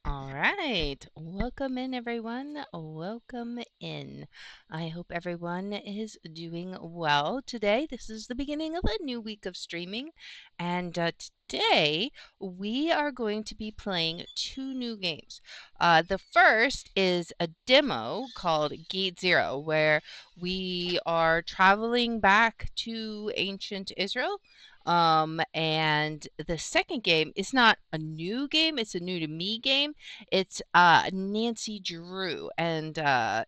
All right. Welcome in, everyone. Welcome in. I hope everyone is doing well today. This is the beginning of a new week of streaming. And today we are going to be playing two new games. The first is a demo called Gate Zero, where we are traveling back to ancient Israel. And the second game is not a new game, it's a new to me game. It's Nancy Drew, and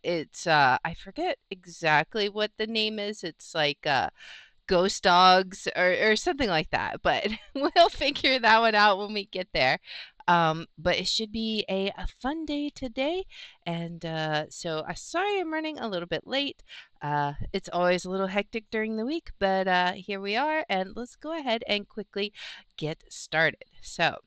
it's I forget exactly what the name is. It's like Ghost Dogs or something like that, but we'll figure that one out when we get there. But it should be a fun day today, and so sorry I'm running a little bit late. It's always a little hectic during the week, but here we are, and let's go ahead and quickly get started. So,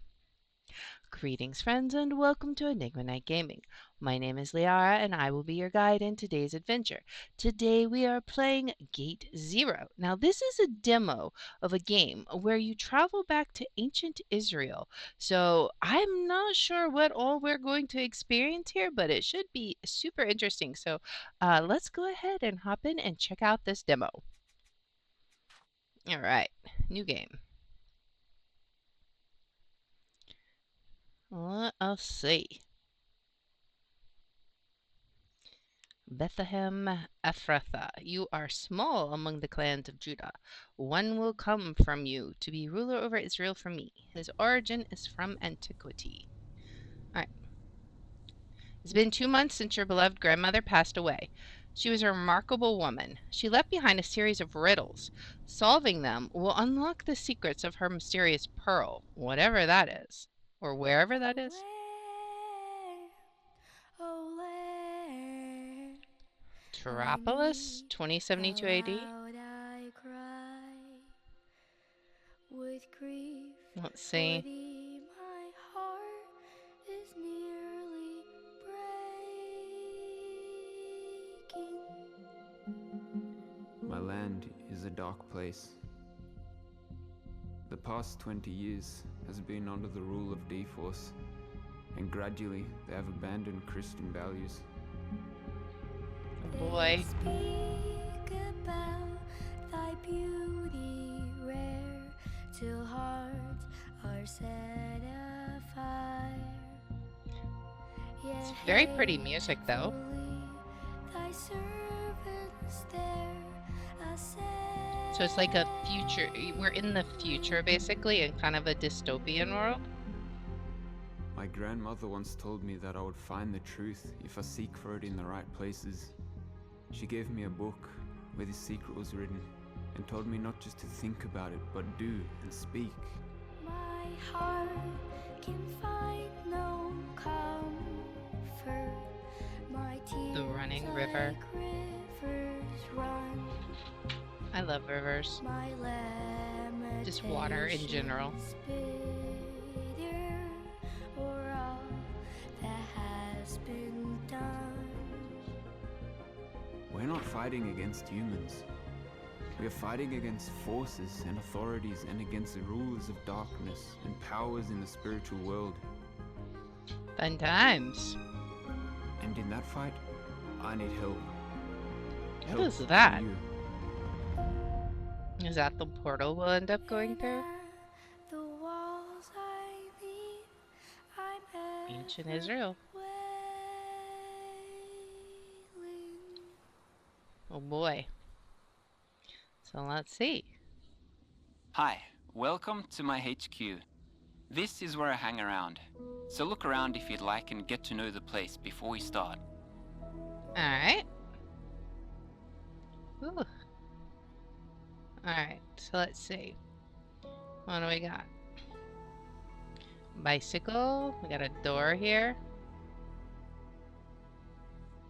greetings, friends, and welcome to Enigma Night Gaming. My name is Liara, and I will be your guide in today's adventure. Today, we are playing Gate Zero. Now, this is a demo of a game where you travel back to ancient Israel. So, I'm not sure what all we're going to experience here, but it should be super interesting. So, let's go ahead and hop in and check out this demo. All right, new game. Let us see. Bethlehem Ephrathah, you are small among the clans of Judah. One will come from you to be ruler over Israel for me. His origin is from antiquity. All right. It's been 2 months since your beloved grandmother passed away. She was a remarkable woman. She left behind a series of riddles. Solving them will unlock the secrets of her mysterious pearl, whatever that is, or wherever that is. Terapolis, 2072 AD. With grief Let's for see. thee, my heart is nearly breaking. My land is a dark place. The past 20 years has been under the rule of D-Force, and gradually they have abandoned Christian values. Oh boy. They speak about thy beauty rare, till hearts are set afire. It's very pretty music, though. Thy servants there So it's like a future. We're in the future, basically, in kind of a dystopian world. My grandmother once told me that I would find the truth if I seek for it in the right places. She gave me a book where this secret was written, and told me not just to think about it, but do and speak. My heart can find no comfort. My tears The running river. like rivers run. I love rivers. My Just water in general. lamentations bitter o'er all that has been done. We're not fighting against humans. We are fighting against forces and authorities, and against the rulers of darkness and powers in the spiritual world. Fun times. And in that fight, I need help. What is that? from you. Is that the portal we'll end up going through? The walls I lean, I'm Ancient Israel. wailing. Oh boy. So let's see. Hi, welcome to my HQ. This is where I hang around. So look around if you'd like and get to know the place before we start. Alright. Ooh. Alright, so let's see. What do we got? Bicycle. We got a door here.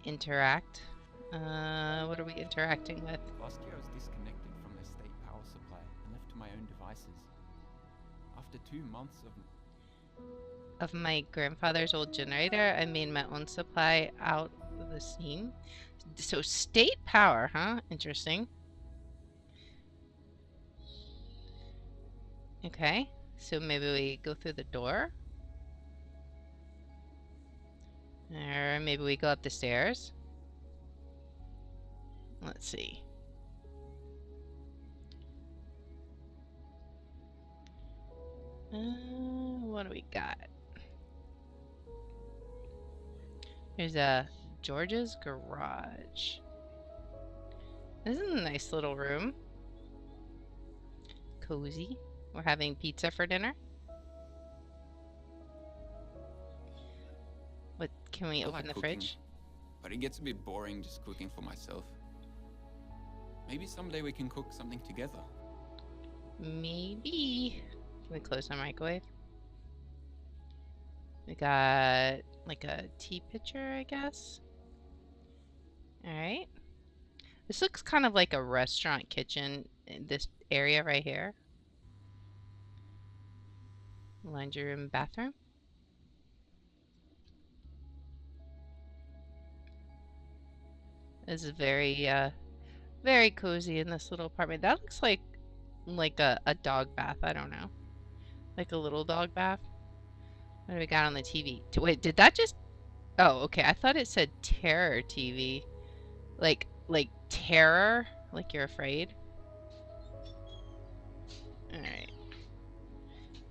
Interact. What are we interacting with? Last year I was disconnected from the state power supply and left to my own devices. After 2 months Of my grandfather's old generator, I made my own supply out of the scene. So state power, huh? Interesting. Okay, so maybe we go through the door. Or maybe we go up the stairs. Let's see. What do we got? There's a George's Garage. This is a nice little room. Cozy. We're having pizza for dinner. What can we I open like the cooking, fridge? but it gets a bit boring just cooking for myself. Maybe someday we can cook something together. Maybe. Can we close the microwave? We got like a tea pitcher, I guess. Alright. This looks kind of like a restaurant kitchen in this area right here. Laundry room, bathroom. This is very cozy in this little apartment. That looks like a dog bath. I don't know. Like a little dog bath. What do we got on the TV? Wait, did that just... Oh, okay. I thought it said terror TV. Like terror? Like you're afraid? Alright.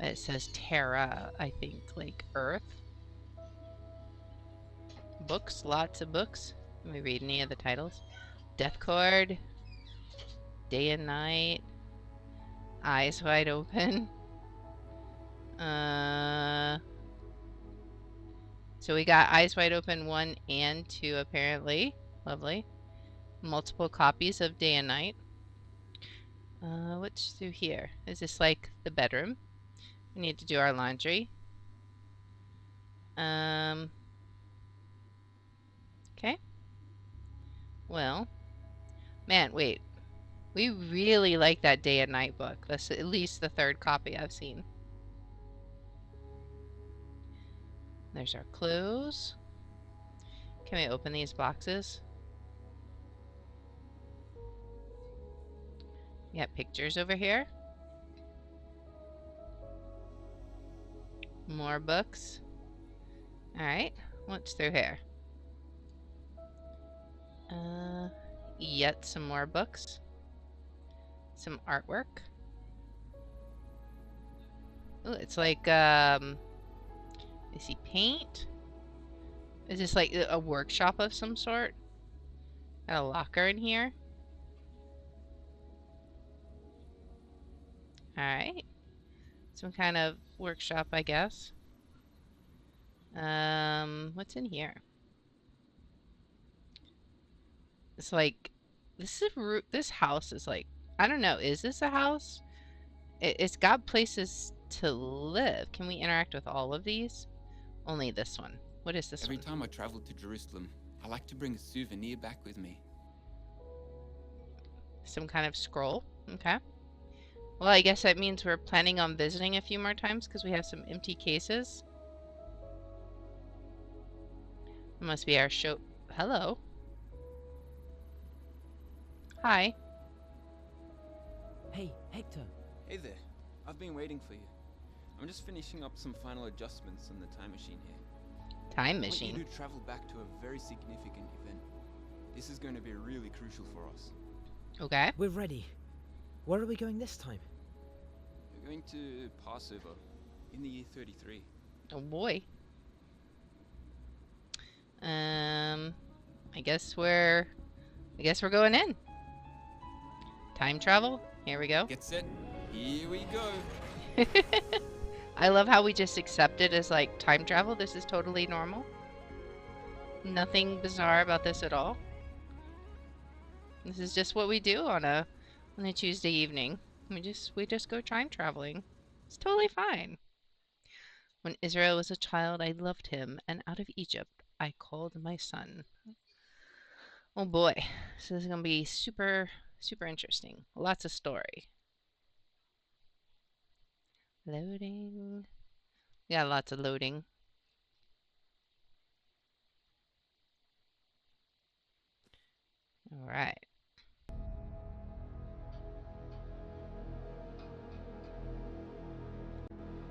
It says Terra, I think. Like Earth. Books. Lots of books. Let me read any of the titles. Death Chord. Day and Night. Eyes Wide Open. So we got Eyes Wide Open 1 and 2 apparently. Lovely. Multiple copies of Day and Night. What's through here? Is this like the bedroom? We need to do our laundry. Okay. Well. Man, wait. We really like that Day and Night book. That's at least the third copy I've seen. There's our clues. Can we open these boxes? We got pictures over here. More books. Alright, what's through here? Yet some more books. Some artwork. Oh, it's like, I see paint. Is this like a workshop of some sort? Got a locker in here. Alright. Some kind of workshop, I guess. What's in here? It's like, this house is like, I don't know, is this a house? It's got places to live. Can we interact with all of these? Only this one. What is this Every one? time I travel to Jerusalem, I like to bring a souvenir back with me. Some kind of scroll. Okay. Well, I guess that means we're planning on visiting a few more times because we have some empty cases. It must be our show. Hello. Hi. Hey, Hector. Hey there. I've been waiting for you. I'm just finishing up some final adjustments on the time machine here. Time I want machine. you to travel back to a very significant event. This is going to be really crucial for us. Okay. We're ready. Where are we going this time? We're going to Passover in the year 33. Oh boy. I guess we're going in. Time travel. Here we go. Get set. Here we go. I love how we just accept it as like time travel. This is totally normal. Nothing bizarre about this at all. This is just what we do on a Tuesday evening. We just go time traveling. It's totally fine. When Israel was a child, I loved him, and out of Egypt I called my son. Oh boy, so this is gonna be super interesting. Lots of story. Loading. Yeah, lots of loading. All right.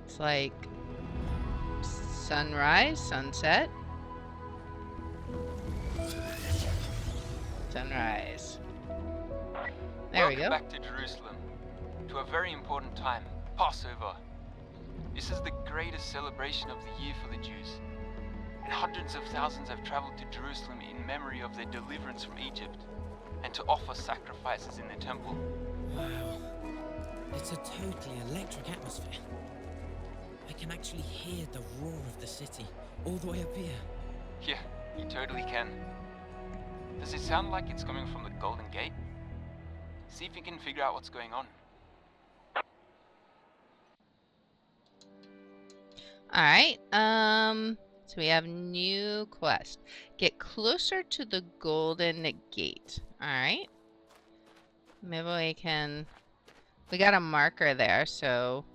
It's like sunrise, sunset. Sunrise. There we go. Welcome back to Jerusalem, to a very important time, Passover. This is the greatest celebration of the year for the Jews. And hundreds of thousands have traveled to Jerusalem in memory of their deliverance from Egypt, and to offer sacrifices in the temple. Wow. It's a totally electric atmosphere. I can actually hear the roar of the city all the way up here. Yeah, you totally can. Does it sound like it's coming from the Golden Gate? See if you can figure out what's going on. Alright, so we have new quest. Get closer to the Golden Gate. Alright. Maybe we can... We got a marker there, so...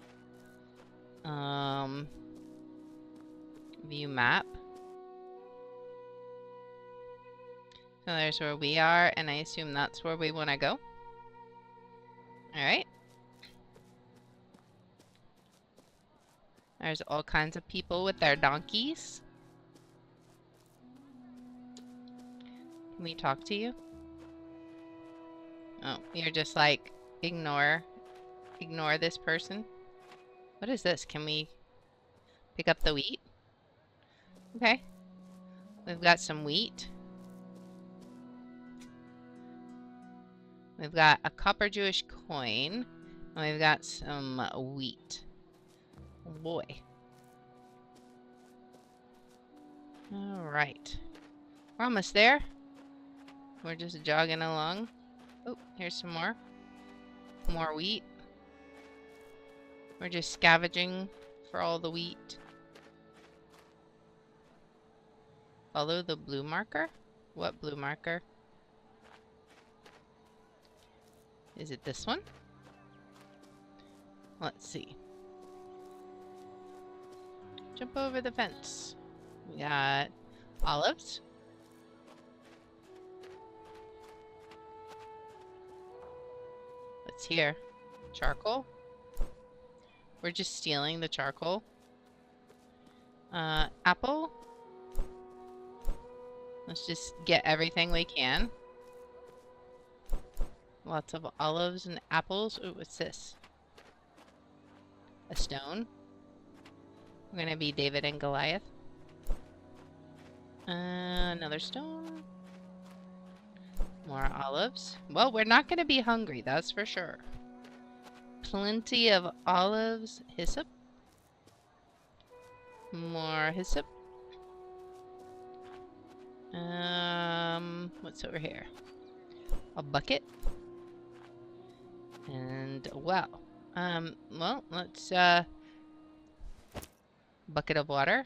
View map. So there's where we are, and I assume that's where we want to go. Alright. There's all kinds of people with their donkeys. Can we talk to you? Oh, you're just like, ignore this person. What is this? Can we pick up the wheat? Okay. We've got some wheat. We've got a copper Jewish coin. And we've got some wheat. Oh boy. Alright. We're almost there. We're just jogging along. Oh, here's some more. More wheat. We're just scavenging for all the wheat. Follow the blue marker? What blue marker? Is it this one? Let's see. Jump over the fence. We got olives. What's here? Charcoal. We're just stealing the charcoal. Apple. Let's just get everything we can. Lots of olives and apples. Ooh, what's this? A stone. We're gonna be David and Goliath. Another stone. More olives. Well, we're not gonna be hungry, that's for sure. Plenty of olives. Hyssop. More hyssop. What's over here? A bucket. And a well. Well, let's, bucket of water.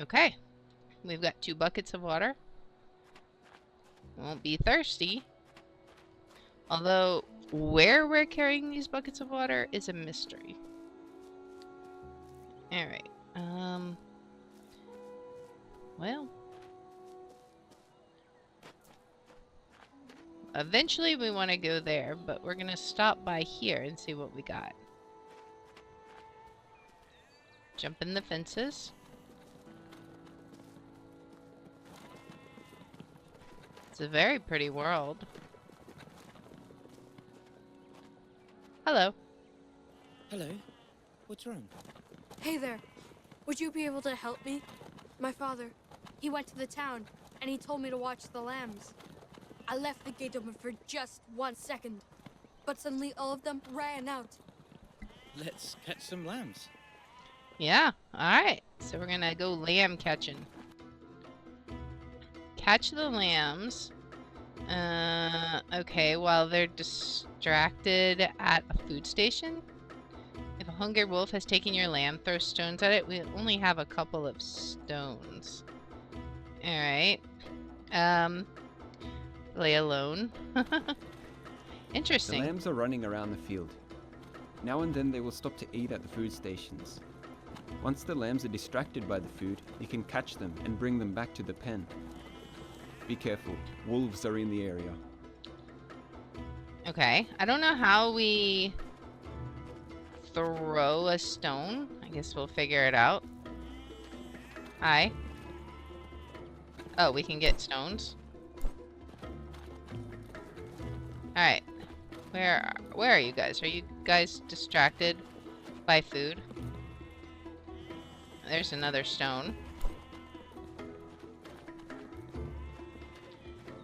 Okay. We've got 2 buckets of water. Won't be thirsty. Although, where we're carrying these buckets of water is a mystery. Alright. Well. Eventually we want to go there, but we're going to stop by here and see what we got. Jump in the fences. It's a very pretty world. Hello. Hello? What's wrong? Hey there. Would you be able to help me? My father, he went to the town and he told me to watch the lambs. I left the gate open for just 1 second, but suddenly all of them ran out. Let's catch some lambs. Yeah, alright. So we're gonna go lamb catching. Catch the lambs. Okay, while they're distracted at a food station. If a hungry wolf has taken your lamb, throw stones at it. We only have a couple of stones. Alright. Lay alone. Interesting. The lambs are running around the field. Now and then they will stop to eat at the food stations. Once the lambs are distracted by the food, you can catch them and bring them back to the pen. Be careful, wolves are in the area. Okay, I don't know how we throw a stone. I guess we'll figure it out. Hi. Oh, we can get stones? Alright. Where are you guys? Are you guys distracted by food? There's another stone.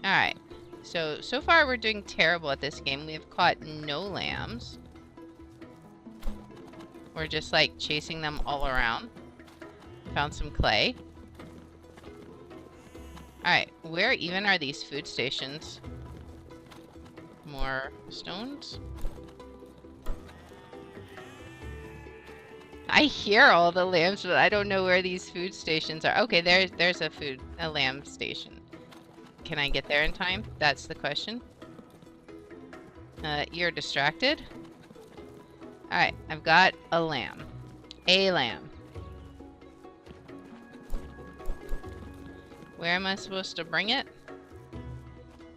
Alright. So far we're doing terrible at this game. We have caught no lambs. We're just like chasing them all around. Found some clay. Alright, where even are these food stations? More stones? I hear all the lambs, but I don't know where these food stations are. Okay, there's a lamb station. Can I get there in time? That's the question. You're distracted? Alright, I've got a lamb. A lamb. Where am I supposed to bring it?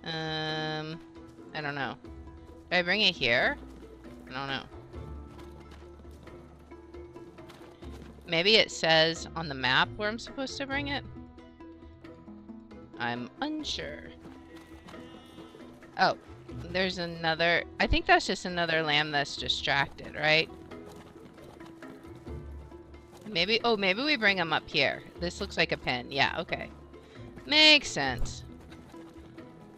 I don't know. Do I bring it here? I don't know. Maybe it says on the map where I'm supposed to bring it? I'm unsure. Oh, there's another... I think that's just another lamb that's distracted, right? Maybe... Oh, maybe we bring him up here. This looks like a pen. Yeah, okay. Makes sense.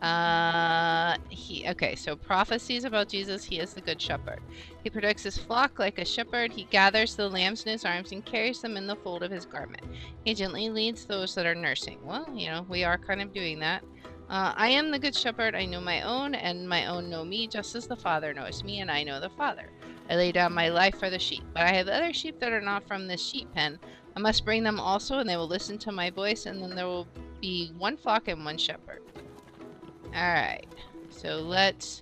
Okay, so prophecies about Jesus. He is the good shepherd. He protects his flock like a shepherd. He gathers the lambs in his arms and carries them in the fold of his garment. He gently leads those that are nursing. Well, you know, we are kind of doing that. I am the good shepherd. I know my own, and my own know me, just as the Father knows me, and I know the Father. I lay down my life for the sheep, but I have other sheep that are not from this sheep pen. I must bring them also, and they will listen to my voice, and then there will be one flock and one shepherd. Alright, so let's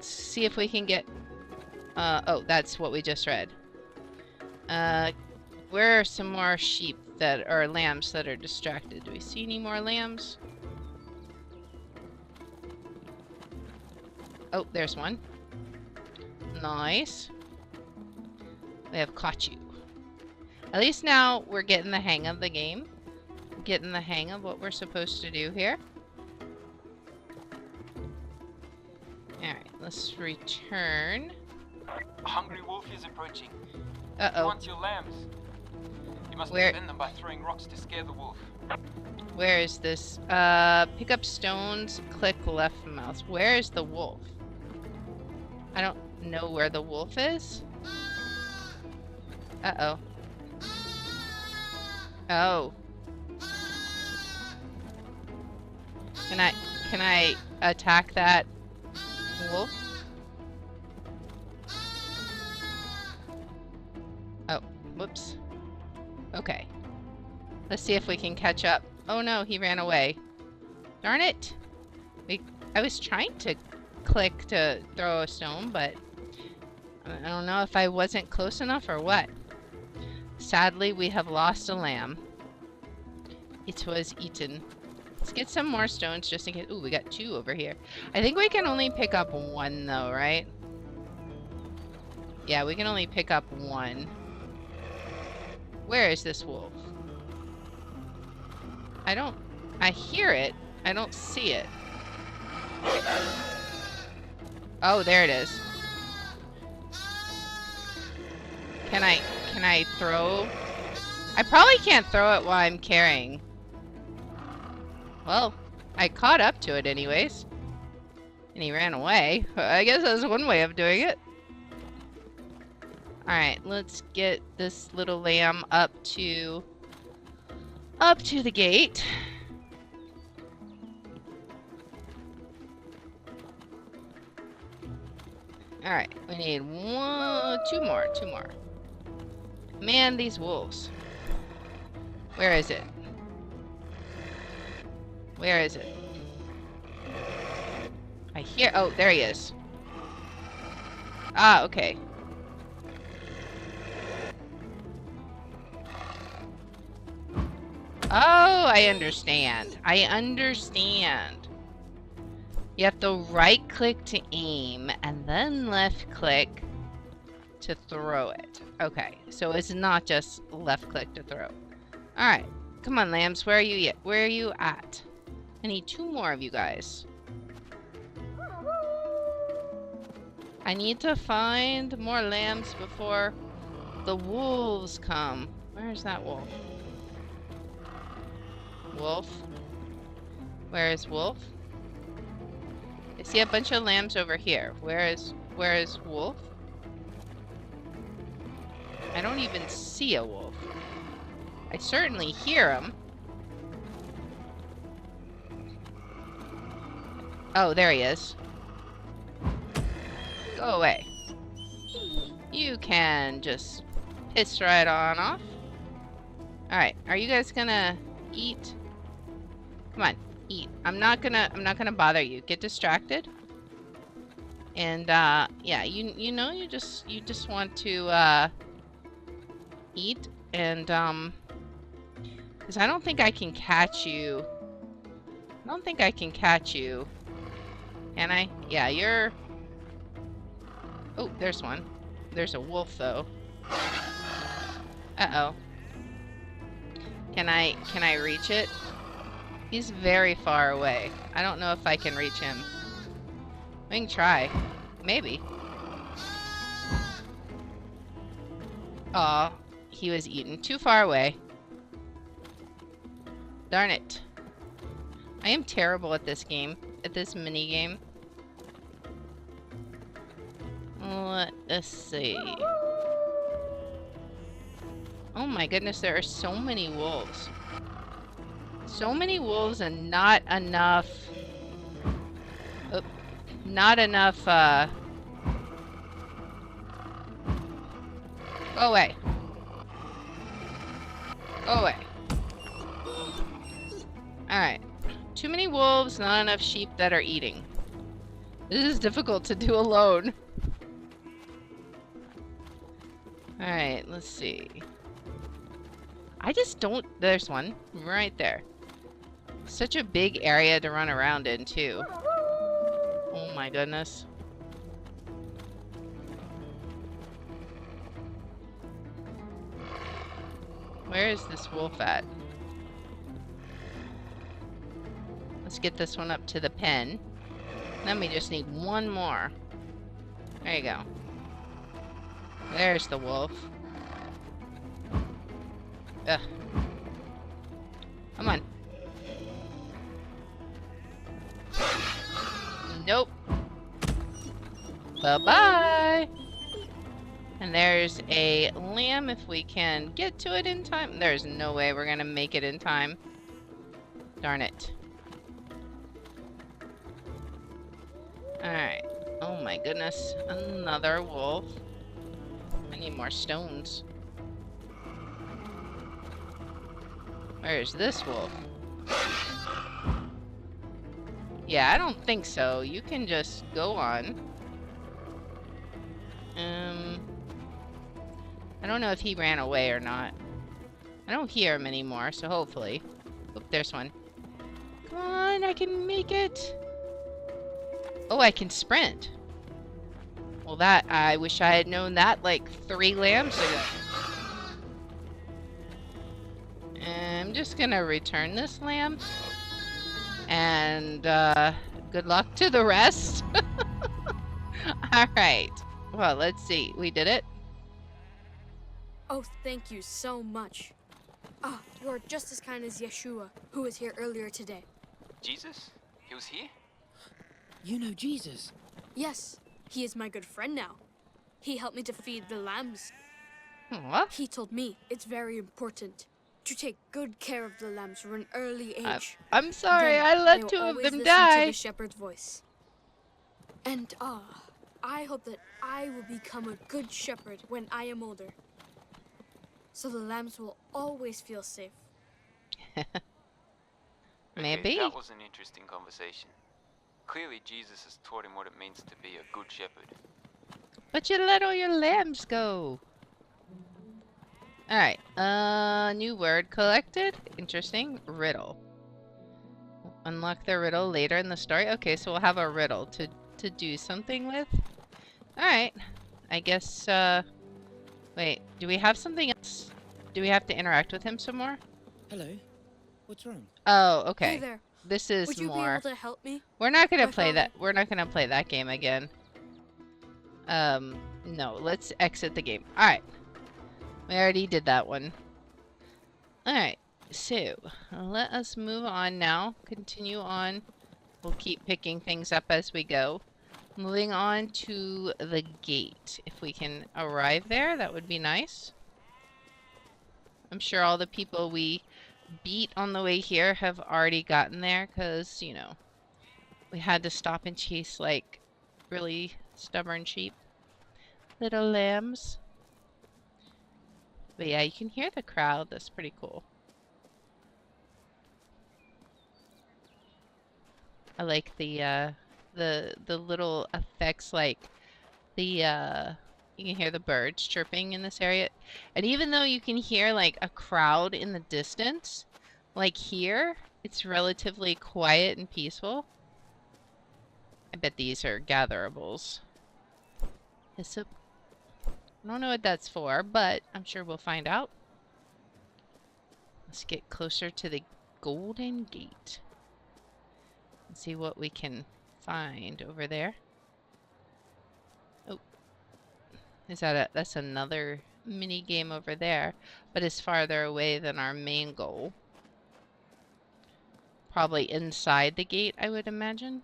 see if we can get... oh, that's what we just read. Where are some more sheep that are lambs that are distracted? Do we see any more lambs? Oh, there's one. Nice. We have caught you. At least now we're getting the hang of the game. Getting the hang of what we're supposed to do here. Alright, let's return. A hungry wolf is approaching. Uh-oh. He wants your lambs. You must defend them by throwing rocks to scare the wolf. Where is this? Pick up stones, click left mouse. Where is the wolf? I don't know where the wolf is. Uh-oh. Oh. Can I attack that wolf? Oh, whoops. Okay. Let's see if we can catch up. Oh no, he ran away. Darn it! I was trying to click to throw a stone, but I don't know if I wasn't close enough or what. Sadly, we have lost a lamb. It was eaten. Let's get some more stones just in case. Ooh, we got 2 over here. I think we can only pick up 1 though, right? Yeah, we can only pick up 1. Where is this wolf? I hear it. I don't see it. Oh, there it is. Can I throw? I probably can't throw it while I'm carrying. Well, I caught up to it anyways. And he ran away. I guess that's one way of doing it. Alright, let's get this little lamb up to the gate. Alright, we need 2 more. Man, these wolves. Where is it? Where is it? I hear... Oh, there he is. Ah, okay. Oh, I understand. I understand. You have to right click to aim and then left click to throw it. Okay, so it's not just left click to throw. Alright, Come on, lambs. Where are you yet? Where are you at? I need 2 more of you guys. I need to find more lambs before the wolves come. Where's that wolf? Wolf? Where is wolf? I see a bunch of lambs over here. Where is wolf? I don't even see a wolf. I certainly hear him. Oh, there he is. Go away. You can just piss right on off. Alright, are you guys gonna eat? Come on, eat. I'm not gonna bother you. Get distracted. And yeah, you know you just want to eat, and because I don't think I can catch you. I don't think I can catch you. Can I? Yeah, you're... Oh, there's one. There's a wolf, though. Uh-oh. Can I reach it? He's very far away. I don't know if I can reach him. We can try. Maybe. Aw, he was eaten. Too far away. Darn it. I am terrible at this game. At this mini game. Let us see. Oh my goodness, there are so many wolves. So many wolves and not enough... Oh, not enough, Go away. Go away. Alright. Too many wolves, not enough sheep that are eating. This is difficult to do alone. Alright, let's see. I just don't... There's one. Right there. Such a big area to run around in, too. Oh my goodness. Where is this wolf at? Let's get this one up to the pen. Then we just need one more. There you go. There's the wolf. Ugh. Come on. Nope. Bye-bye. And there's a lamb if we can get to it in time. There's no way we're gonna make it in time. Darn it. Alright. Oh my goodness. Another wolf. I need more stones. Where's this wolf? Yeah, I don't think so. You can just go on. I don't know if he ran away or not. I don't hear him anymore, so hopefully. Oop, there's one. Come on, I can make it. Oh, I can sprint. Well, that, I wish I had known that like 3 lambs ago. I'm just gonna return this lamb. And, good luck to the rest. Alright. Well, let's see. We did it. Oh, thank you so much. Ah, you're just as kind as Yeshua, who was here earlier today. Jesus? He was here? You know Jesus? Yes, he is my good friend now. He helped me to feed the lambs. What? He told me it's very important to take good care of the lambs from an early age. I'm sorry, Then I they let will 2 of always them listen die. to the shepherd's voice. And I hope that I will become a good shepherd when I am older. So the lambs will always feel safe. Maybe. Okay, that was an interesting conversation. Clearly Jesus has taught him what it means to be a good shepherd. But you let all your lambs go. Alright, new word collected. Interesting. Riddle. Unlock the riddle later in the story. Okay, so we'll have a riddle to do something with. Alright. I guess, wait, do we have something else? Do we have to interact with him some more? Hello. What's wrong? Oh, Hey okay. there. This is Would you be more. able to help me? We're not gonna My play that. father. We're not gonna play that game again. No. Let's exit the game. All right. We already did that one. All right. So let us move on now. Continue on. We'll keep picking things up as we go. Moving on to the gate. If we can arrive there, that would be nice. I'm sure all the people we beat on the way here have already gotten there because, you know, we had to stop and chase like really stubborn sheep. Little lambs. But yeah, you can hear the crowd. That's pretty cool. I like the little effects, like the you can hear the birds chirping in this area. And even though you can hear like a crowd in the distance, like here, it's relatively quiet and peaceful. I bet these are gatherables. Hyssop. I don't know what that's for, but I'm sure we'll find out. Let's get closer to the Golden Gate and see what we can find over there. Oh, is that that's another mini game over there, but it's farther away than our main goal. Probably inside the gate, I would imagine.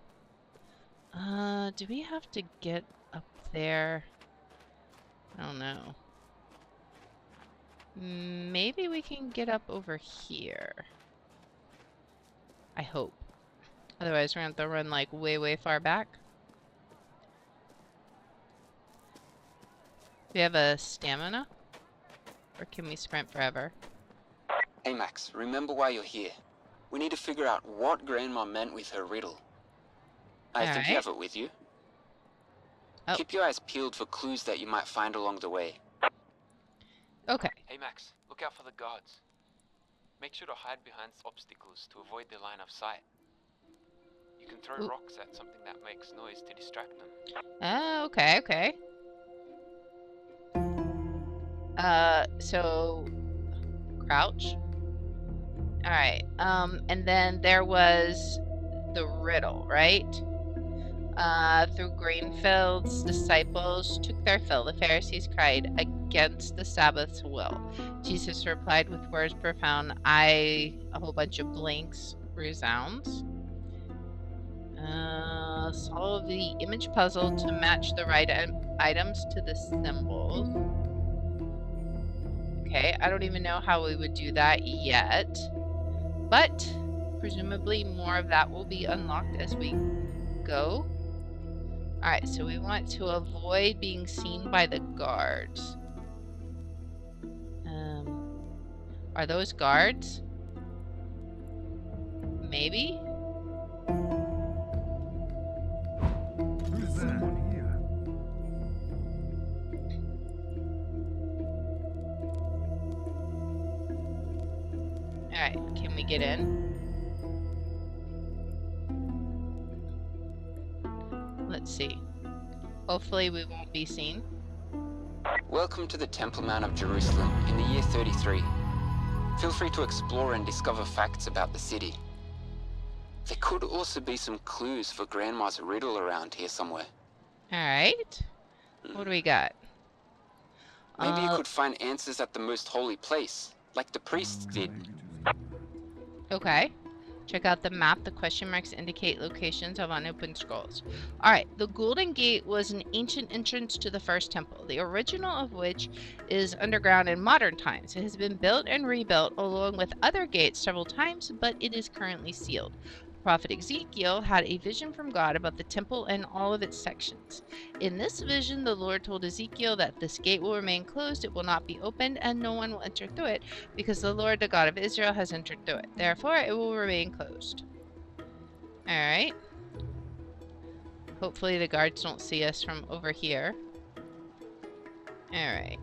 Do we have to get up there? I don't know. Maybe we can get up over here. I hope. Otherwise, we're gonna have to run like way far back. Do we have a stamina? Or can we sprint forever? Hey Max, remember why you're here. We need to figure out what Grandma meant with her riddle. I think you Alright. have it with you. Oh. Keep your eyes peeled for clues that you might find along the way. Okay. Hey Max, look out for the guards. Make sure to hide behind obstacles to avoid their line of sight. You can throw Ooh. rocks at something that makes noise to distract them. Oh, okay. So crouch. Alright, and then there was the riddle, right? Through grain fields, disciples took their fill. The Pharisees cried against the Sabbath's will. Jesus replied with words profound. A whole bunch of blanks resounds. Solve the image puzzle to match the right items to the symbols. Okay, I don't even know how we would do that yet. But presumably more of that will be unlocked as we go. Alright, so we want to avoid being seen by the guards. Are those guards? Maybe? Who's someone here? Alright, can we get in? Let's see. Hopefully we won't be seen. Welcome to the Temple Mount of Jerusalem in the year 33. Feel free to explore and discover facts about the city. There could also be some clues for Grandma's riddle around here somewhere. Alright. What do we got? Maybe you could find answers at the most holy place, like the priests did. Okay. Check out the map. The question marks indicate locations of unopened scrolls. Alright, the Golden Gate was an ancient entrance to the first temple, the original of which is underground in modern times. It has been built and rebuilt along with other gates several times, but it is currently sealed. Prophet Ezekiel had a vision from God about the temple and all of its sections. In this vision, the Lord told Ezekiel that this gate will remain closed, it will not be opened, and no one will enter through it, because the Lord, the God of Israel, has entered through it. Therefore, it will remain closed. Alright. Hopefully the guards don't see us from over here. Alright.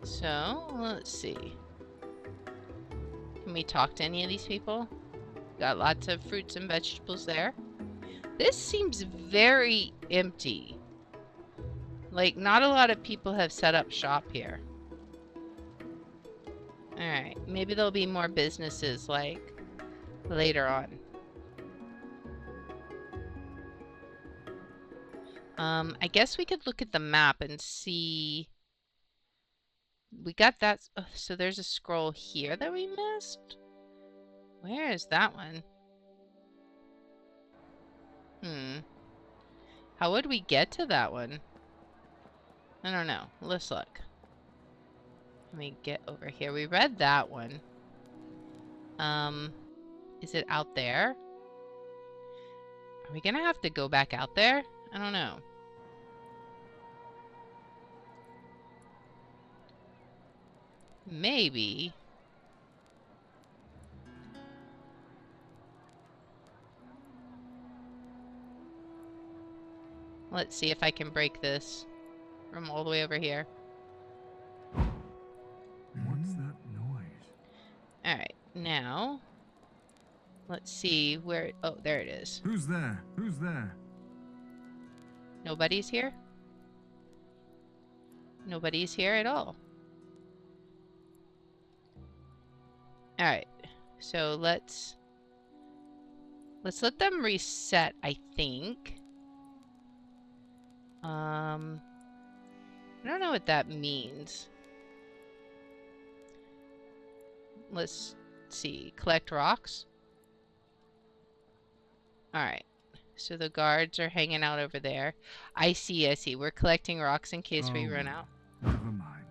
So, let's see. Can we talk to any of these people? Got lots of fruits and vegetables there. This seems very empty. Like, not a lot of people have set up shop here. Alright, maybe there'll be more businesses, like, later on. I guess we could look at the map and see... We got that... Oh, so there's a scroll here that we missed? Where is that one? How would we get to that one? I don't know. Let's look. Let me get over here. We read that one. Is it out there? Are we gonna have to go back out there? I don't know. Maybe. Let's see if I can break this from all the way over here. What's that noise? Alright, now... Let's see where... Oh, there it is. Who's there? Who's there? Nobody's here? Nobody's here at all. Alright, so let's let them reset, I think. I don't know what that means. Let's see. Collect rocks. Alright. So the guards are hanging out over there. I see, I see. We're collecting rocks in case we run out. Never mind.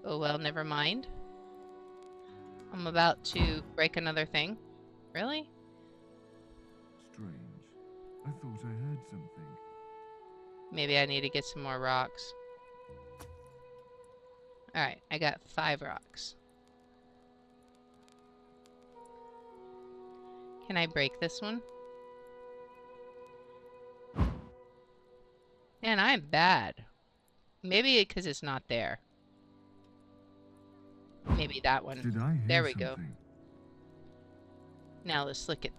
Oh well, never mind. I'm about to break another thing. Really? Strange. I thought I heard something. Maybe I need to get some more rocks. Alright, I got 5 rocks. Can I break this one? Man, I'm bad. Maybe because it's not there. Maybe that one. Did I hear There we go. something? Now let's look at...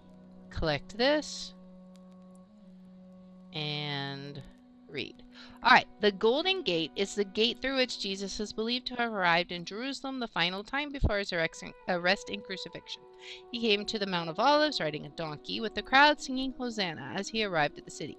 Collect this. And... read. Alright, the Golden Gate is the gate through which Jesus is believed to have arrived in Jerusalem the final time before his arrest and crucifixion. He came to the Mount of Olives riding a donkey, with the crowd singing Hosanna as he arrived at the city.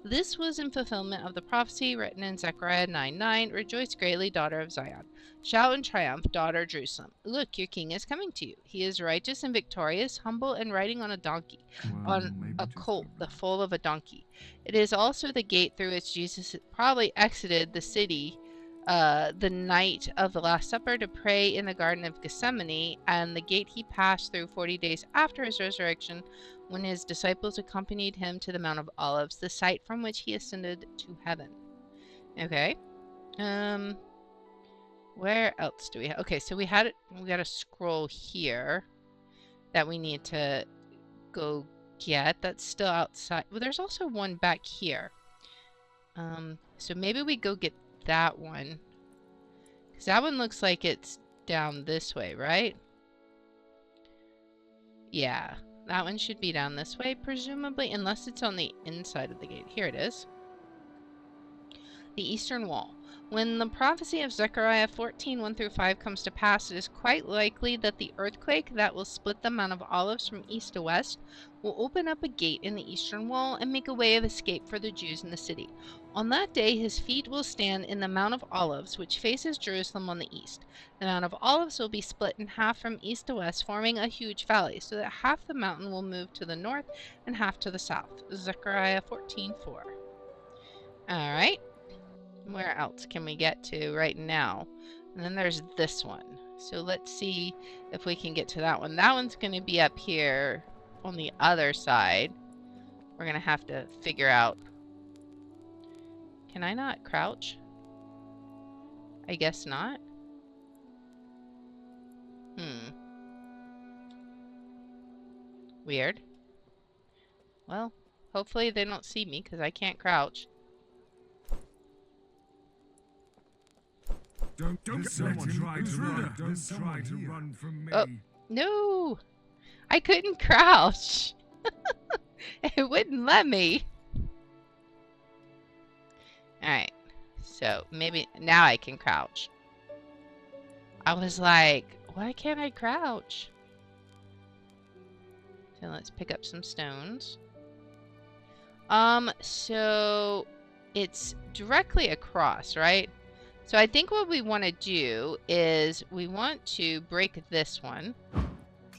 This was in fulfillment of the prophecy written in Zechariah 9:9, Rejoice greatly, daughter of Zion. Shout in triumph, daughter Jerusalem. Look, your king is coming to you. He is righteous and victorious, humble and riding on a donkey, Well, on maybe a just colt, a the bit. foal of a donkey. It is also the gate through which Jesus probably exited the city the night of the Last Supper to pray in the Garden of Gethsemane, and the gate he passed through 40 days after his resurrection when his disciples accompanied him to the Mount of Olives, the site from which he ascended to heaven. Okay. Where else do we have? Okay, so we got a scroll here that we need to go get. That's still outside. Well, there's also one back here. So maybe we go get that one. Because that one looks like it's down this way, right? Yeah, that one should be down this way, presumably, unless it's on the inside of the gate. Here it is. The Eastern Wall. When the prophecy of Zechariah 14:1-5 comes to pass, it is quite likely that the earthquake that will split the Mount of Olives from east to west will open up a gate in the eastern wall and make a way of escape for the Jews in the city. On that day, his feet will stand in the Mount of Olives, which faces Jerusalem on the east. The Mount of Olives will be split in half from east to west, forming a huge valley, so that half the mountain will move to the north and half to the south. Zechariah 14:4. All right. Where else can we get to right now? And then there's this one. So let's see if we can get to that one. That one's going to be up here on the other side. We're going to have to figure out. Can I not crouch? I guess not. Weird. Well, hopefully they don't see me because I can't crouch. Don't someone try to run. Don't try to run from me. Oh, no! I couldn't crouch. It wouldn't let me. Alright. So, maybe now I can crouch. I was like, why can't I crouch? So let's pick up some stones. So it's directly across, right? So I think what we want to do is we want to break this one.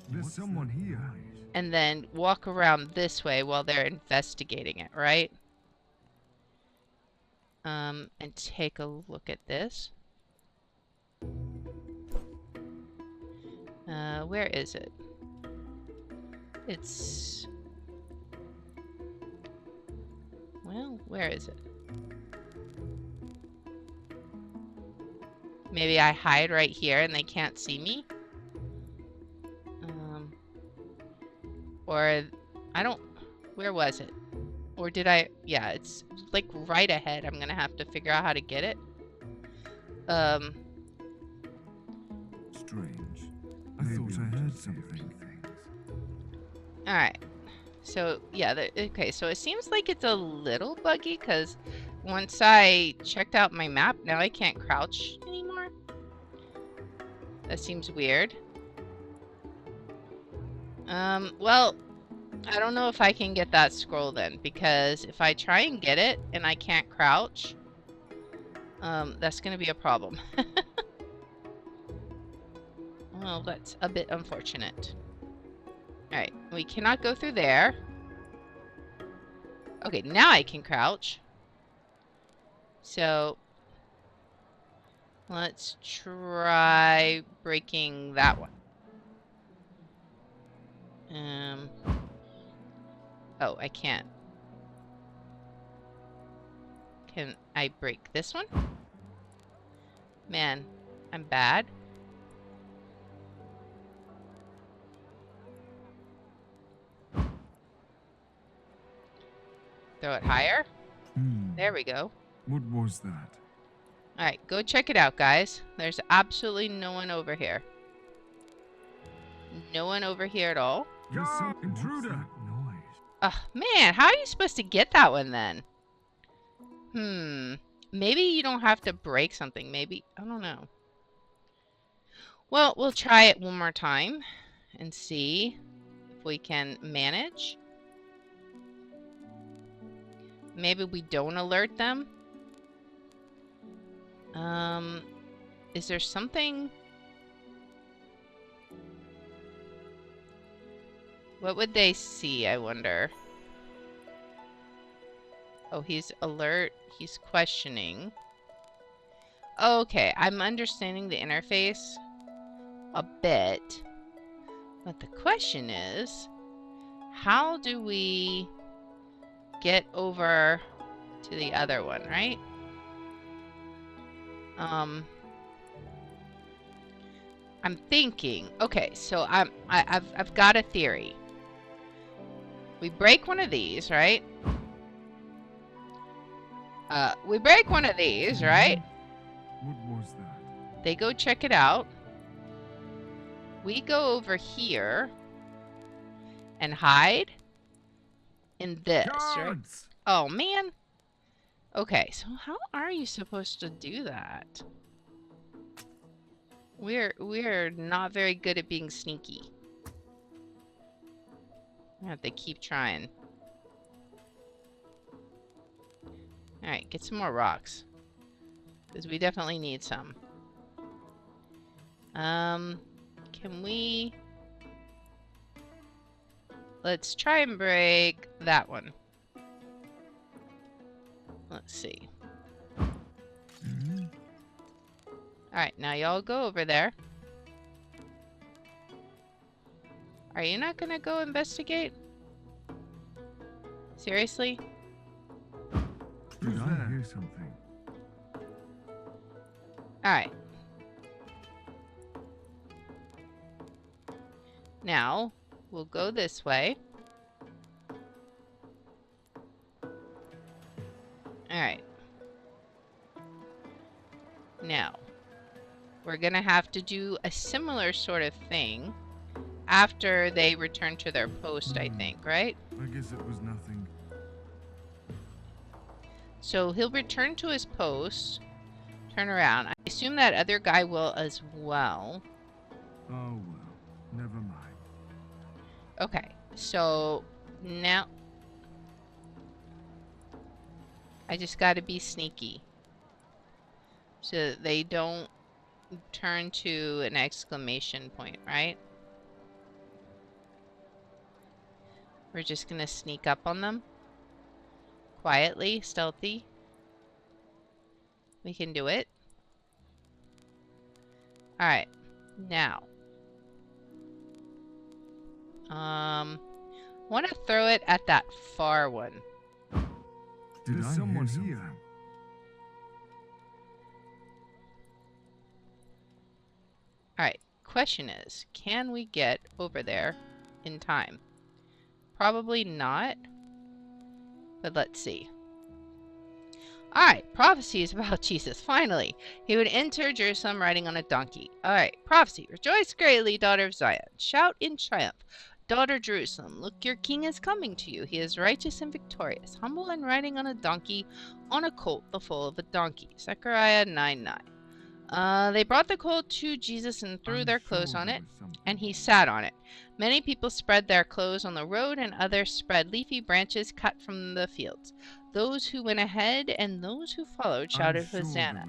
There's someone here. And then walk around this way while they're investigating it, right? And take a look at this. Where is it? It's... Well, where is it? Maybe I hide right here and they can't see me? Or... I don't... Where was it? Or did I... Yeah, it's like right ahead. I'm gonna have to figure out how to get it. Strange. I thought I heard something. Alright. So, yeah, okay, so it seems like it's a little buggy, because once I checked out my map, now I can't crouch anymore. That seems weird. Well, I don't know if I can get that scroll then, because if I try and get it, and I can't crouch, that's gonna be a problem. Well, that's a bit unfortunate. Alright, we cannot go through there. Okay, now I can crouch. So, let's try breaking that one. Oh, I can't. Can I break this one? Man, I'm bad. Throw it higher. There we go. What was that? Alright, go check it out, guys. There's absolutely no one over here. No one over here at all. There's some intruder. Noise. Ugh, man, how are you supposed to get that one then? Maybe you don't have to break something. Maybe, I don't know. Well, we'll try it one more time and see if we can manage. Maybe we don't alert them. Is there something? What would they see, I wonder? Oh, he's alert. He's questioning. Okay, I'm understanding the interface a bit. But the question is, how do we get over to the other one, right? I'm thinking. Okay, so I've got a theory. We break one of these, right? We break one of these, right? What was that? They go check it out. We go over here and hide in this, right? Guards! Oh, man. Okay, so how are you supposed to do that? We're not very good at being sneaky. I have to keep trying. Alright, get some more rocks. Because we definitely need some. Can we... Let's try and break that one. Let's see. Alright, now y'all go over there. Are you not gonna go investigate? Seriously? Did I hear something? Alright. Now, we'll go this way. Alright. Now, we're gonna have to do a similar sort of thing after they return to their post, I think, right? I guess it was nothing. So he'll return to his post, turn around. I assume that other guy will as well. Oh well, never mind. Okay, so now I just got to be sneaky so that they don't turn to an exclamation point, right? We're just going to sneak up on them. Quietly, stealthy. We can do it. Alright, now. Want to throw it at that far one. Did someone hear? Alright, question is, can we get over there in time? Probably not, but let's see. Alright, prophecy is about Jesus. Finally, he would enter Jerusalem riding on a donkey. Alright, prophecy. Rejoice greatly, daughter of Zion. Shout in triumph, daughter Jerusalem. Look, your king is coming to you. He is righteous and victorious, humble and riding on a donkey, on a colt, the foal of a donkey. Zechariah 9:9. They brought the colt to Jesus and threw their clothes on it, and he sat on it. Many people spread their clothes on the road, and others spread leafy branches cut from the fields. Those who went ahead and those who followed shouted, Hosanna!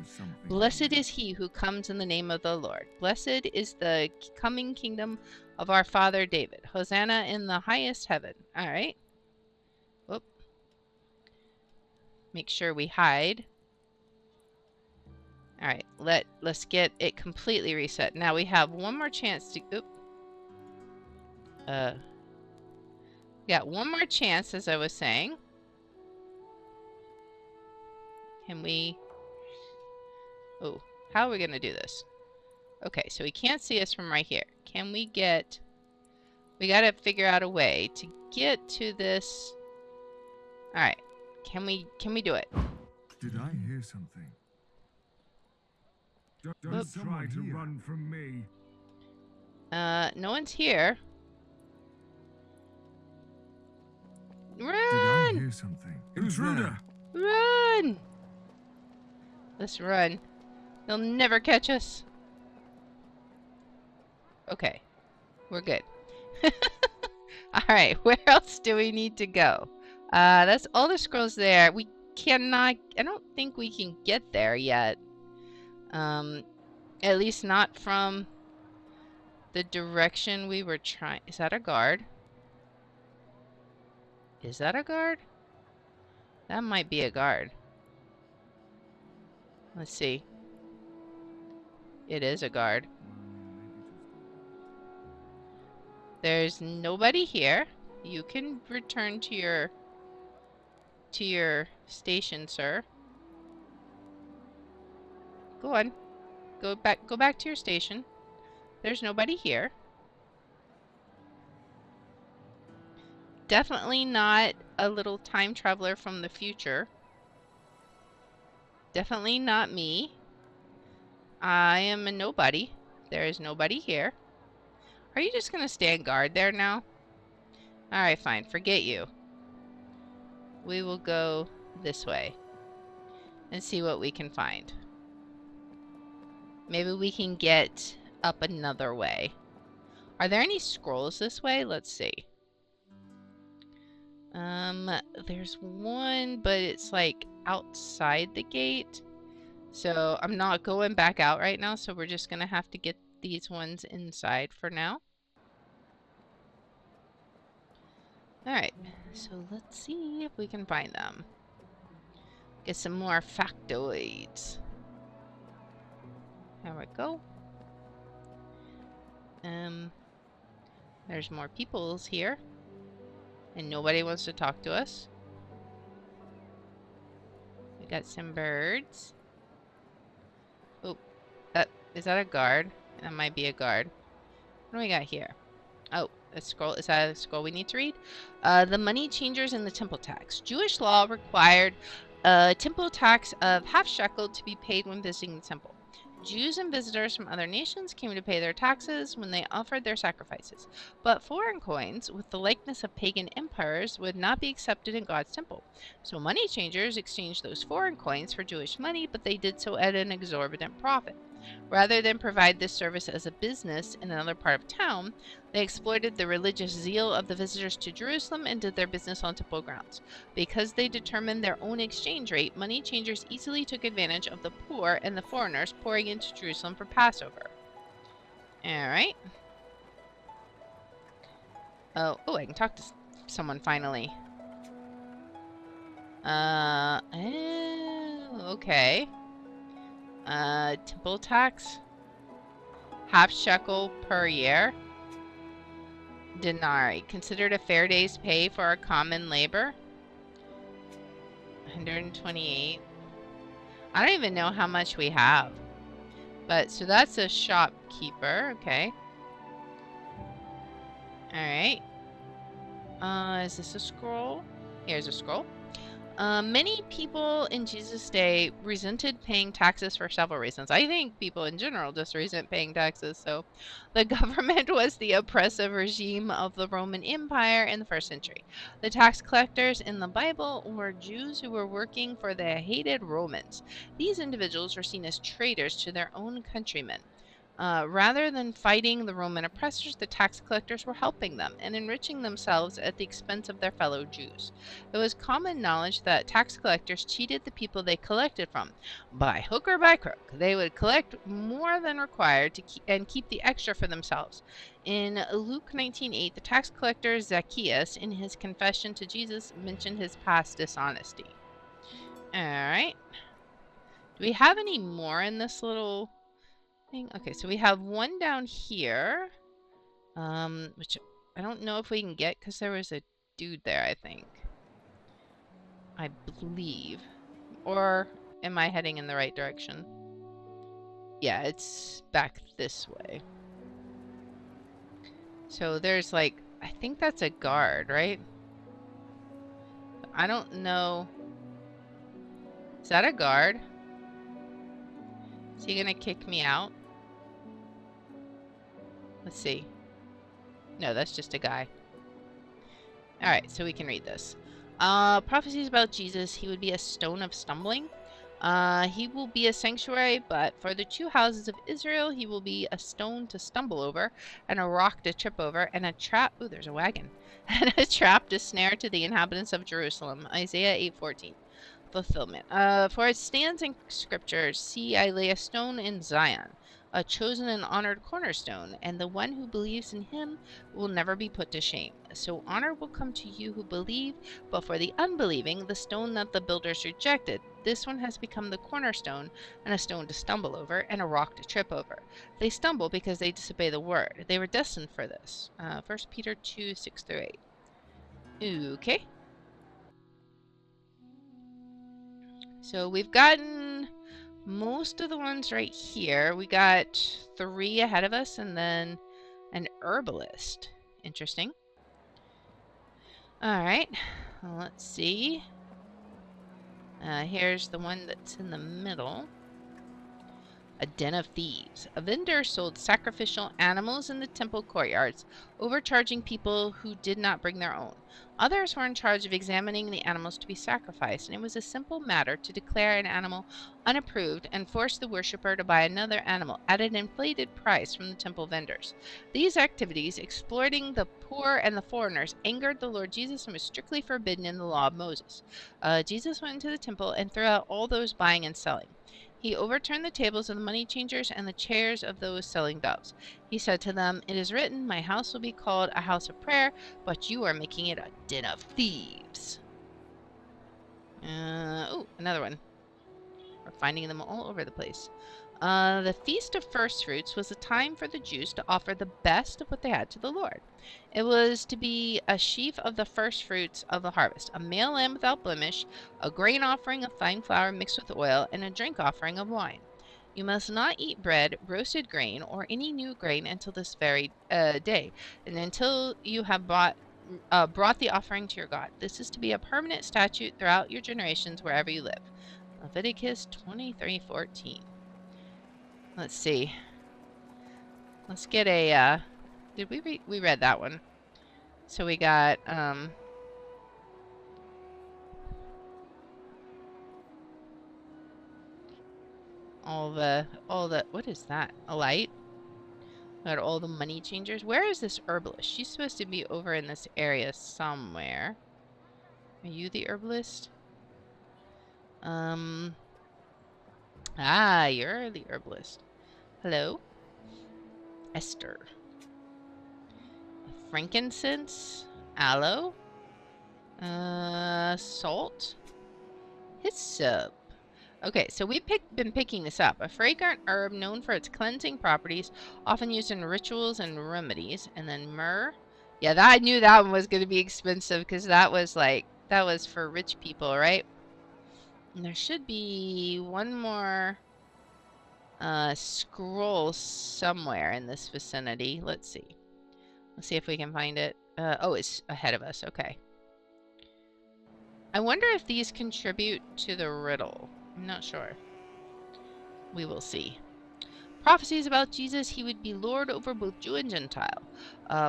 Blessed is he who comes in the name of the Lord. Blessed is the coming kingdom of our father David. Hosanna in the highest heaven. All right. Whoop. Make sure we hide. All right. Let's get it completely reset. Now we have one more chance to. Oop. Got one more chance, as I was saying. Can we... Oh, how are we going to do this? Okay, so he can't see us from right here. Can we get... We got to figure out a way to get to this... Alright. Can we do it? Did I hear something? Don't try to run from me. No one's here. Run! Did I hear something? Intruder! Run! Let's run. They'll never catch us. Okay. We're good. Alright, where else do we need to go? That's all the scrolls there. We cannot... I don't think we can get there yet. At least not from the direction we were trying... Is that a guard? Is that a guard? That might be a guard. Let's see. It is a guard. There's nobody here. You can return to your station, sir. Go on. Go back to your station. There's nobody here. Definitely not a little time traveler from the future. Definitely not me. I am a nobody. There is nobody here. Are you just gonna stand guard there now? Alright, fine. Forget you. We will go this way and see what we can find. Maybe we can get up another way. Are there any scrolls this way? Let's see. There's one, but it's like outside the gate. So I'm not going back out right now, so we're just gonna have to get these ones inside for now. Alright, so let's see if we can find them. Get some more factoids. There we go. There's more peoples here. And nobody wants to talk to us. We got some birds. Oh, is that a guard? That might be a guard. What do we got here? Oh, a scroll. Is that a scroll we need to read? The money changers and the temple tax. Jewish law required a temple tax of half shekel to be paid when visiting the temple. Jews and visitors from other nations came to pay their taxes when they offered their sacrifices. But foreign coins with the likeness of pagan empires would not be accepted in God's temple. So money changers exchanged those foreign coins for Jewish money, but they did so at an exorbitant profit. Rather than provide this service as a business in another part of town, they exploited the religious zeal of the visitors to Jerusalem and did their business on temple grounds. Because they determined their own exchange rate, money changers easily took advantage of the poor and the foreigners pouring into Jerusalem for Passover. Alright. Oh, I can talk to someone finally. Okay. Temple tax. Half shekel per year. Denarii, considered a fair day's pay for our common labor. 128. I don't even know how much we have. But, so that's a shopkeeper, okay. Alright. Is this a scroll? Here's a scroll. Many people in Jesus' day resented paying taxes for several reasons. I think people in general just resent paying taxes. So the government was the oppressive regime of the Roman Empire in the 1st century. The tax collectors in the Bible were Jews who were working for the hated Romans. These individuals were seen as traitors to their own countrymen. Rather than fighting the Roman oppressors, the tax collectors were helping them and enriching themselves at the expense of their fellow Jews. It was common knowledge that tax collectors cheated the people they collected from. By hook or by crook, they would collect more than required to keep the extra for themselves. In Luke 19:8, the tax collector Zacchaeus, in his confession to Jesus, mentioned his past dishonesty. Alright. Do we have any more in this little thing? Okay, so we have one down here, which I don't know if we can get because there was a dude there, I think. I believe. Or am I heading in the right direction? Yeah, it's back this way. So there's like, I think that's a guard, right? I don't know. Is that a guard? Is he gonna kick me out? Let's see. No, that's just a guy. Alright, so we can read this. Prophecies about Jesus. He would be a stone of stumbling. He will be a sanctuary, but for the 2 houses of Israel, he will be a stone to stumble over, and a rock to trip over, and a trap. Ooh, there's a wagon. And a trap to snare to the inhabitants of Jerusalem. Isaiah 8:14. Fulfillment. For it stands in Scripture, see, I lay a stone in Zion, a chosen and honored cornerstone, and the one who believes in him will never be put to shame. So honor will come to you who believe, but for the unbelieving, the stone that the builders rejected, this one has become the cornerstone, and a stone to stumble over, and a rock to trip over. They stumble because they disobey the word. They were destined for this. 1 Peter 2:6-8. Okay. So we've gotten most of the ones right here. We got 3 ahead of us and then an herbalist. Interesting. Alright, well, let's see. Here's the one that's in the middle. A den of thieves. A vendor sold sacrificial animals in the temple courtyards, overcharging people who did not bring their own. Others were in charge of examining the animals to be sacrificed, and it was a simple matter to declare an animal unapproved and force the worshiper to buy another animal at an inflated price from the temple vendors. These activities, exploiting the poor and the foreigners, angered the Lord Jesus and was strictly forbidden in the law of Moses. Jesus went into the temple and threw out all those buying and selling. He overturned the tables of the money changers and the chairs of those selling doves. He said to them, "It is written, my house will be called a house of prayer, but you are making it a den of thieves." Oh, another one. We're finding them all over the place. The Feast of First Fruits was a time for the Jews to offer the best of what they had to the Lord. It was to be a sheaf of the first fruits of the harvest, a male lamb without blemish, a grain offering of fine flour mixed with oil, and a drink offering of wine. You must not eat bread, roasted grain, or any new grain until this very day, and until you have brought the offering to your God. This is to be a permanent statute throughout your generations wherever you live. Leviticus 23:14. Let's see. Let's get a, did we read that one. So we got, all the, what is that? A light? Got all the money changers. Where is this herbalist? She's supposed to be over in this area somewhere. Are you the herbalist? Ah, you're the herbalist. Hello? Esther. Frankincense? Aloe? Salt? Hyssop. Okay, so we've been picking this up. A fragrant herb known for its cleansing properties, often used in rituals and remedies. And then myrrh. Yeah, I knew that one was going to be expensive because that was for rich people, right? And there should be one more scroll somewhere in this vicinity. Let's see. Let's see if we can find it. Oh, it's ahead of us. Okay. I wonder if these contribute to the riddle. I'm not sure. We will see. Prophecies about Jesus, he would be Lord over both Jew and Gentile.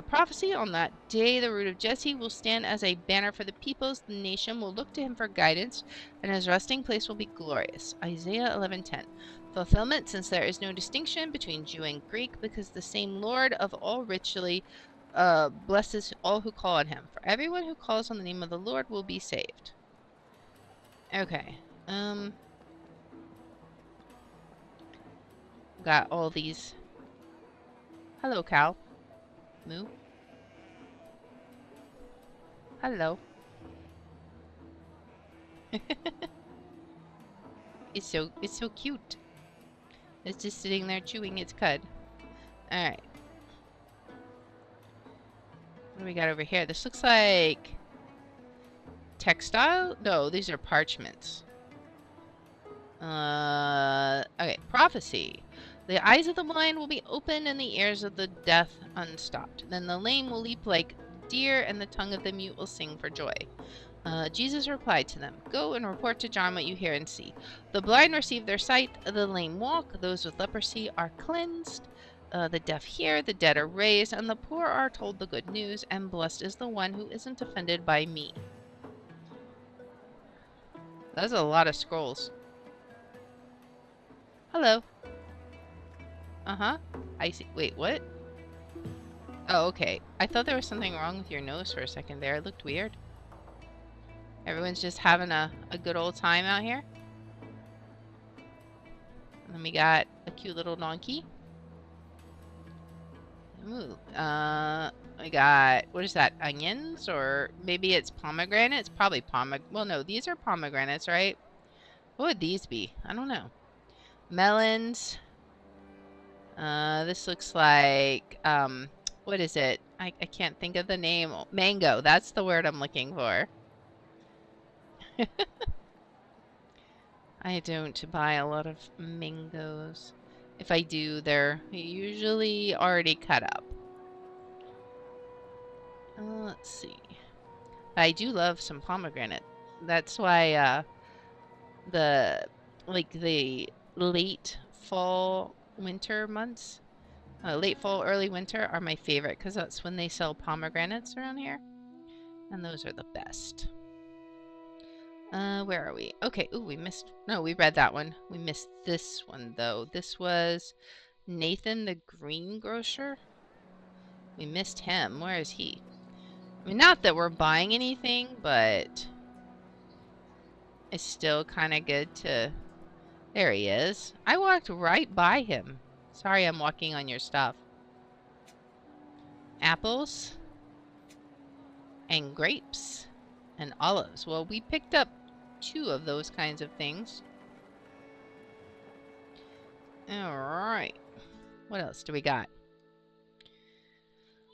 Prophecy on that day, the root of Jesse will stand as a banner for the peoples. The nation will look to him for guidance, and his resting place will be glorious. Isaiah 11:10. Fulfillment, since there is no distinction between Jew and Greek, because the same Lord of all richly blesses all who call on him. For everyone who calls on the name of the Lord will be saved. Okay. Got all these. Hello, cow. Moo. Hello. It's so cute. It's just sitting there chewing its cud. Alright. What do we got over here? This looks like textile? No, these are parchments. Okay, prophecy. The eyes of the blind will be opened and the ears of the deaf unstopped. Then the lame will leap like deer and the tongue of the mute will sing for joy. Jesus replied to them, "Go and report to John what you hear and see. The blind receive their sight, the lame walk, those with leprosy are cleansed, the deaf hear, the dead are raised, and the poor are told the good news, and blessed is the one who isn't offended by me." That's a lot of scrolls. Hello. Uh-huh. I see. Wait, what? Oh, okay. I thought there was something wrong with your nose for a second there. It looked weird. Everyone's just having a good old time out here. And then we got a cute little donkey. Ooh. We got, what is that? Onions? Or maybe it's pomegranates? Probably well, no, these are pomegranates, right? What would these be? I don't know. Melons. This looks like, what is it? I can't think of the name. Mango. That's the word I'm looking for. I don't buy a lot of mangoes. If I do, they're usually already cut up. Let's see. I do love some pomegranate. That's why, the late fall, winter months, late fall, early winter are my favorite because that's when they sell pomegranates around here. And those are the best. Where are we? Okay, ooh, we read that one. We missed this one, though. This was Nathan the greengrocer. We missed him. Where is he? I mean, not that we're buying anything, but it's still kind of good to... There he is. I walked right by him. Sorry I'm walking on your stuff. Apples. And grapes. And olives. Well, we picked up 2 of those kinds of things. Alright. What else do we got?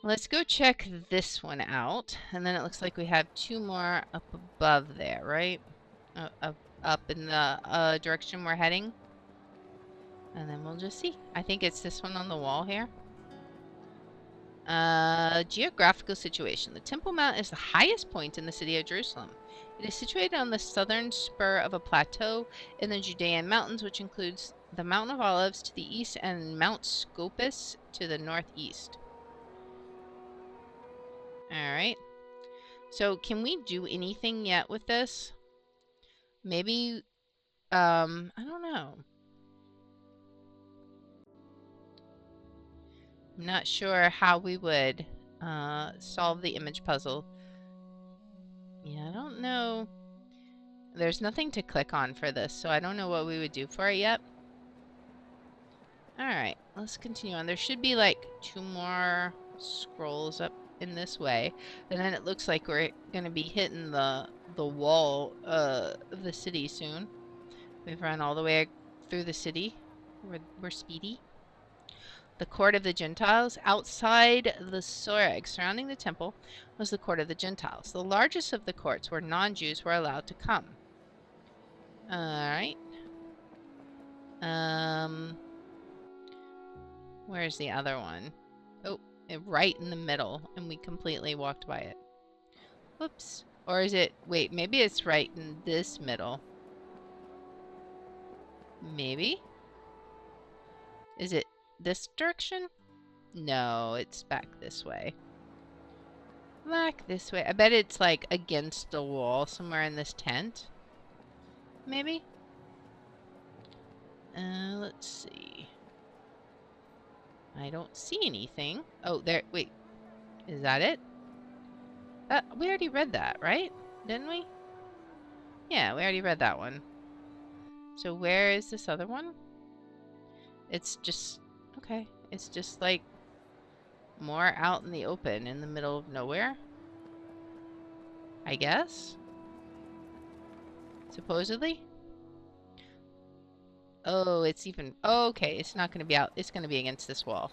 Let's go check this one out. And then it looks like we have 2 more up above there, right? Up in the direction we're heading. And then we'll just see. I think it's this one on the wall here. Geographical situation. The Temple Mount is the highest point in the city of Jerusalem. It is situated on the southern spur of a plateau in the Judean mountains, which includes the Mountain of Olives to the east and Mount Scopus to the northeast. Alright. So can we do anything yet with this? Maybe, I don't know. I'm not sure how we would solve the image puzzle. Yeah, I don't know. There's nothing to click on for this, so I don't know what we would do for it yet. Alright, let's continue on. There should be like 2 more scrolls up in this way, and then it looks like we're gonna be hitting the wall of the city soon. We've run all the way through the city. We're speedy. The court of the Gentiles. Outside the Soreg surrounding the temple was the court of the Gentiles. The largest of the courts where non-Jews were allowed to come. Alright. Where's the other one? Oh, right in the middle, and we completely walked by it. Whoops. Or is it... Wait, maybe it's right in this middle. Maybe? Is it this direction? No, it's back this way. Back this way. I bet it's like against the wall somewhere in this tent. Maybe? Let's see. I don't see anything. Oh, there. Wait. Is that it? We already read that, right? Didn't we? Yeah, we already read that one. So where is this other one? It's just... Okay. It's just like more out in the open in the middle of nowhere. I guess? Supposedly? Oh, it's even... Oh, okay, it's not going to be out. It's going to be against this wall.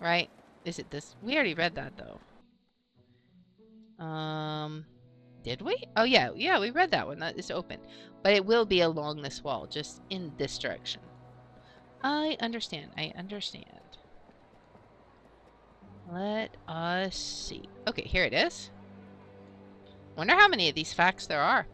Right? Is it this? We already read that, though. Did we? Oh, yeah. Yeah, we read that one. That is open. But it will be along this wall, just in this direction. I understand. I understand. Let us see. Okay, here it is. Wonder how many of these facts there are.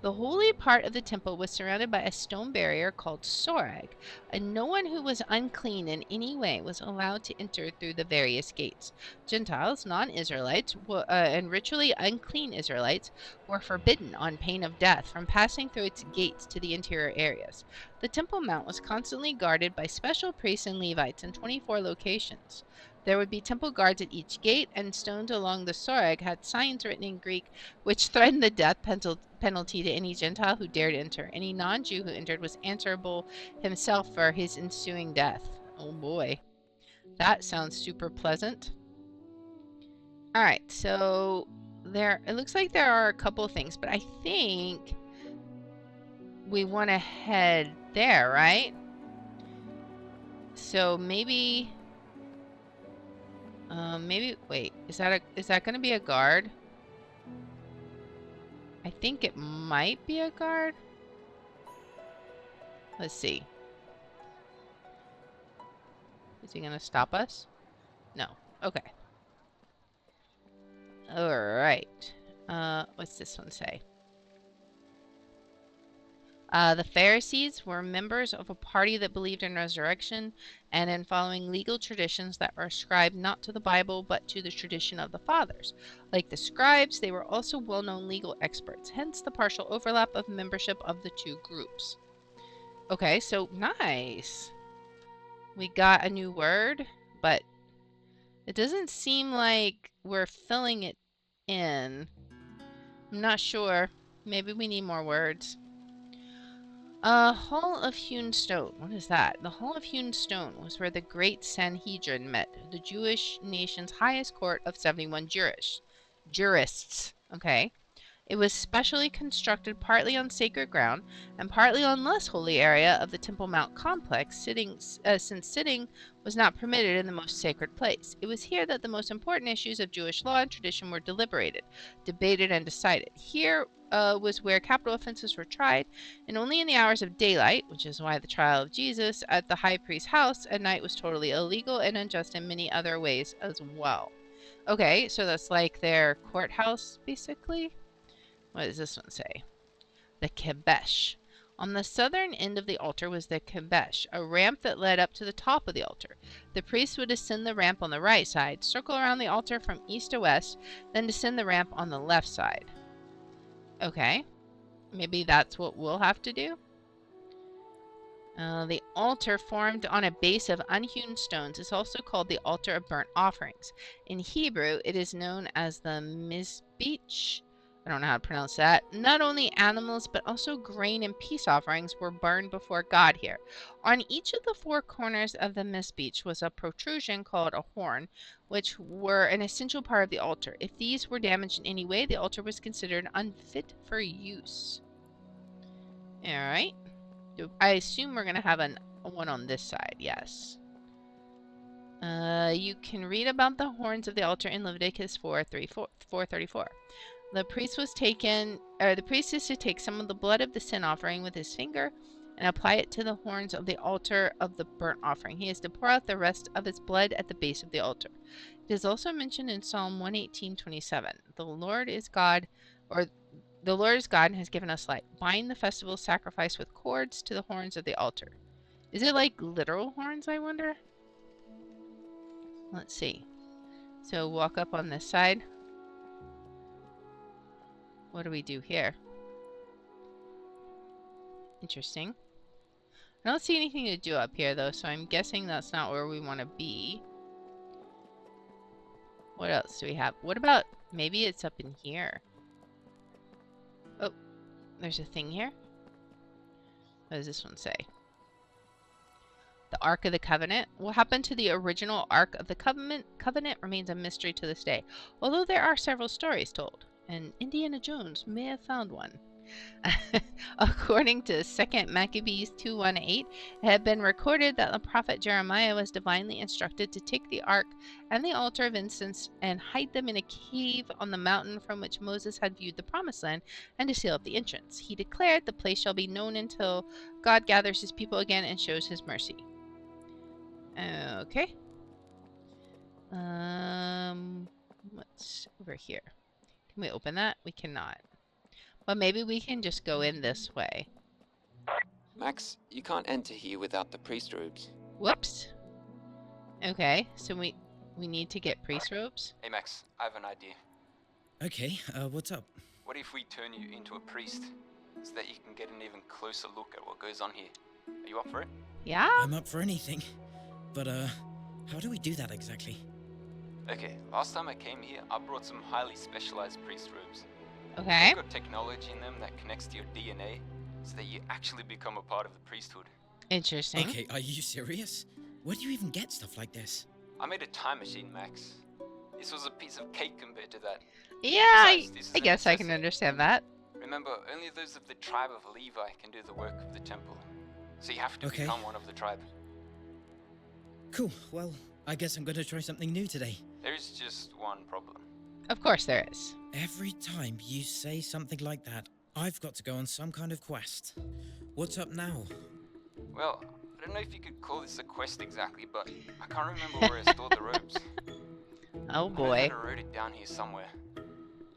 The holy part of the temple was surrounded by a stone barrier called Soreg, and no one who was unclean in any way was allowed to enter through the various gates. Gentiles, non-Israelites, and ritually unclean Israelites were forbidden on pain of death from passing through its gates to the interior areas. The Temple Mount was constantly guarded by special priests and Levites in 24 locations. There would be temple guards at each gate, and stones along the Soreg had signs written in Greek which threatened the death penalty to any Gentile who dared enter. Any non-Jew who entered was answerable himself for his ensuing death. Oh boy. That sounds super pleasant. Alright, so it looks like there are a couple things, but I think we want to head there, right? So maybe... wait, is that gonna be a guard? I think it might be a guard. Let's see. Is he gonna stop us? No. Okay. Alright. What's this one say? The Pharisees were members of a party that believed in resurrection and in following legal traditions that were ascribed not to the Bible but to the tradition of the fathers. Like the scribes, they were also well-known legal experts, hence the partial overlap of membership of the two groups. Okay, so nice. We got a new word, but it doesn't seem like we're filling it in. I'm not sure. Maybe we need more words. Hall of Hewn Stone. What is that? The Hall of Hewn Stone was where the Great Sanhedrin met, the Jewish nation's highest court of 71 jurists. Okay. It was specially constructed partly on sacred ground and partly on less holy area of the Temple Mount complex, since sitting was not permitted in the most sacred place. It was here that the most important issues of Jewish law and tradition were deliberated, debated, and decided. Here was where capital offenses were tried, and only in the hours of daylight, which is why the trial of Jesus at the high priest's house at night was totally illegal and unjust in many other ways as well. Okay, so that's like their courthouse, basically. What does this one say? The Kebesh. On the southern end of the altar was the Kabesh, a ramp that led up to the top of the altar. The priest would ascend the ramp on the right side, circle around the altar from east to west, then descend the ramp on the left side. Okay, maybe that's what we'll have to do. The altar formed on a base of unhewn stones is also called the altar of burnt offerings. In Hebrew, it is known as the mizbeach. I don't know how to pronounce that. Not only animals, but also grain and peace offerings were burned before God here. On each of the four corners of the mizbeach was a protrusion called a horn, which were an essential part of the altar. If these were damaged in any way, the altar was considered unfit for use. Alright. I assume we're going to have one on this side, yes. You can read about the horns of the altar in Leviticus 4:34. The priest is to take some of the blood of the sin offering with his finger and apply it to the horns of the altar of the burnt offering. He is to pour out the rest of his blood at the base of the altar. It is also mentioned in Psalm 118:27. The Lord is God and has given us light. Bind the festival sacrifice with cords to the horns of the altar. Is it like literal horns, I wonder? Let's see. So walk up on this side. What do we do here? Interesting. I don't see anything to do up here though, so I'm guessing that's not where we want to be. What else do we have? What about, maybe it's up in here. Oh, there's a thing here. What does this one say? The Ark of the Covenant. What happened to the original Ark of the Covenant remains a mystery to this day, although there are several stories told, and Indiana Jones may have found one. According to 2 Maccabees 2:18, it had been recorded that the prophet Jeremiah was divinely instructed to take the ark and the altar of incense and hide them in a cave on the mountain from which Moses had viewed the promised land, and to seal up the entrance. He declared, "The place shall be known until God gathers his people again and shows his mercy." Okay. What's over here? Can we open that? We cannot. But maybe we can just go in this way. Max, you can't enter here without the priest robes. Whoops. Okay, so we need to get priest robes. Hey Max, I have an idea. Okay, what's up? What if we turn you into a priest so that you can get an even closer look at what goes on here? Are you up for it? Yeah? I'm up for anything. But, how do we do that exactly? Okay, last time I came here, I brought some highly specialized priest robes. Okay. They've got technology in them that connects to your DNA so that you actually become a part of the priesthood. Interesting. Okay, are you serious? Where do you even get stuff like this? I made a time machine, Max. This was a piece of cake compared to that. Yeah, Besides, this is I a guess I can necessity. understand that. Remember, only those of the tribe of Levi can do the work of the temple. So you have to Okay. become one of the tribe. Cool, well, I guess I'm gonna try something new today. There's just one problem. Of course there is. Every time you say something like that, I've got to go on some kind of quest. What's up now? Well, I don't know if you could call this a quest exactly, but I can't remember where I stored the robes. Oh I boy. wrote it down here somewhere. I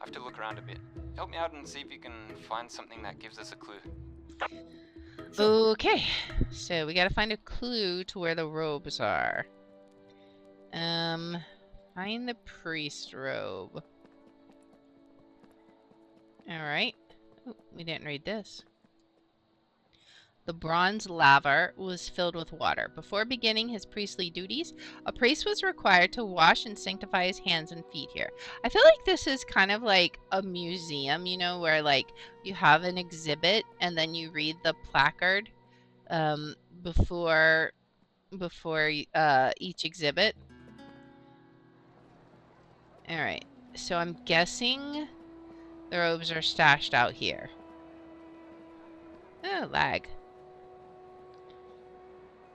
have to look around a bit. Help me out and see if you can find something that gives us a clue. Okay, so we gotta find a clue to where the robes are. Find the priest robe. Alright. Oh, we didn't read this. The bronze laver was filled with water. Before beginning his priestly duties, a priest was required to wash and sanctify his hands and feet here. I feel like this is kind of like a museum, you know, where like you have an exhibit and then you read the placard before each exhibit. Alright, so I'm guessing the robes are stashed out here. Oh, lag.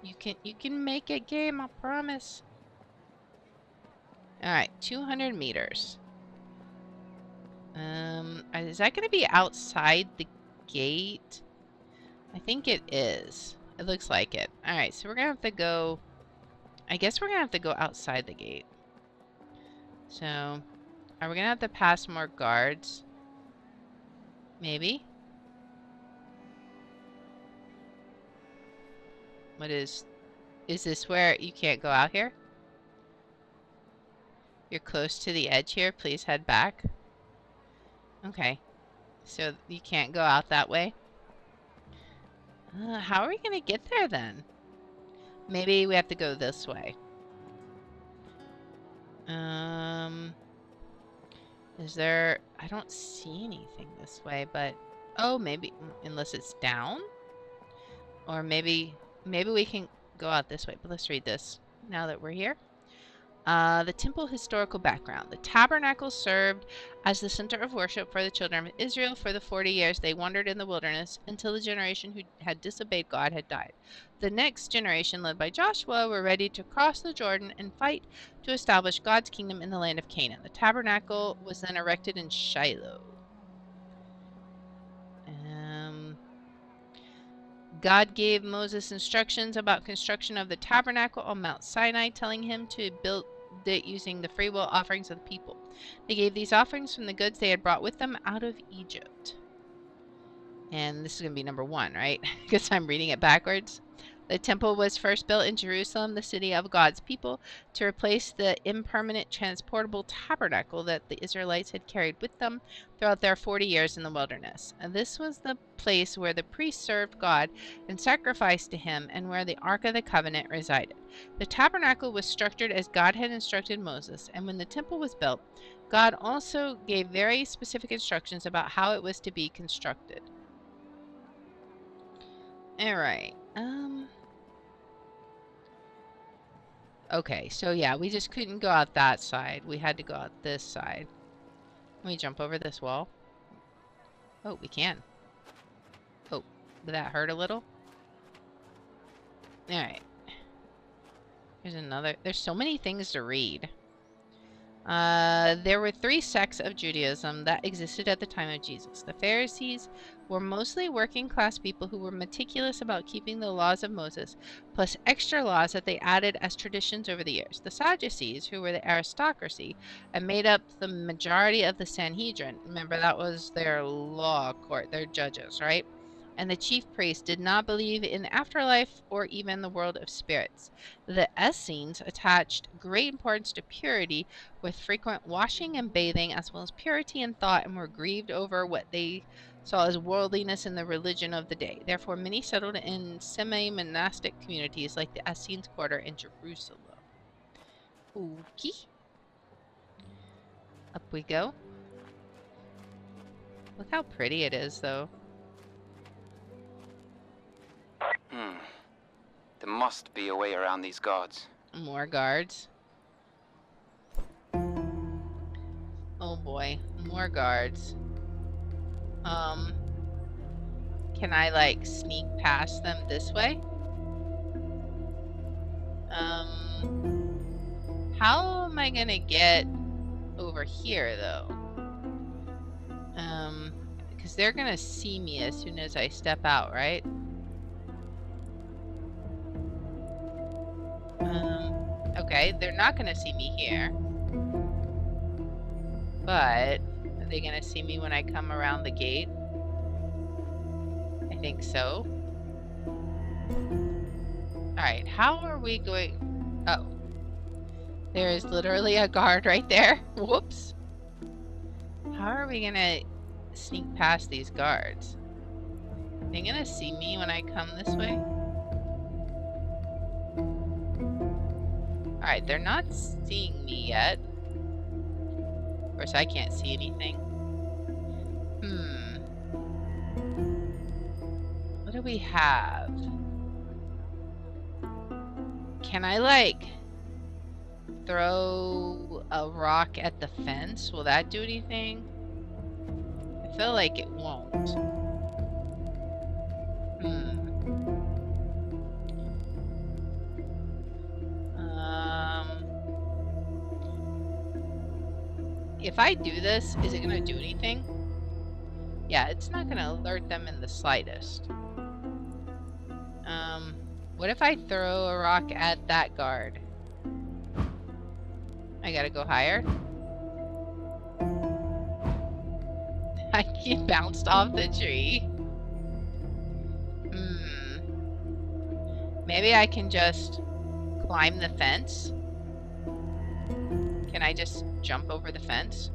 You can make it, game, I promise. Alright, 200 meters. Is that gonna be outside the gate? I think it is. It looks like it. Alright, so we're gonna have to go... I guess we're gonna have to go outside the gate. So, are we gonna have to pass more guards? Maybe? What is this where you can't go out here? You're close to the edge here. Please head back. Okay. So you can't go out that way? How are we going to get there then? Maybe we have to go this way. Is there... I don't see anything this way, but... Oh, maybe... Unless it's down? Or maybe we can go out this way. But let's read this now that we're here. The temple historical background. The tabernacle served as the center of worship for the children of Israel for the 40 years they wandered in the wilderness until the generation who had disobeyed God had died. The next generation, led by Joshua, were ready to cross the Jordan and fight to establish God's kingdom in the land of Canaan. The tabernacle was then erected in Shiloh. God gave Moses instructions about construction of the tabernacle on Mount Sinai, telling him to build it using the freewill offerings of the people. They gave these offerings from the goods they had brought with them out of Egypt. And this is going to be number 1, right? Because I'm reading it backwards. The temple was first built in Jerusalem, the city of God's people, to replace the impermanent transportable tabernacle that the Israelites had carried with them throughout their 40 years in the wilderness. And this was the place where the priests served God and sacrificed to him, and where the Ark of the Covenant resided. The tabernacle was structured as God had instructed Moses, and when the temple was built, God also gave very specific instructions about how it was to be constructed. Alright, okay, so yeah, we just couldn't go out that side. We had to go out this side. Can we jump over this wall? Oh, we can. Oh, did that hurt a little? Alright. There's another. There's so many things to read. There were 3 sects of Judaism that existed at the time of Jesus. The Pharisees were mostly working class people who were meticulous about keeping the laws of Moses, plus extra laws that they added as traditions over the years. The Sadducees, who were the aristocracy and made up the majority of the Sanhedrin. Remember, that was their law court, their judges, right? And the chief priests did not believe in afterlife or even the world of spirits. The Essenes attached great importance to purity, with frequent washing and bathing, as well as purity in thought, and were grieved over what they saw as worldliness in the religion of the day. Therefore, many settled in semi-monastic communities like the Essenes quarter in Jerusalem. Okay. Up we go. Look how pretty it is, though. There must be a way around these guards. More guards. Oh boy, more guards. Can I like sneak past them this way? How am I gonna get over here though? Because they're gonna see me as soon as I step out, right? Okay, they're not gonna see me here. But are they gonna see me when I come around the gate? I think so. Alright, how are we going... Oh. There is literally a guard right there. Whoops. How are we gonna sneak past these guards? Are they gonna see me when I come this way? Alright, they're not seeing me yet. Of course, I can't see anything. What do we have? Can I, like, throw a rock at the fence? Will that do anything? I feel like it won't. If I do this, is it gonna do anything? Yeah, it's not gonna alert them in the slightest. What if I throw a rock at that guard? I gotta go higher. He bounced off the tree. Maybe I can just climb the fence. Can I just jump over the fence?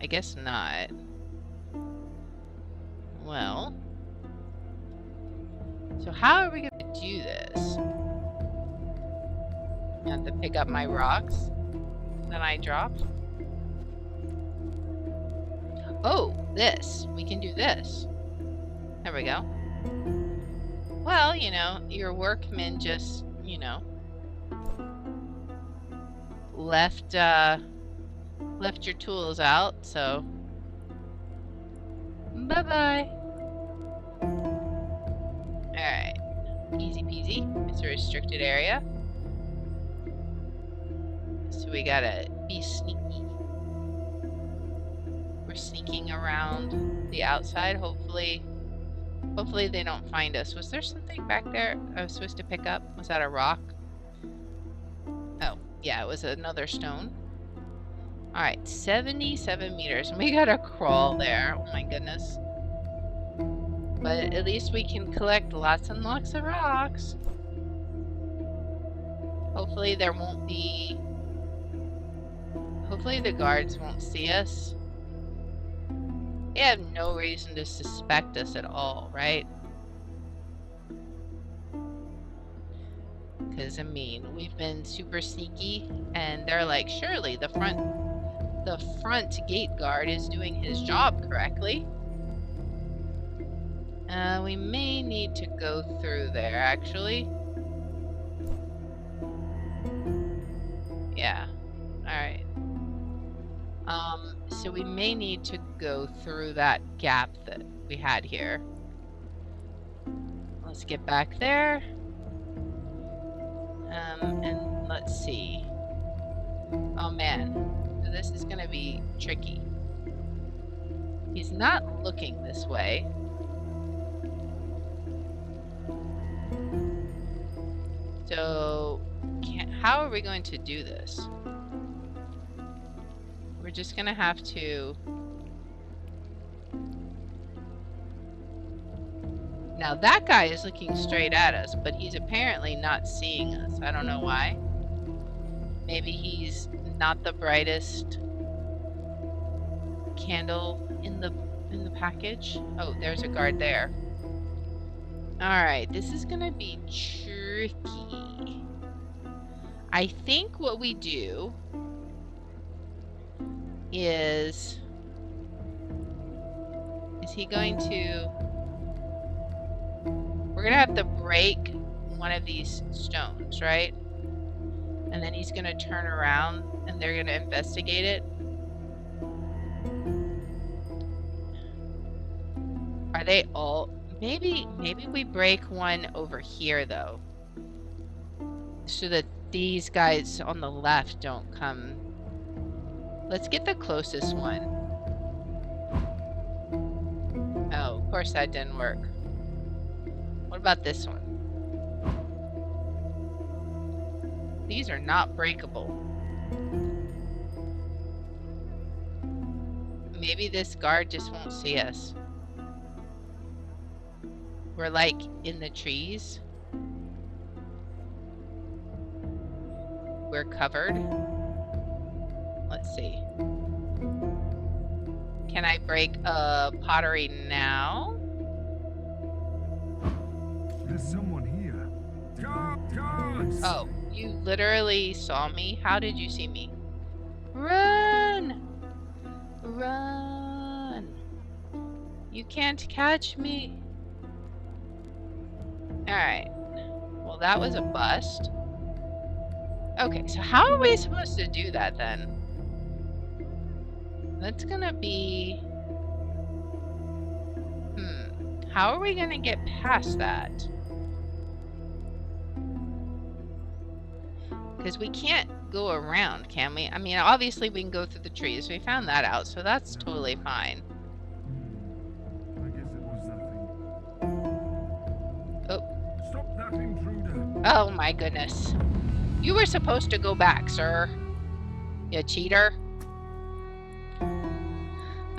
I guess not. Well, so how are we gonna do this? I have to pick up my rocks that I dropped. Oh, this. We can do this. There we go. Well, you know, your workmen just, you know, left your tools out, so bye-bye. Alright. Easy peasy. It's a restricted area. So we gotta be sneaky. We're sneaking around the outside. Hopefully they don't find us. Was there something back there I was supposed to pick up? Was that a rock? Oh, yeah, it was another stone. Alright, 77 meters. And we gotta crawl there. Oh my goodness. But at least we can collect lots and lots of rocks. Hopefully there won't be... Hopefully the guards won't see us. They have no reason to suspect us at all, right? Because, I mean, we've been super sneaky, and they're like, surely the front gate guard is doing his job correctly. We may need to go through there, actually. Yeah. Alright. So we may need to go through that gap that we had here. Let's get back there. And let's see. Oh man, this is gonna be tricky. He's not looking this way. So, how are we going to do this? We're just gonna have to... Now that guy is looking straight at us, but he's apparently not seeing us. I don't know why. Maybe he's not the brightest candle in the package. Oh, there's a guard there. Alright, this is gonna be tricky. I think what we do is he going to... We're gonna have to break one of these stones, right? And then he's gonna turn around and they're gonna investigate it. Are they all... Maybe we break one over here, though. So that these guys on the left don't come. Let's get the closest one. Oh, of course that didn't work. What about this one? These are not breakable. Maybe this guard just won't see us. We're like in the trees. We're covered. Let's see. Can I break a pottery now? There's someone here. Guards! Oh, you literally saw me? How did you see me? Run! Run! You can't catch me. Alright. Well, that was a bust. Okay, so how are we supposed to do that then? That's gonna be... How are we gonna get past that? Because we can't go around, can we? I mean, obviously we can go through the trees. We found that out, so that's totally fine. I guess it was nothing. Oh. Stop that intruder! Oh my goodness. You were supposed to go back, sir. You cheater.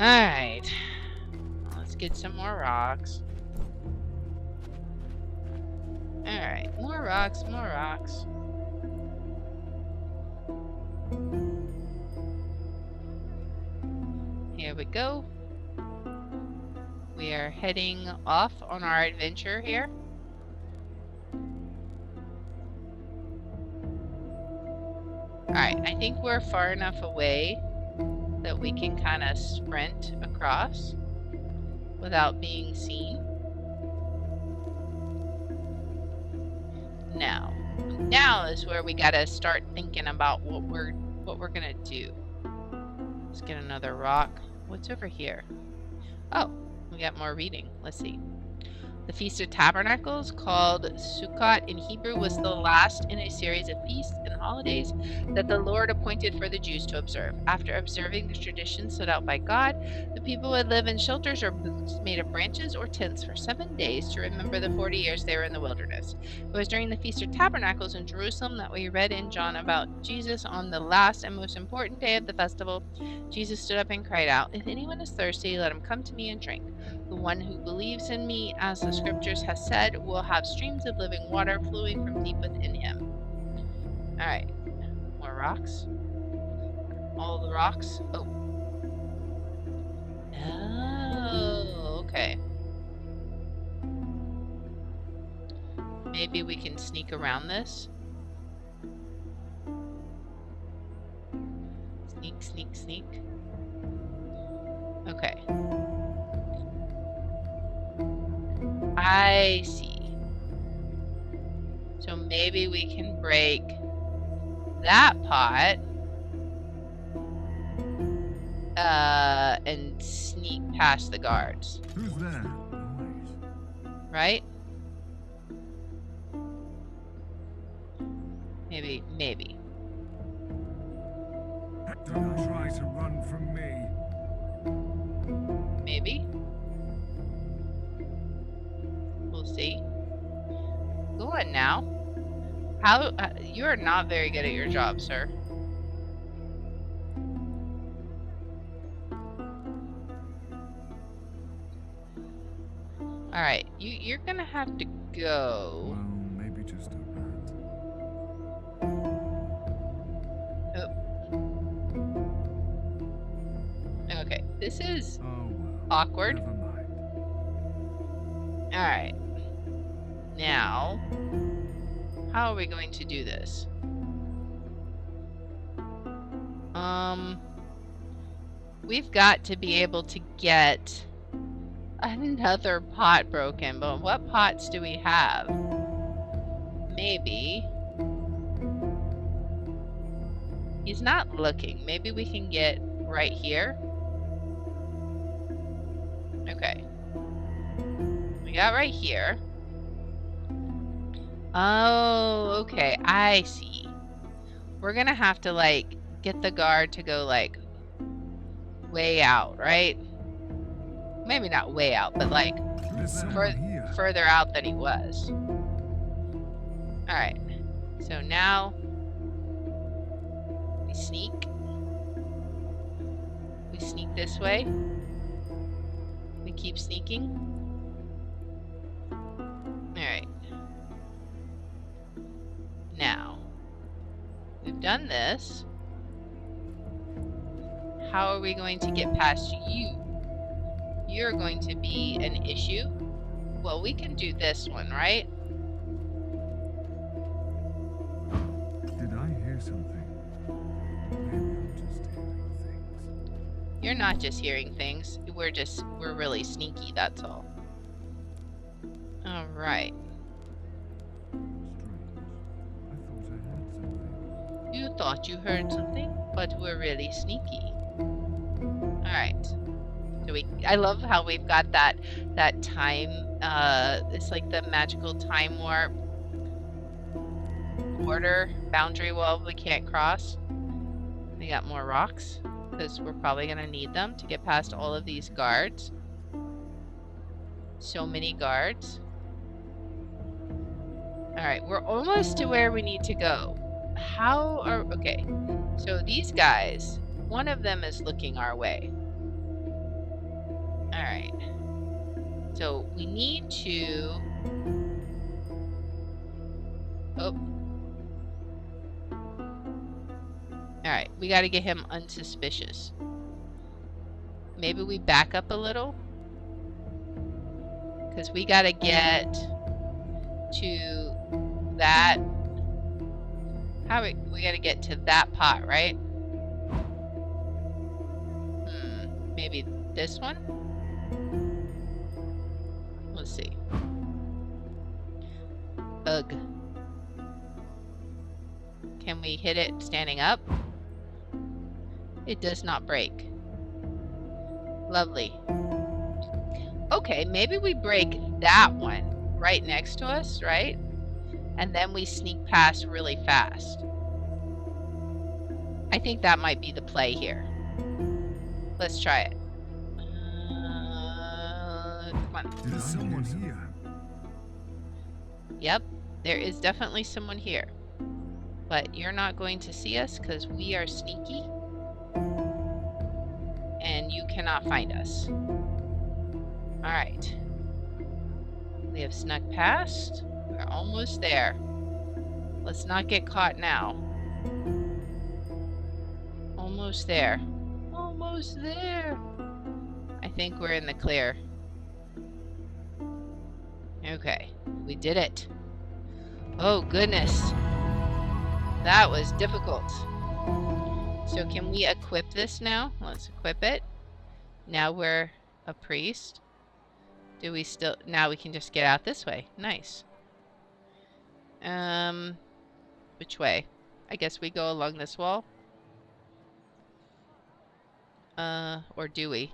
Alright. Let's get some more rocks. Alright, more rocks, more rocks. Here we go. We are heading off on our adventure here. Alright, I think we're far enough away that we can kind of sprint across without being seen. Now is where we gotta start thinking about what we're gonna do. Let's get another rock. What's over here? Oh, we got more reading. Let's see. The Feast of Tabernacles, called Sukkot in Hebrew, was the last in a series of feasts and holidays that the Lord appointed for the Jews to observe. After observing the traditions set out by God, the people would live in shelters or booths made of branches or tents for 7 days to remember the 40 years they were in the wilderness. It was during the Feast of Tabernacles in Jerusalem that we read in John about Jesus on the last and most important day of the festival. Jesus stood up and cried out, "If anyone is thirsty, let him come to me and drink. The one who believes in me, as the scriptures has said, will have streams of living water flowing from deep within him." Alright, more rocks. All the rocks. Oh. Oh, okay. Maybe we can sneak around this. Sneak, sneak, sneak. Okay. I see. So maybe we can break that pot and sneak past the guards. Who's there? Noise. Right? Maybe. Don't try to run from me. Maybe. We'll see. Go on now. How you are not very good at your job, sir. All right, you're gonna have to go. Well, maybe just a rat. Oh. Okay, this is Oh well. awkward. Never mind. All right. Now, how are we going to do this? We've got to be able to get another pot broken, but what pots do we have? Maybe. He's not looking. Maybe we can get right here. Okay. We got right here. Oh, okay. I see. We're gonna have to, like, get the guard to go, like, way out, right? Maybe not way out, but, like, further out than he was. Alright. So now we sneak. We sneak this way. We keep sneaking. Alright. Now, we've done this. How are we going to get past you? You're going to be an issue. Well, we can do this one, right? Did I hear something? Maybe I'm just hearing things. You're not just hearing things. We're really sneaky, that's all. All right. Strange. I thought I heard something. You thought you heard something, but we're really sneaky. All right. So I love how we've got that time. It's like the magical time warp border boundary wall we can't cross. We got more rocks because we're probably gonna need them to get past all of these guards. So many guards. All right, we're almost to where we need to go. Okay, so these guys, one of them is looking our way. All right, so we need to Oh. Alright, we gotta get him unsuspicious. Maybe we back up a little? Because we gotta get to that. We gotta get to that pot, right? Maybe this one? Let's see. Ugh. Can we hit it standing up? It does not break. Lovely. Okay, maybe we break that one right next to us, right? And then we sneak past really fast. I think that might be the play here. Let's try it. Come on. There's someone here. Yep, there is definitely someone here. But you're not going to see us because we are sneaky. And you cannot find us. Alright. We have snuck past. We're almost there. Let's not get caught now. Almost there. Almost there. I think we're in the clear. Okay, we did it. Oh goodness. That was difficult. So can we equip this now? Let's equip it. Now we're a priest. Do we still... Now we can just get out this way. Nice. Which way? I guess we go along this wall. Or do we?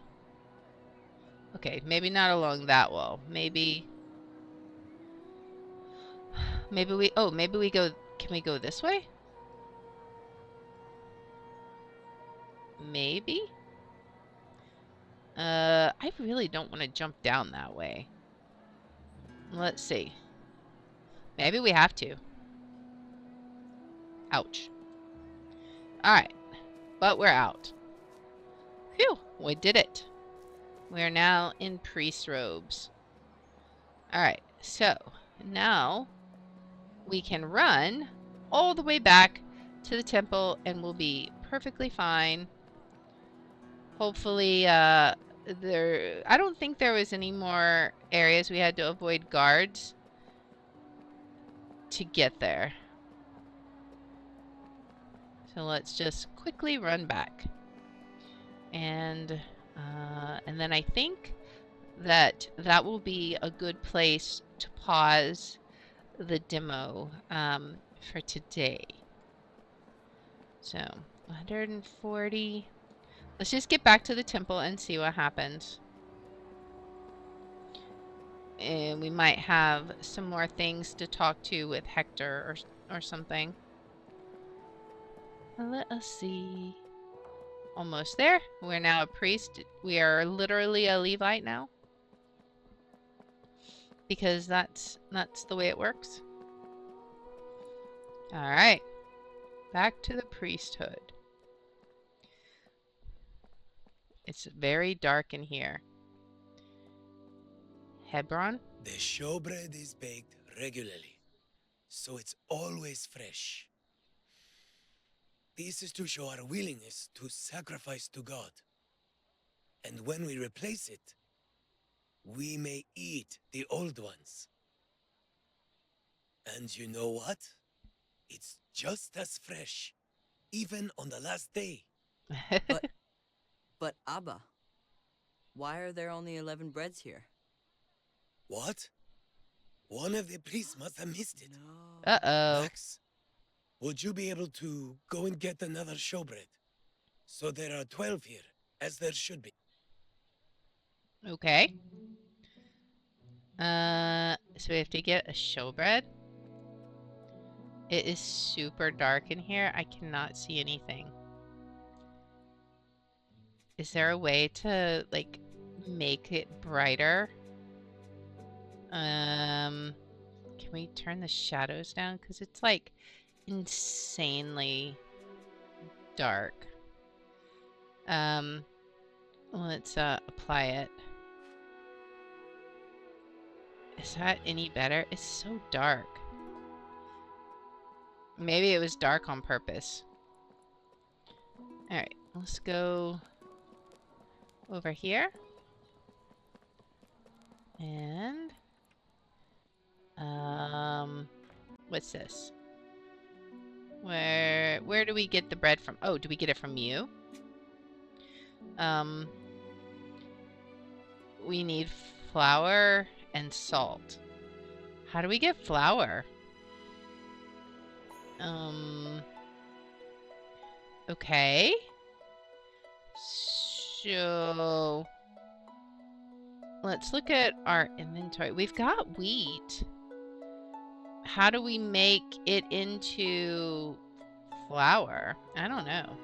Okay, maybe not along that wall. Maybe we... Oh, maybe we go... Can we go this way? Maybe? I really don't want to jump down that way. Let's see. Maybe we have to. Ouch. Alright. But we're out. Phew! We did it. We are now in priest robes. Alright, so now we can run all the way back to the temple and we'll be perfectly fine. Hopefully, I don't think there was any more areas we had to avoid guards to get there. So let's just quickly run back. And then I think that will be a good place to pause the demo for today. So 140. Let's just get back to the temple and see what happens. And we might have some more things to talk to with Hector or something. Let us see. Almost there. We're now a priest. We are literally a Levite now. Because that's the way it works. Alright. Back to the priesthood. It's very dark in here. Hebron? The showbread is baked regularly, so it's always fresh. This is to show our willingness to sacrifice to God. And when we replace it, we may eat the old ones. And you know what? It's just as fresh, even on the last day. But Abba, why are there only 11 breads here? What? One of the priests must have missed it. No. Uh-oh. Max, would you be able to go and get another showbread? So there are 12 here, as there should be. Okay. So we have to get a showbread. It is super dark in here. I cannot see anything. Is there a way to, like, make it brighter? Can we turn the shadows down? Because it's, like, insanely dark. Let's apply it. Is that any better? It's so dark. Maybe it was dark on purpose. Alright, let's go over here. And what's this? Where do we get the bread from? Oh, do we get it from you? We need flour and salt. How do we get flour? Okay. So let's look at our inventory. We've got wheat. How do we make it into flour? I don't know.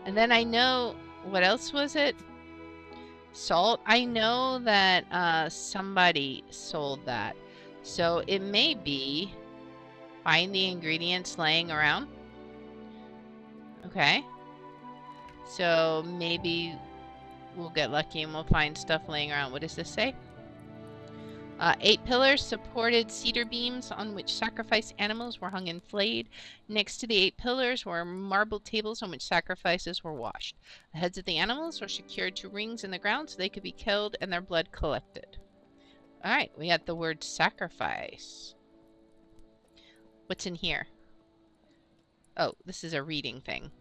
And then I know, what else was it? Salt. I know that somebody sold that. So it may be find the ingredients laying around. Okay. So maybe we'll get lucky and we'll find stuff laying around. What does this say? 8 pillars supported cedar beams on which sacrificed animals were hung and flayed. Next to the 8 pillars were marble tables on which sacrifices were washed. The heads of the animals were secured to rings in the ground so they could be killed and their blood collected. Alright, we got the word sacrifice. What's in here? Oh, this is a reading thing.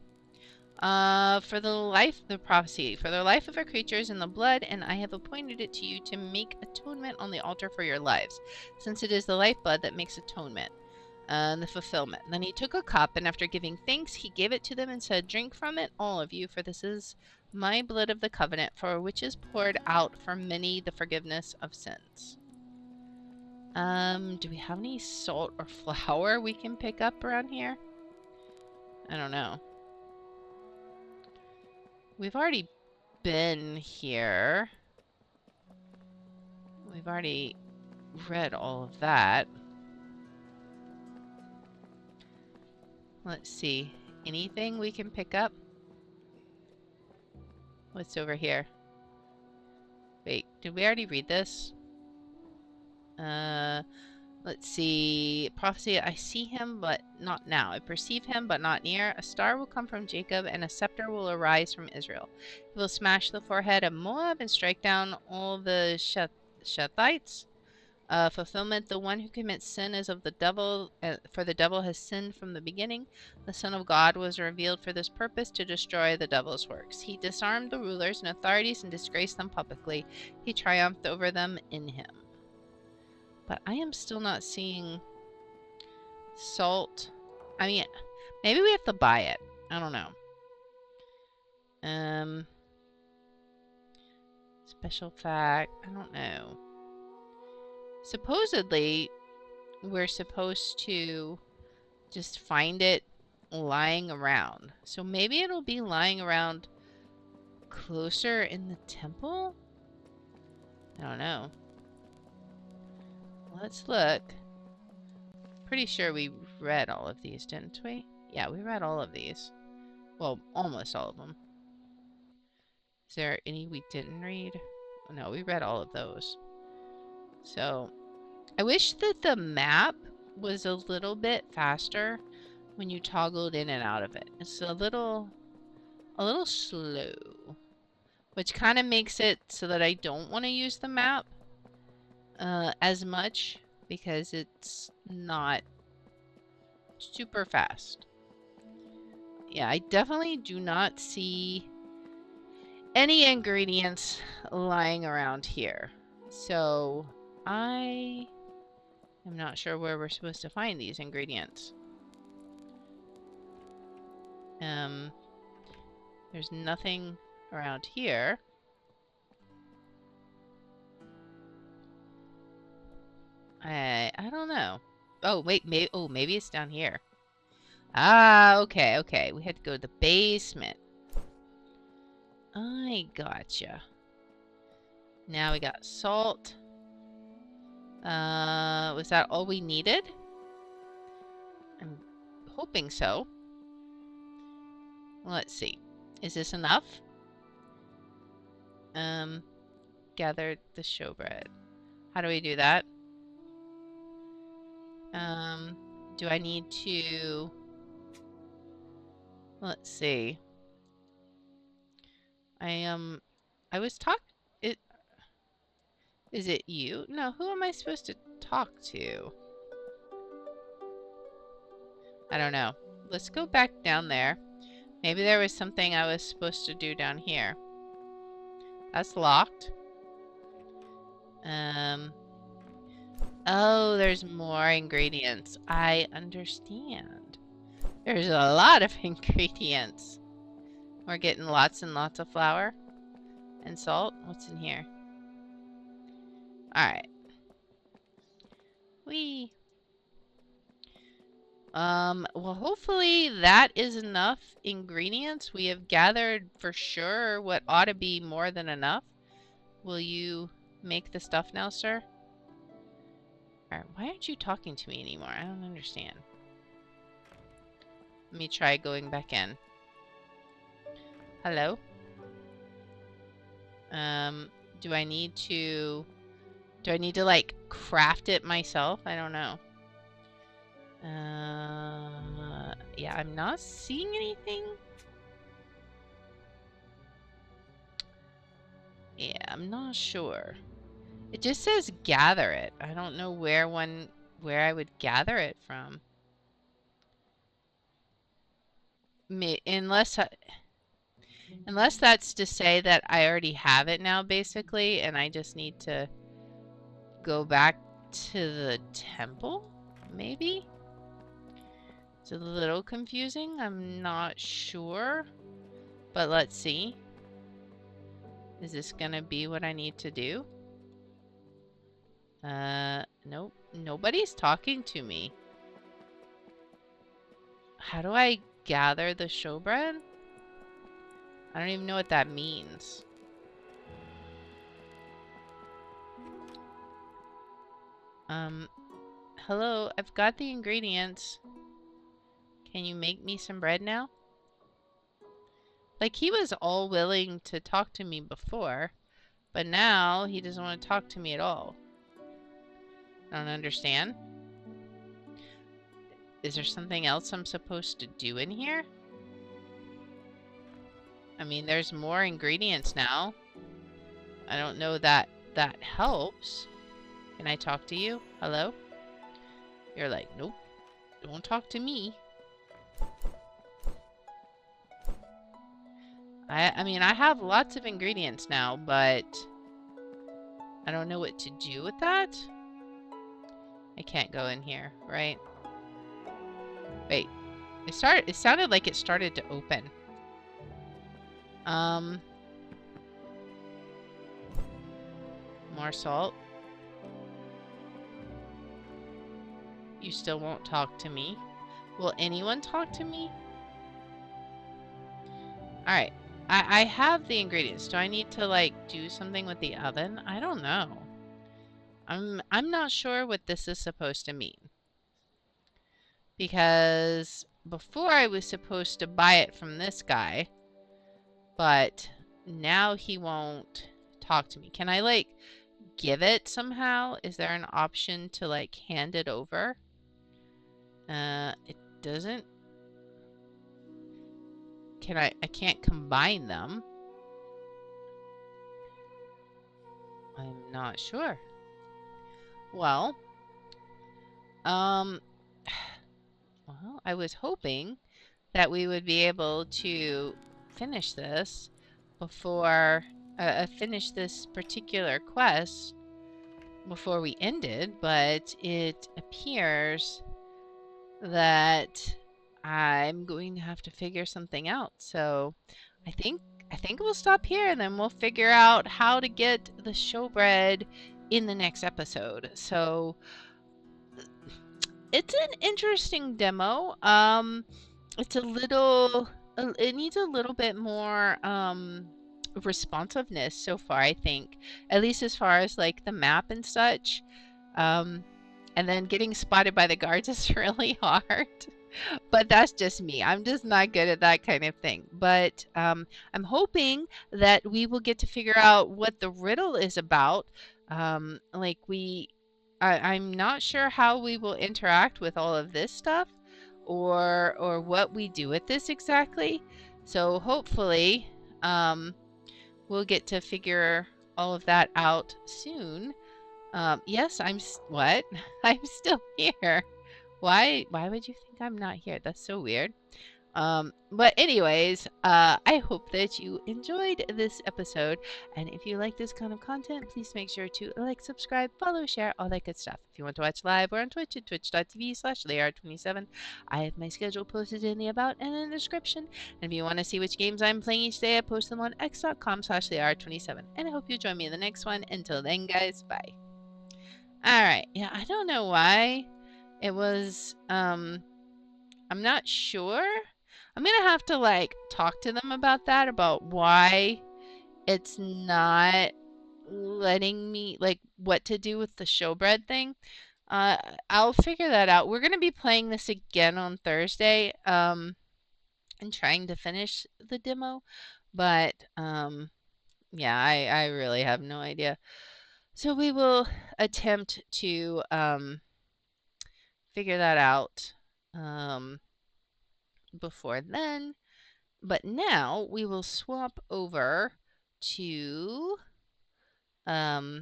For the life of our creatures in the blood, and I have appointed it to you to make atonement on the altar for your lives, since it is the lifeblood that makes atonement, and the fulfillment. Then he took a cup, and after giving thanks, he gave it to them and said, "Drink from it, all of you, for this is my blood of the covenant, for which is poured out for many the forgiveness of sins." Do we have any salt or flour we can pick up around here? I don't know. We've already been here. We've already read all of that. Let's see. Anything we can pick up? What's over here? Wait, did we already read this? Let's see. Prophecy, I see him, but not now. I perceive him, but not near. A star will come from Jacob, and a scepter will arise from Israel. He will smash the forehead of Moab and strike down all the Shethites. Fulfillment, the one who commits sin is of the devil, for the devil has sinned from the beginning. The Son of God was revealed for this purpose, to destroy the devil's works. He disarmed the rulers and authorities and disgraced them publicly. He triumphed over them in him. But I am still not seeing salt. I mean, maybe we have to buy it. I don't know. Special fact. I don't know. Supposedly, we're supposed to just find it lying around. So maybe it'll be lying around closer in the temple? I don't know. Let's look. Pretty sure we read all of these, didn't we? Yeah, we read all of these. Well, almost all of them. Is there any we didn't read? No, we read all of those. So, I wish that the map was a little bit faster when you toggled in and out of it. It's a little slow, which kind of makes it so that I don't want to use the map as much, because it's not super fast. Yeah, I definitely do not see any ingredients lying around here. So I am not sure where we're supposed to find these ingredients. There's nothing around here. I don't know. Oh, wait, maybe it's down here. Ah, okay. We had to go to the basement. I gotcha. Now we got salt. Was that all we needed? I'm hoping so. Let's see. Is this enough? Gather the showbread. How do we do that? Do I need to Let's see. I was it is it you? No, who am I supposed to talk to? I don't know. Let's go back down there. Maybe there was something I was supposed to do down here. That's locked. Oh, there's more ingredients. I understand. There's a lot of ingredients. We're getting lots and lots of flour and salt. What's in here? Alright. Whee! Well, hopefully that is enough ingredients. We have gathered for sure what ought to be more than enough. Will you make the stuff now, sir? Alright, why aren't you talking to me anymore? I don't understand. Let me try going back in. Hello? Do I need to like craft it myself? I don't know. Yeah, I'm not seeing anything. Yeah, I'm not sure. It just says gather it. I don't know where I would gather it from. Unless that's to say that I already have it now, basically, and I just need to go back to the temple, maybe? It's a little confusing. I'm not sure. But let's see. Is this gonna be what I need to do? Nope. Nobody's talking to me. How do I gather the showbread? I don't even know what that means. Hello, I've got the ingredients. Can you make me some bread now? Like, he was all willing to talk to me before, but now he doesn't want to talk to me at all. I don't understand. Is there something else I'm supposed to do in here? I mean, there's more ingredients now. I don't know that that helps. Can I talk to you? Hello? You're like, nope. Don't talk to me. I mean, I have lots of ingredients now, but I don't know what to do with that. I can't go in here, right? Wait. It sounded like it started to open. More salt. You still won't talk to me. Will anyone talk to me? Alright. I have the ingredients. Do I need to, like, do something with the oven? I don't know. I'm not sure what this is supposed to mean. Because before I was supposed to buy it from this guy, but now he won't talk to me. Can I, like, give it somehow? Is there an option to, like, hand it over? It doesn't. I can't combine them. I'm not sure. Well, I was hoping that we would be able to finish this before, finish this particular quest before we ended, but it appears that I'm going to have to figure something out. So I think we'll stop here and then we'll figure out how to get the showbread in the next episode. So it's an interesting demo. It's a little, it needs a little bit more responsiveness so far, I think, at least as far as like the map and such. And then getting spotted by the guards is really hard. But that's just me. I'm just not good at that kind of thing. But I'm hoping that we will get to figure out what the riddle is about. I'm not sure how we will interact with all of this stuff. or what we do with this exactly. So hopefully we'll get to figure all of that out soon. Yes, what? I'm still here. Why would you think I'm not here? That's so weird. But anyways, I hope that you enjoyed this episode. And if you like this kind of content, please make sure to like, subscribe, follow, share, all that good stuff. If you want to watch live, we're on Twitch at twitch.tv/Layar27. I have my schedule posted in the about and in the description. And if you want to see which games I'm playing each day, I post them on x.com/Layar27. And I hope you join me in the next one. Until then, guys, bye. Alright, yeah, I don't know why it was, I'm not sure. I'm gonna have to, like, talk to them about that, about why it's not letting me, like, what to do with the showbread thing. I'll figure that out. We're gonna be playing this again on Thursday, and trying to finish the demo, but, yeah, I really have no idea. So we will attempt to, figure that out, before then. But now we will swap over to Nancy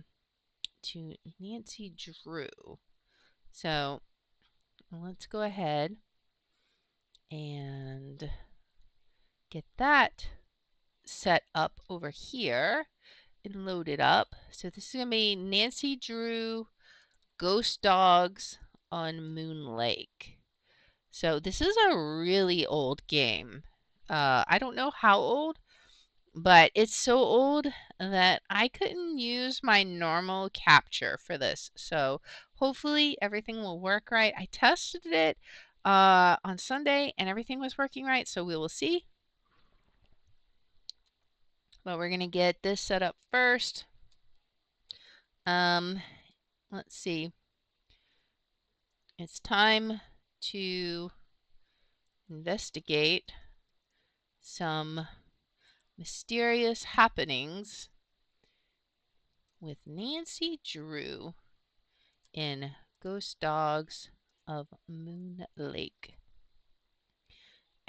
Drew. So let's go ahead and get that set up over here and load it up. So this is going to be Nancy Drew Ghost Dogs on Moon Lake. So this is a really old game. I don't know how old, but it's so old that I couldn't use my normal capture for this. So hopefully everything will work right. I tested it on Sunday and everything was working right, so we will see. But we're going to get this set up first. Let's see. It's time to investigate some mysterious happenings with Nancy Drew in Ghost Dogs of Moon Lake.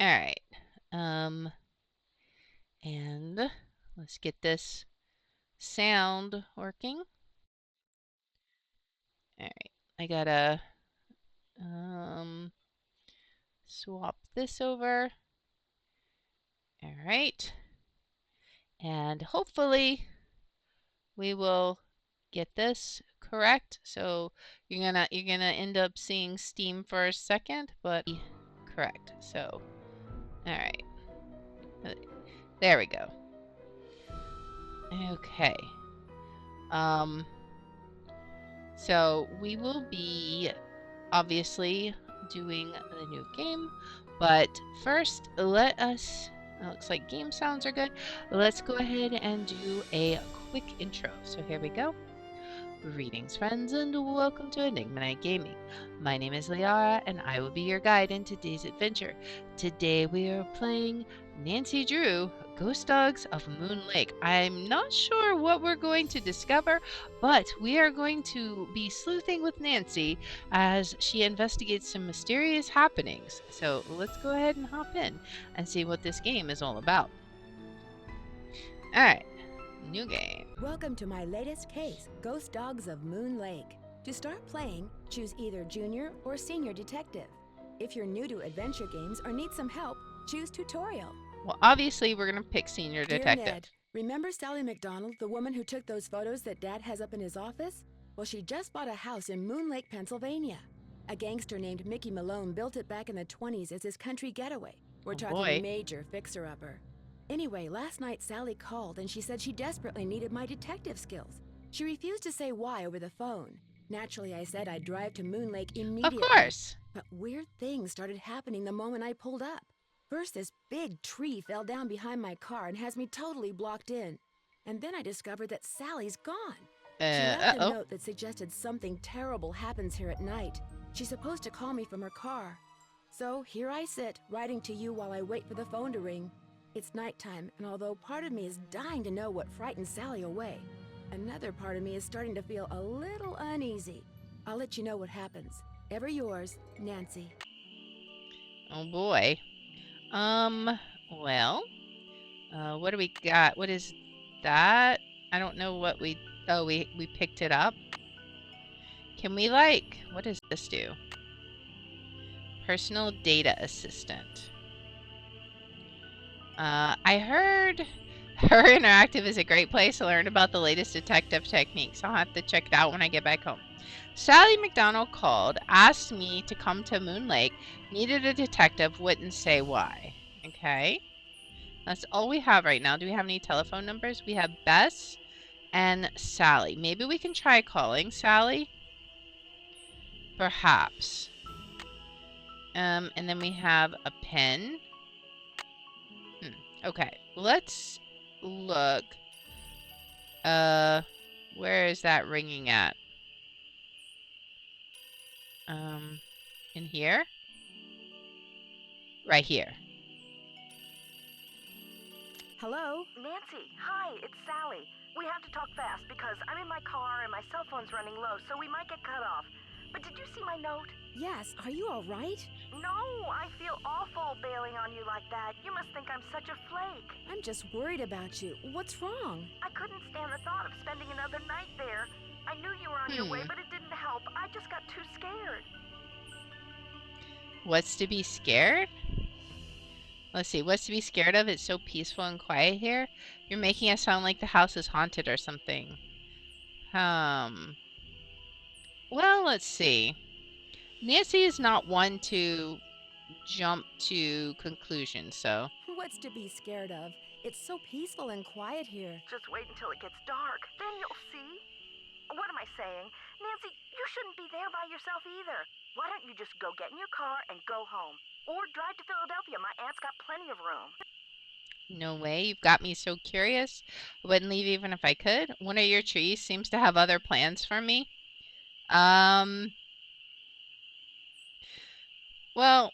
Alright. And let's get this sound working. Alright. I gotta swap this over. Alright. And hopefully we will get this correct. So you're gonna end up seeing Steam for a second, but correct. So all right, there we go. Okay. So we will be obviously doing the new game, but first let us, it looks like game sounds are good. Let's go ahead and do a quick intro. So here we go. Greetings, friends, and welcome to Enigma Night Gaming. My name is Liara, and I will be your guide in today's adventure. Today we are playing Nancy Drew, Ghost Dogs of Moon Lake. I'm not sure what we're going to discover, but we are going to be sleuthing with Nancy as she investigates some mysterious happenings. So let's go ahead and hop in and see what this game is all about. Alright. New game. Welcome to my latest case, Ghost Dogs of Moon Lake. To start playing, choose either Junior or Senior Detective. If you're new to adventure games or need some help, choose Tutorial. Well, obviously we're going to pick Senior Detective. Dear Ned, remember Sally McDonald, the woman who took those photos that Dad has up in his office? Well, she just bought a house in Moon Lake, Pennsylvania. A gangster named Mickey Malone built it back in the 20s as his country getaway. We're talking major fixer-upper. Anyway, last night Sally called and she said she desperately needed my detective skills. She refused to say why over the phone. Naturally, I said I'd drive to Moon Lake immediately. Of course. But weird things started happening the moment I pulled up. First, this big tree fell down behind my car and has me totally blocked in. And then I discovered that Sally's gone. She left a note that suggested something terrible happens here at night. She's supposed to call me from her car. So here I sit, writing to you while I wait for the phone to ring. It's nighttime, and although part of me is dying to know what frightened Sally away, another part of me is starting to feel a little uneasy. I'll let you know what happens. Ever yours, Nancy. Oh boy. Well, what do we got? What is that? I don't know what we... Oh, we picked it up. Can we, like... What does this do? Personal data assistant. I heard Her Interactive is a great place to learn about the latest detective techniques. I'll have to check it out when I get back home. Sally McDonald called, asked me to come to Moon Lake, needed a detective, wouldn't say why. Okay. That's all we have right now. Do we have any telephone numbers? We have Bess and Sally. Maybe we can try calling Sally? Perhaps. And then we have a pen. Okay, let's look. Where is that ringing at? In here? Right here. Hello? Nancy, hi, it's Sally. We have to talk fast because I'm in my car and my cell phone's running low, so we might get cut off. But did you see my note? Yes, are you all right? No, I feel awful bailing on you like that. You must think I'm such a flake. I'm just worried about you. What's wrong? I couldn't stand the thought of spending another night there. I knew you were on your way, but it didn't help. I just got too scared. What's to be scared? Let's see, what's to be scared of? It's so peaceful and quiet here. You're making it sound like the house is haunted or something. Well, let's see. Nancy is not one to jump to conclusions, so... What's to be scared of? It's so peaceful and quiet here. Just wait until it gets dark. Then you'll see. What am I saying? Nancy, you shouldn't be there by yourself either. Why don't you just go get in your car and go home? Or drive to Philadelphia. My aunt's got plenty of room. No way. You've got me so curious. I wouldn't leave even if I could. One of your trees seems to have other plans for me. Well,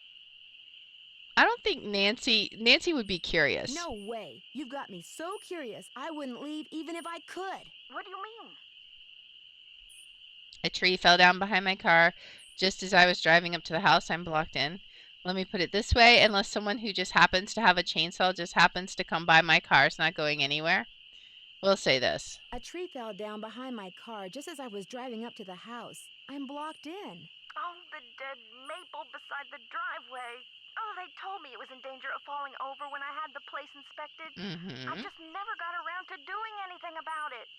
I don't think Nancy would be curious. No way. You've got me so curious, I wouldn't leave even if I could. What do you mean? A tree fell down behind my car just as I was driving up to the house. I'm blocked in. Let me put it this way. Unless someone who just happens to have a chainsaw just happens to come by my car, it's not going anywhere. We'll say this. A tree fell down behind my car just as I was driving up to the house. I'm blocked in. Oh, the dead maple beside the driveway. Oh, they told me it was in danger of falling over when I had the place inspected. I just never got around to doing anything about it.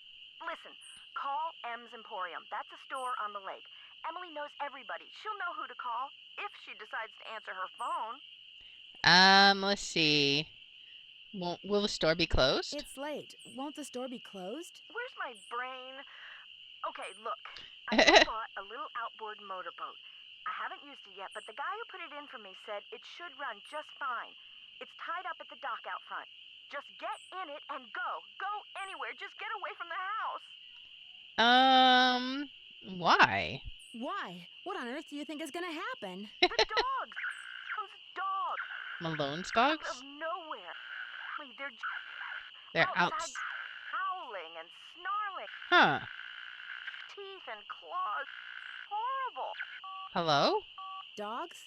Listen, call M's Emporium. That's a store on the lake. Emily knows everybody. She'll know who to call if she decides to answer her phone. Let's see. Will the store be closed? It's late. Won't the store be closed? Where's my brain? Okay, look. I just bought a little outboard motorboat. I haven't used it yet, but the guy who put it in for me said it should run just fine. It's tied up at the dock out front. Just get in it and go. Go anywhere. Just get away from the house. Why? Why? What on earth do you think is gonna happen? The dogs. Those dogs. Malone's dogs? Out of nowhere. They're outside, outs. howling and snarling. Huh. Teeth and claws. Horrible. Hello? Dogs?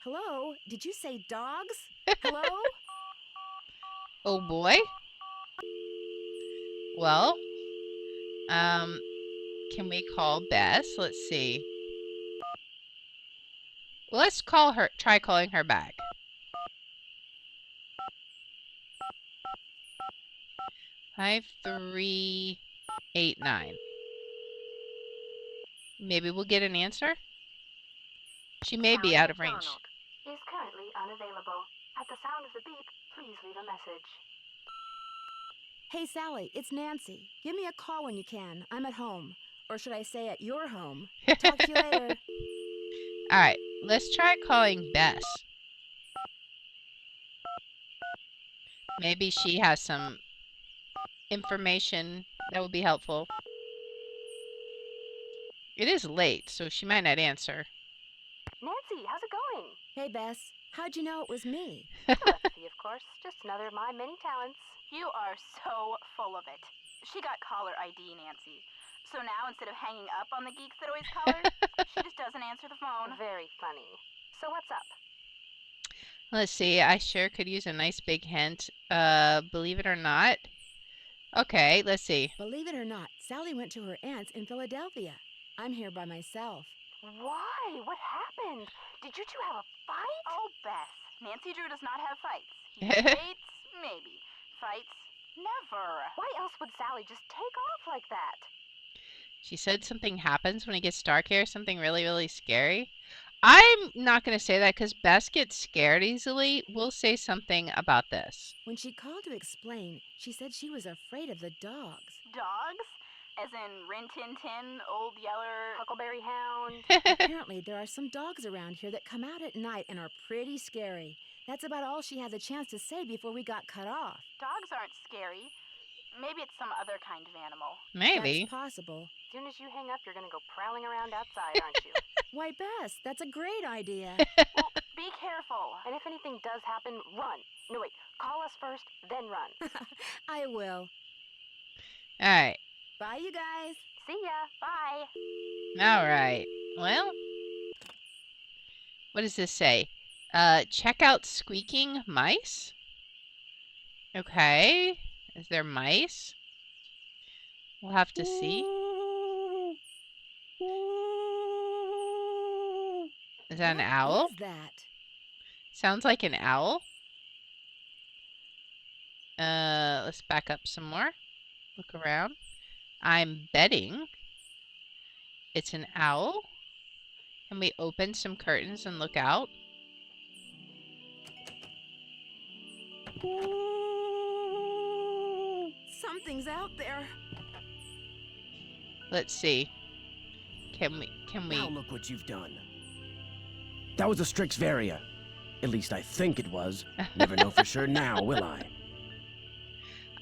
Hello? Did you say dogs? Hello? Oh boy. Well, can we call Bess? Let's see. Let's call her, try calling her back. Five, 389. Maybe we'll get an answer. She may be out of range. Is currently unavailable. At the sound of the beep, please leave a message. Hey, Sally, it's Nancy. Give me a call when you can. I'm at home. Or should I say at your home? Talk to you later. Alright, let's try calling Bess. Maybe she has some information that would be helpful. It is late, so she might not answer. Nancy, how's it going? Hey, Bess. How'd you know it was me? Telepathy, of course. Just another of my many talents. You are so full of it. She got caller ID, Nancy. So now, instead of hanging up on the geeks that always call her, she just doesn't answer the phone. Very funny. So what's up? Let's see. I sure could use a nice big hint. Believe it or not. Okay, let's see. Believe it or not, Sally went to her aunt's in Philadelphia. I'm here by myself. Why? What happened? Did you two have a fight? Oh, Beth. Nancy Drew does not have fights. He has dates? Maybe. Fights? Never. Why else would Sally just take off like that? She said something happens when it gets dark here. Something really, really scary. I'm not going to say that because Bess gets scared easily. We'll say something about this. When she called to explain, she said she was afraid of the dogs. Dogs? As in Rin Tin Tin, Old Yeller, Huckleberry Hound? Apparently, there are some dogs around here that come out at night and are pretty scary. That's about all she had the chance to say before we got cut off. Dogs aren't scary. Maybe it's some other kind of animal. Maybe. That's possible. As soon as you hang up, you're gonna go prowling around outside, aren't you? Why, Bess, that's a great idea. Well, be careful. And if anything does happen, run. No, wait. Call us first, then run. I will. All right. Bye, you guys. See ya. Bye. All right. Well, what does this say? Check out squeaking mice. Okay. Is there mice? We'll have to see. Is that an owl? What is that? Sounds like an owl. Let's back up some more. Look around. I'm betting it's an owl. Can we open some curtains and look out? Something's out there. Let's see. Can we? Now look what you've done. That was a Strixvaria. At least I think it was. Never know for sure now, will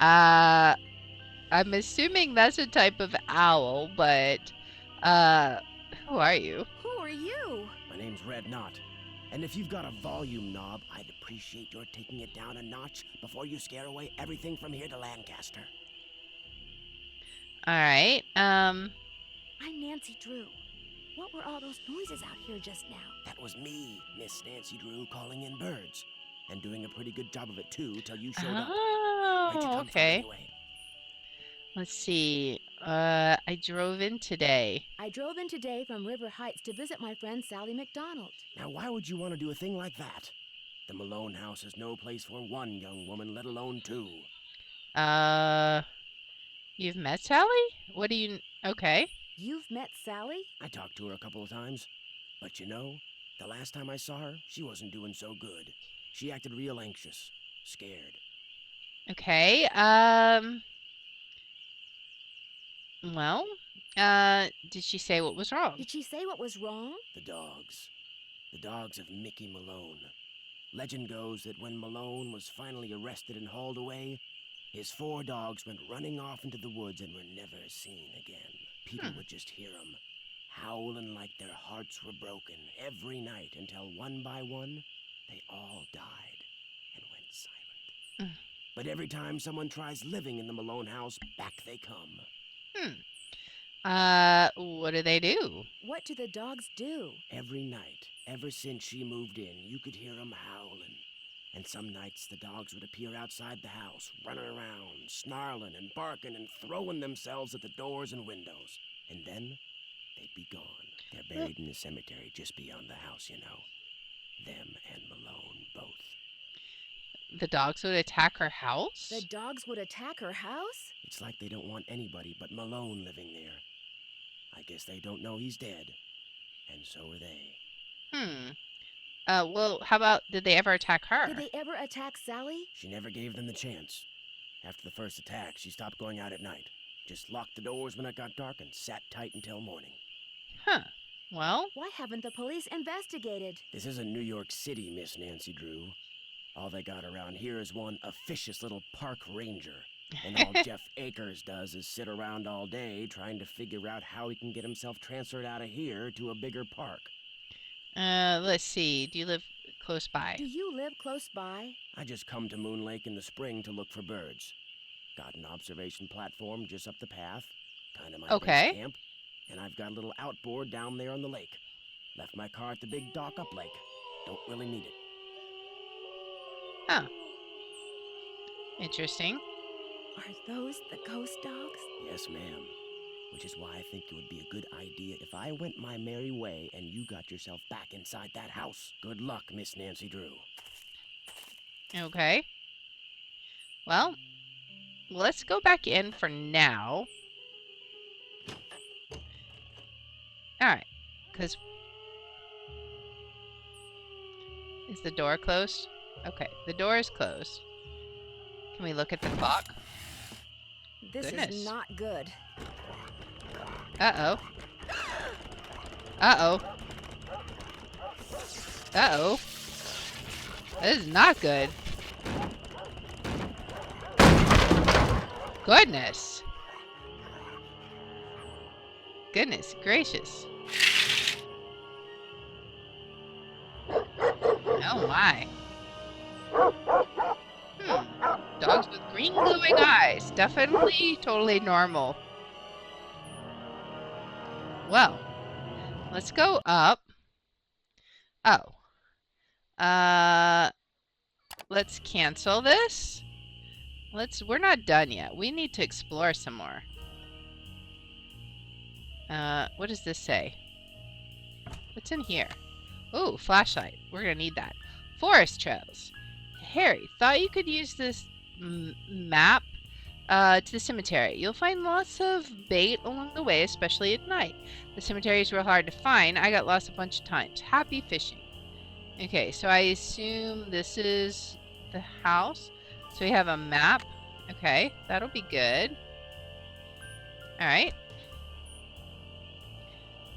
I? I'm assuming that's a type of owl, but who are you? Who are you? My name's Red Knot. And if you've got a volume knob, I'd appreciate your taking it down a notch before you scare away everything from here to Lancaster. All right. I'm Nancy Drew. What were all those noises out here just now? That was me, Miss Nancy Drew, calling in birds. And doing a pretty good job of it, too, till you showed up. Where'd you come from, anyway? Let's see. I drove in today. I drove in today from River Heights to visit my friend Sally McDonald. Now, why would you want to do a thing like that? The Malone house is no place for one young woman, let alone two. You've met Sally? What do you... Okay. You've met Sally? I talked to her a couple of times. But you know, the last time I saw her, she wasn't doing so good. She acted real anxious, scared. Okay, well, did she say what was wrong? Did she say what was wrong? The dogs. The dogs of Mickey Malone. Legend goes that when Malone was finally arrested and hauled away, his 4 dogs went running off into the woods and were never seen again. People would just hear them, howling like their hearts were broken every night until one by one, they all died and went silent. But every time someone tries living in the Malone house, back they come. What do they do? What do the dogs do? Every night, ever since she moved in, you could hear them howling. And some nights the dogs would appear outside the house, running around, snarling and barking and throwing themselves at the doors and windows. And then they'd be gone. They're buried in the cemetery just beyond the house, you know. Them and Malone both. The dogs would attack her house? The dogs would attack her house? It's like they don't want anybody but Malone living there. I guess they don't know he's dead. And so are they. Well, how about, did they ever attack her? Did they ever attack Sally? She never gave them the chance. After the first attack, she stopped going out at night. Just locked the doors when it got dark and sat tight until morning. Well? Why haven't the police investigated? This isn't New York City, Miss Nancy Drew. All they got around here is one officious little park ranger. And all Jeff Akers does is sit around all day trying to figure out how he can get himself transferred out of here to a bigger park. Let's see. Do you live close by? Do you live close by? I just come to Moon Lake in the spring to look for birds. Got an observation platform just up the path. Kind of my base camp. And I've got a little outboard down there on the lake. Left my car at the big dock up lake. Don't really need it. Oh. Interesting. Are those the ghost dogs? Yes, ma'am. Which is why I think it would be a good idea if I went my merry way and you got yourself back inside that house. Good luck, Miss Nancy Drew. Okay. Well, let's go back in for now. Alright. Because... Is the door closed? Okay, the door is closed. Can we look at the clock? This is not good. Uh-oh. Uh-oh. Uh-oh. This is not good. Goodness. Goodness gracious. Oh my. Dogs with green glowing eyes. Definitely totally normal. Well, let's go up. Oh. Let's cancel this. We're not done yet. We need to explore some more. What does this say? What's in here? Ooh, flashlight. We're gonna need that. Forest trails. Harry, thought you could use this map to the cemetery. You'll find lots of bait along the way, especially at night. The cemeteries were hard to find. I got lost a bunch of times. Happy fishing. Okay, so I assume this is the house. So we have a map. Okay, that'll be good. Alright.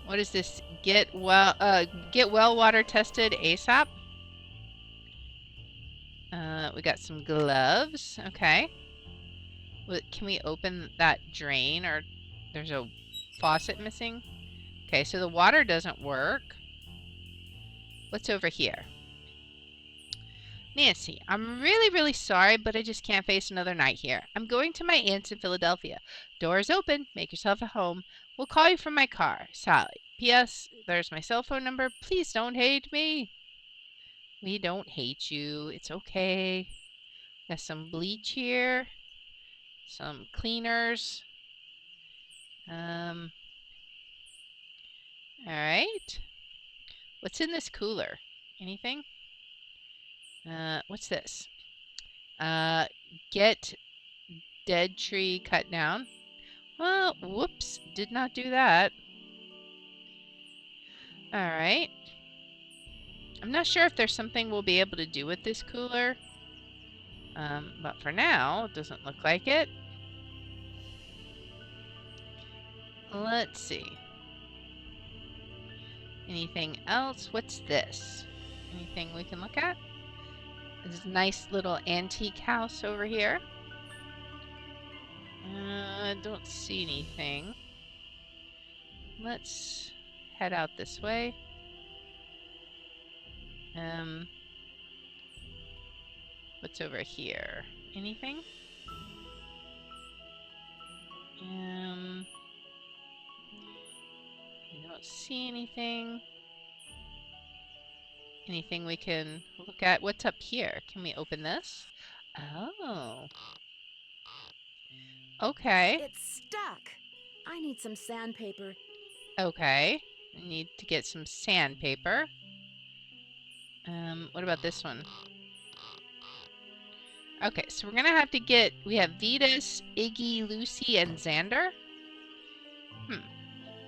What is this? Get well water tested ASAP. We got some gloves. Okay. Can we open that drain, or there's a faucet missing? Okay, so the water doesn't work. What's over here? Nancy, I'm really, really sorry, but I just can't face another night here. I'm going to my aunt's in Philadelphia. Door's open. Make yourself at home. We'll call you from my car. Sally. P.S. There's my cell phone number. Please don't hate me. We don't hate you. It's okay. Got some bleach here. Some cleaners. Alright. What's in this cooler? Anything? What's this? Get dead tree cut down. Well, whoops. Did not do that. Alright. I'm not sure if there's something we'll be able to do with this cooler. But for now, it doesn't look like it. Let's see. Anything else? What's this? Anything we can look at? This nice little antique house over here. I don't see anything. Let's head out this way. What's over here? Anything? I don't see anything. Anything we can look at? What's up here? Can we open this? Oh. Okay. It's stuck. I need some sandpaper. Okay. I need to get some sandpaper. What about this one? Okay, so we're gonna have to get... We have Vetus, Iggy, Lucy, and Xander.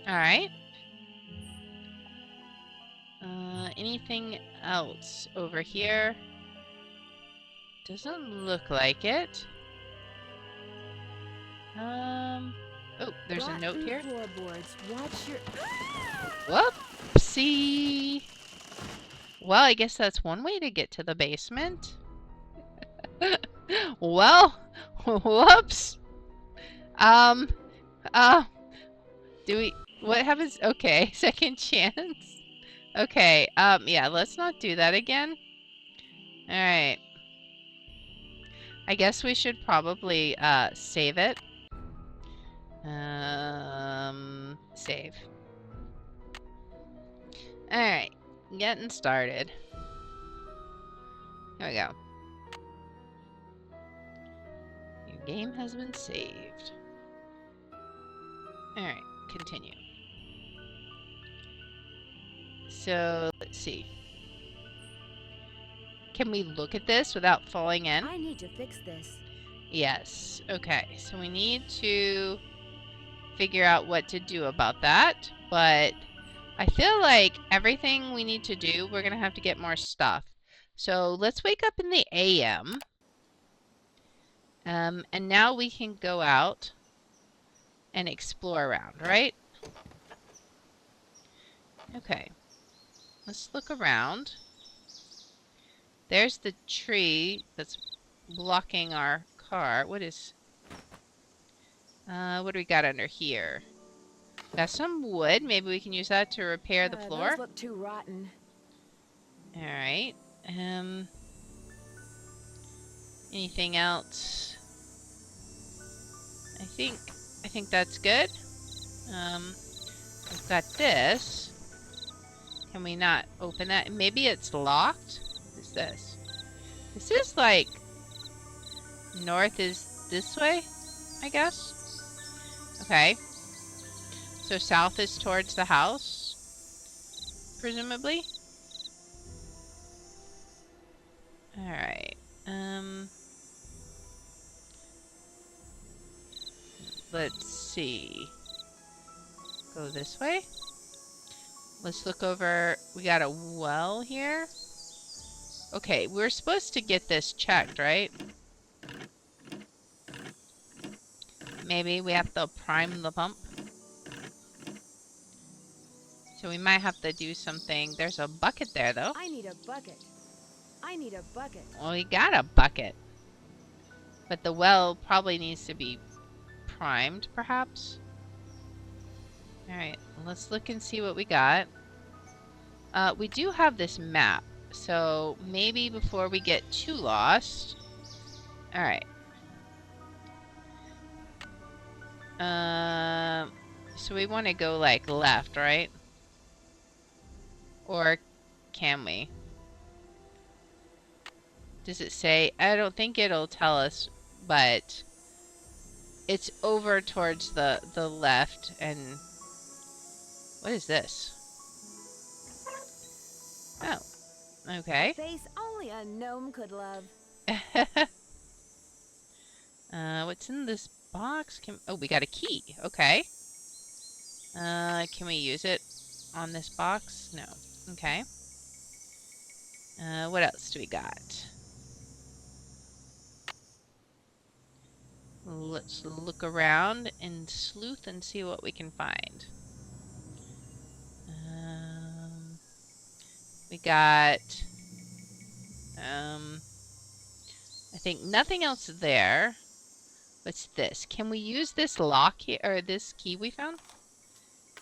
Alright. Anything else over here? Doesn't look like it. Oh, there's a note here. Floorboards. Watch your... Whoopsie. Well, I guess that's one way to get to the basement. Well, whoops. Do we... What happens? Okay, second chance. Okay, yeah, let's not do that again. Alright. I guess we should probably, save it. Save. Alright, getting started. Here we go. Game has been saved. Alright, continue. So, let's see. Can we look at this without falling in? I need to fix this. Yes. Okay, so we need to figure out what to do about that, but I feel like everything we need to do, we're going to have to get more stuff. So let's wake up in the AM. And now we can go out and explore around, right? Okay. Let's look around. There's the tree that's blocking our car. What do we got under here? Got some wood. Maybe we can use that to repair the floor. Those look too rotten. All right. Anything else? I think that's good. We've got this. Can we not open that? Maybe it's locked. What is this? This is like north is this way, I guess. Okay. So south is towards the house, presumably. All right. Let's see. Go this way. Let's look over. We got a well here. Okay, we're supposed to get this checked, right? Maybe we have to prime the pump. So we might have to do something. There's a bucket there, though. I need a bucket. I need a bucket. Well, we got a bucket. But the well probably needs to be primed, perhaps. Alright, let's look and see what we got. We do have this map. So maybe before we get too lost. Alright. So we want to go like left, right? Or can we? Does it say? I don't think it'll tell us, but it's over towards the left. And what is this? Oh, okay. Face only a gnome could love. What's in this box? Oh, we got a key. Okay. Can we use it on this box? No. Okay. What else do we got? Let's look around and sleuth and see what we can find. We got, I think nothing else there. What's this? Can we use this lock here, or this key we found?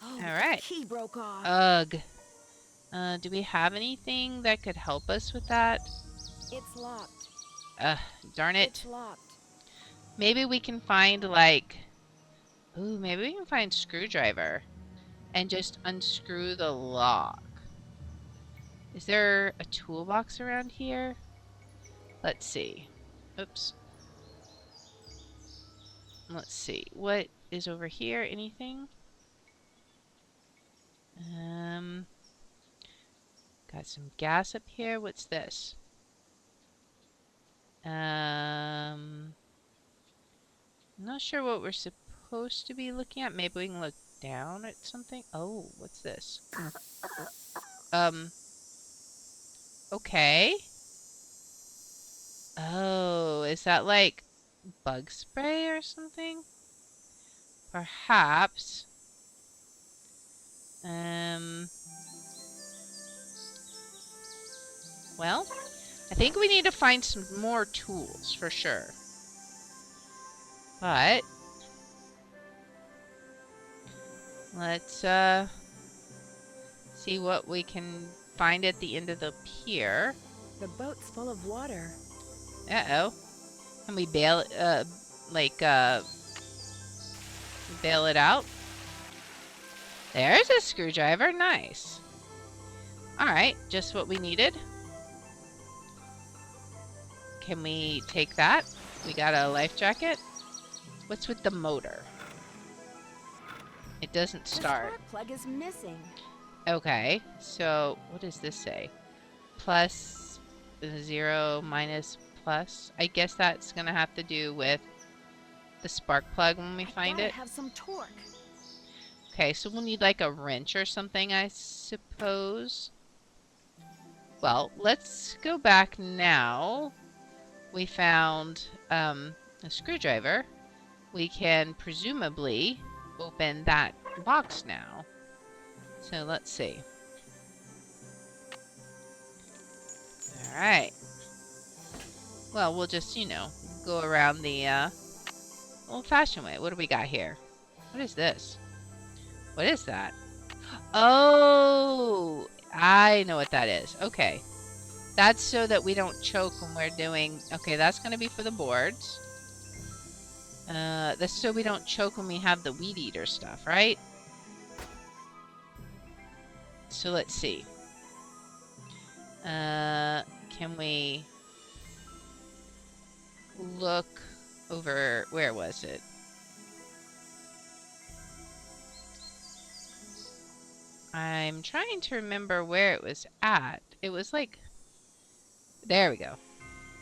Oh, all right. Key broke off. Ugh. Do we have anything that could help us with that? It's locked. Darn it. It's locked. Maybe we can find like, ooh, maybe we can find screwdriver and just unscrew the lock. Is there a toolbox around here? Let's see. Oops. Let's see. What is over here? Anything? Got some gas up here. What's this? I'm not sure what we're supposed to be looking at. Maybe we can look down at something. Oh, what's this? Okay. Oh, is that like bug spray or something? Perhaps. Well, I think we need to find some more tools for sure. But let's see what we can find at the end of the pier. The boat's full of water. Uh-oh. Can we bail bail it out? There's a screwdriver. Nice. Alright, just what we needed. Can we take that? We got a life jacket. What's with the motor? It doesn't start. The spark plug is missing. Okay, so what does this say? Plus 0 minus plus. I guess that's gonna have to do with the spark plug when we find it. Have some torque. Okay, so we'll need like a wrench or something, I suppose. Well, let's go back now. We found a screwdriver. We can presumably open that box now. So let's see. Alright. Well, we'll just, you know, go around the old-fashioned way. What do we got here? What is this? What is that? Oh! I know what that is. Okay. That's so that we don't choke when we're doing... Okay, that's going to be for the boards. That's so we don't choke when we have the weed eater stuff, right? So let's see. Can we look over... Where was it? I'm trying to remember where it was at. It was like... There we go.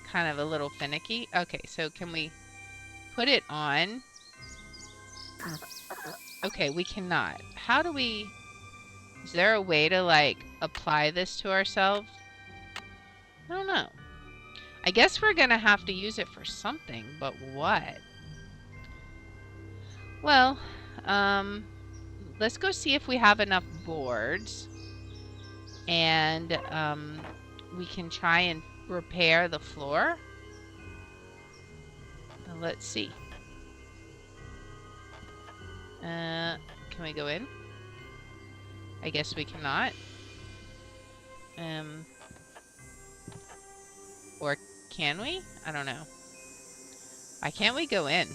Kind of a little finicky. Okay, so can we put it on? Okay, we cannot. How do we... Is there a way to, like, apply this to ourselves? I don't know. I guess we're gonna have to use it for something, but what? Well, let's go see if we have enough boards. And, we can try and repair the floor. Let's see. Can we go in? I guess we cannot. Or can we? I don't know. Why can't we go in?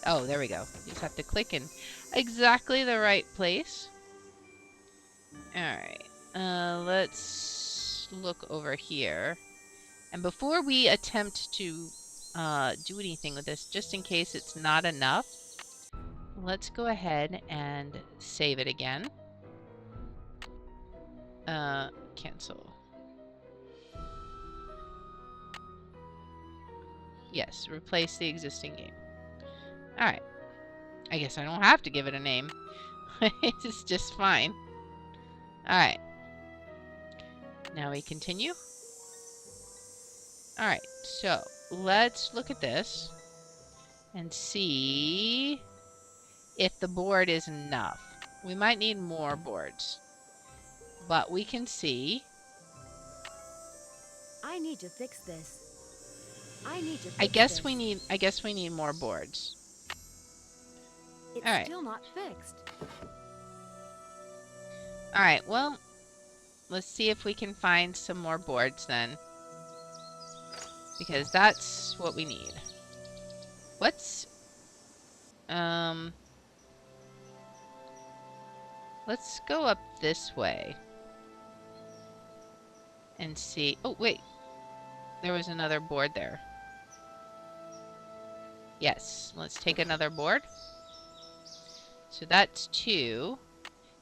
Oh, there we go. You just have to click in exactly the right place. Alright. Let's look over here. And before we attempt to do anything with this, just in case it's not enough, let's go ahead and save it again. Cancel. Yes, replace the existing game. Alright. I guess I don't have to give it a name. It's just fine. Alright. Now we continue. Alright, so let's look at this and see if the board is enough. We might need more boards. But we can see. I need to fix this. I guess we need more boards. It's Alright. still not fixed. Alright, well, let's see if we can find some more boards then. Because that's what we need. What's... Let's go up this way. And see... Oh, wait. There was another board there. Yes, let's take another board. So that's 2.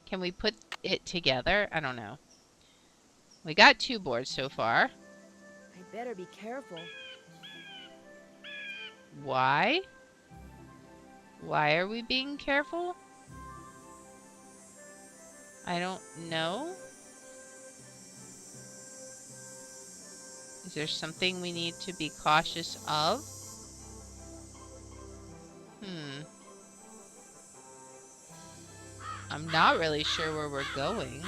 Can we put it together? I don't know. We got 2 boards so far. I better be careful. Why? Why are we being careful? I don't know. Is there something we need to be cautious of? I'm not really sure where we're going.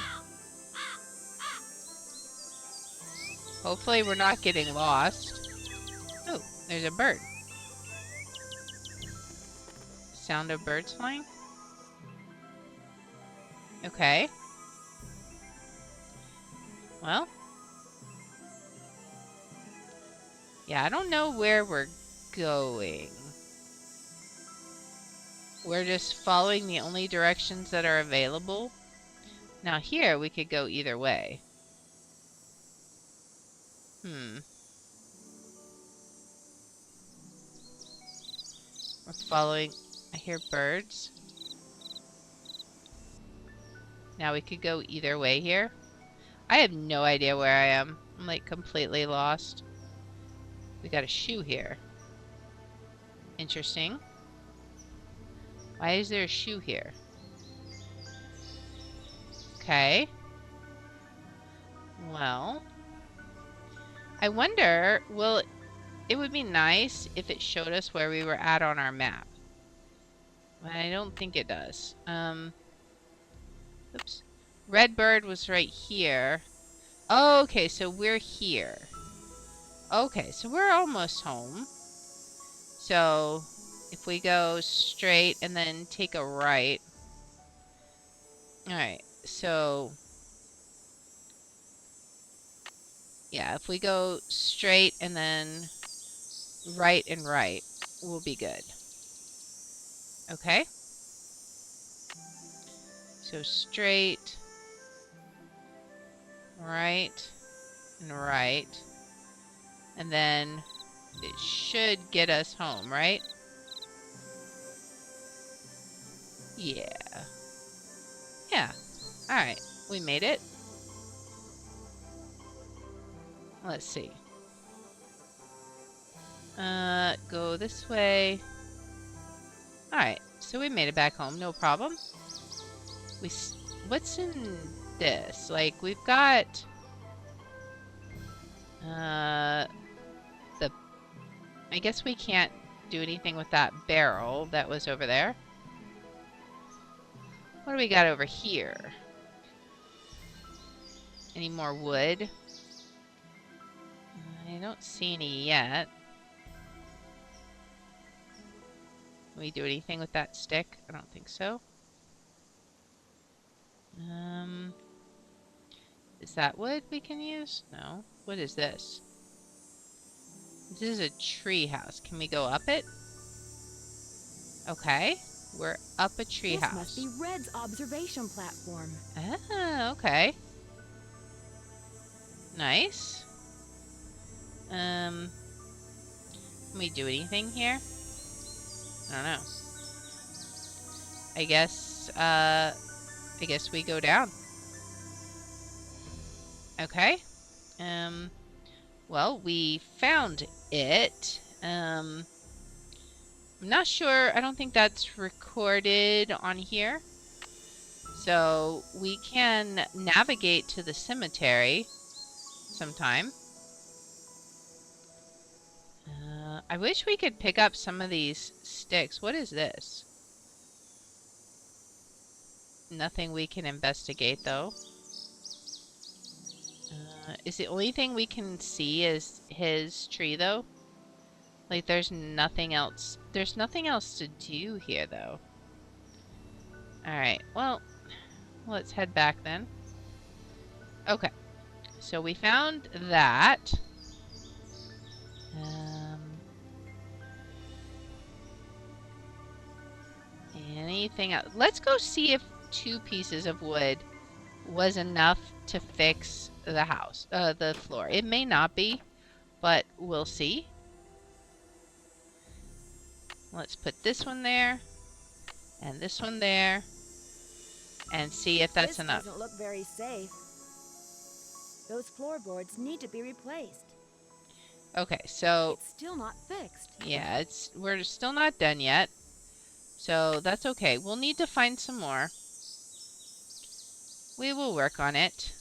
Hopefully we're not getting lost. Oh, there's a bird. Sound of birds flying? Okay. Well. Yeah, I don't know where we're going. We're just following the only directions that are available. Now here, we could go either way. We're following. I hear birds. Now we could go either way here. I have no idea where I am. I'm like completely lost. We got a shoe here. Interesting. Why is there a shoe here? Okay. Well, I wonder, it would be nice if it showed us where we were at on our map. But I don't think it does. Oops. Red bird was right here. Oh, okay, so we're here. Okay, so we're almost home. So if we go straight and then take a right. Alright, so yeah, if we go straight and then right and right, we'll be good. Okay? So straight, right, and right. And then it should get us home, right? Yeah. Yeah. Alright, we made it. Let's see. Go this way. Alright, so we made it back home, no problem. What's in this? Like, we've got... I guess we can't do anything with that barrel that was over there. What do we got over here? Any more wood? I don't see any yet. Can we do anything with that stick? I don't think so. Is that wood we can use? No. What is this? This is a tree house. Can we go up it? Okay. We're up a tree house. This must be Red's observation platform. Ah, okay. Nice. Can we do anything here? I don't know. I guess we go down. Okay. Well, we found it. I'm not sure. I don't think that's recorded on here. So we can navigate to the cemetery sometime. I wish we could pick up some of these sticks. What is this? Nothing we can investigate, though. Is the only thing we can see is his tree, though? Like, there's nothing else. There's nothing else to do here, though. Alright, well, let's head back then. Okay, so we found that. Anything else? Let's go see if 2 pieces of wood was enough to fix the house, the floor. It may not be, but we'll see. Let's put this one there, and this one there, and see if that's enough. This doesn't look very safe. Those floorboards need to be replaced. Okay, so it's still not fixed. Yeah, we're still not done yet. So that's okay. We'll need to find some more. We will work on it.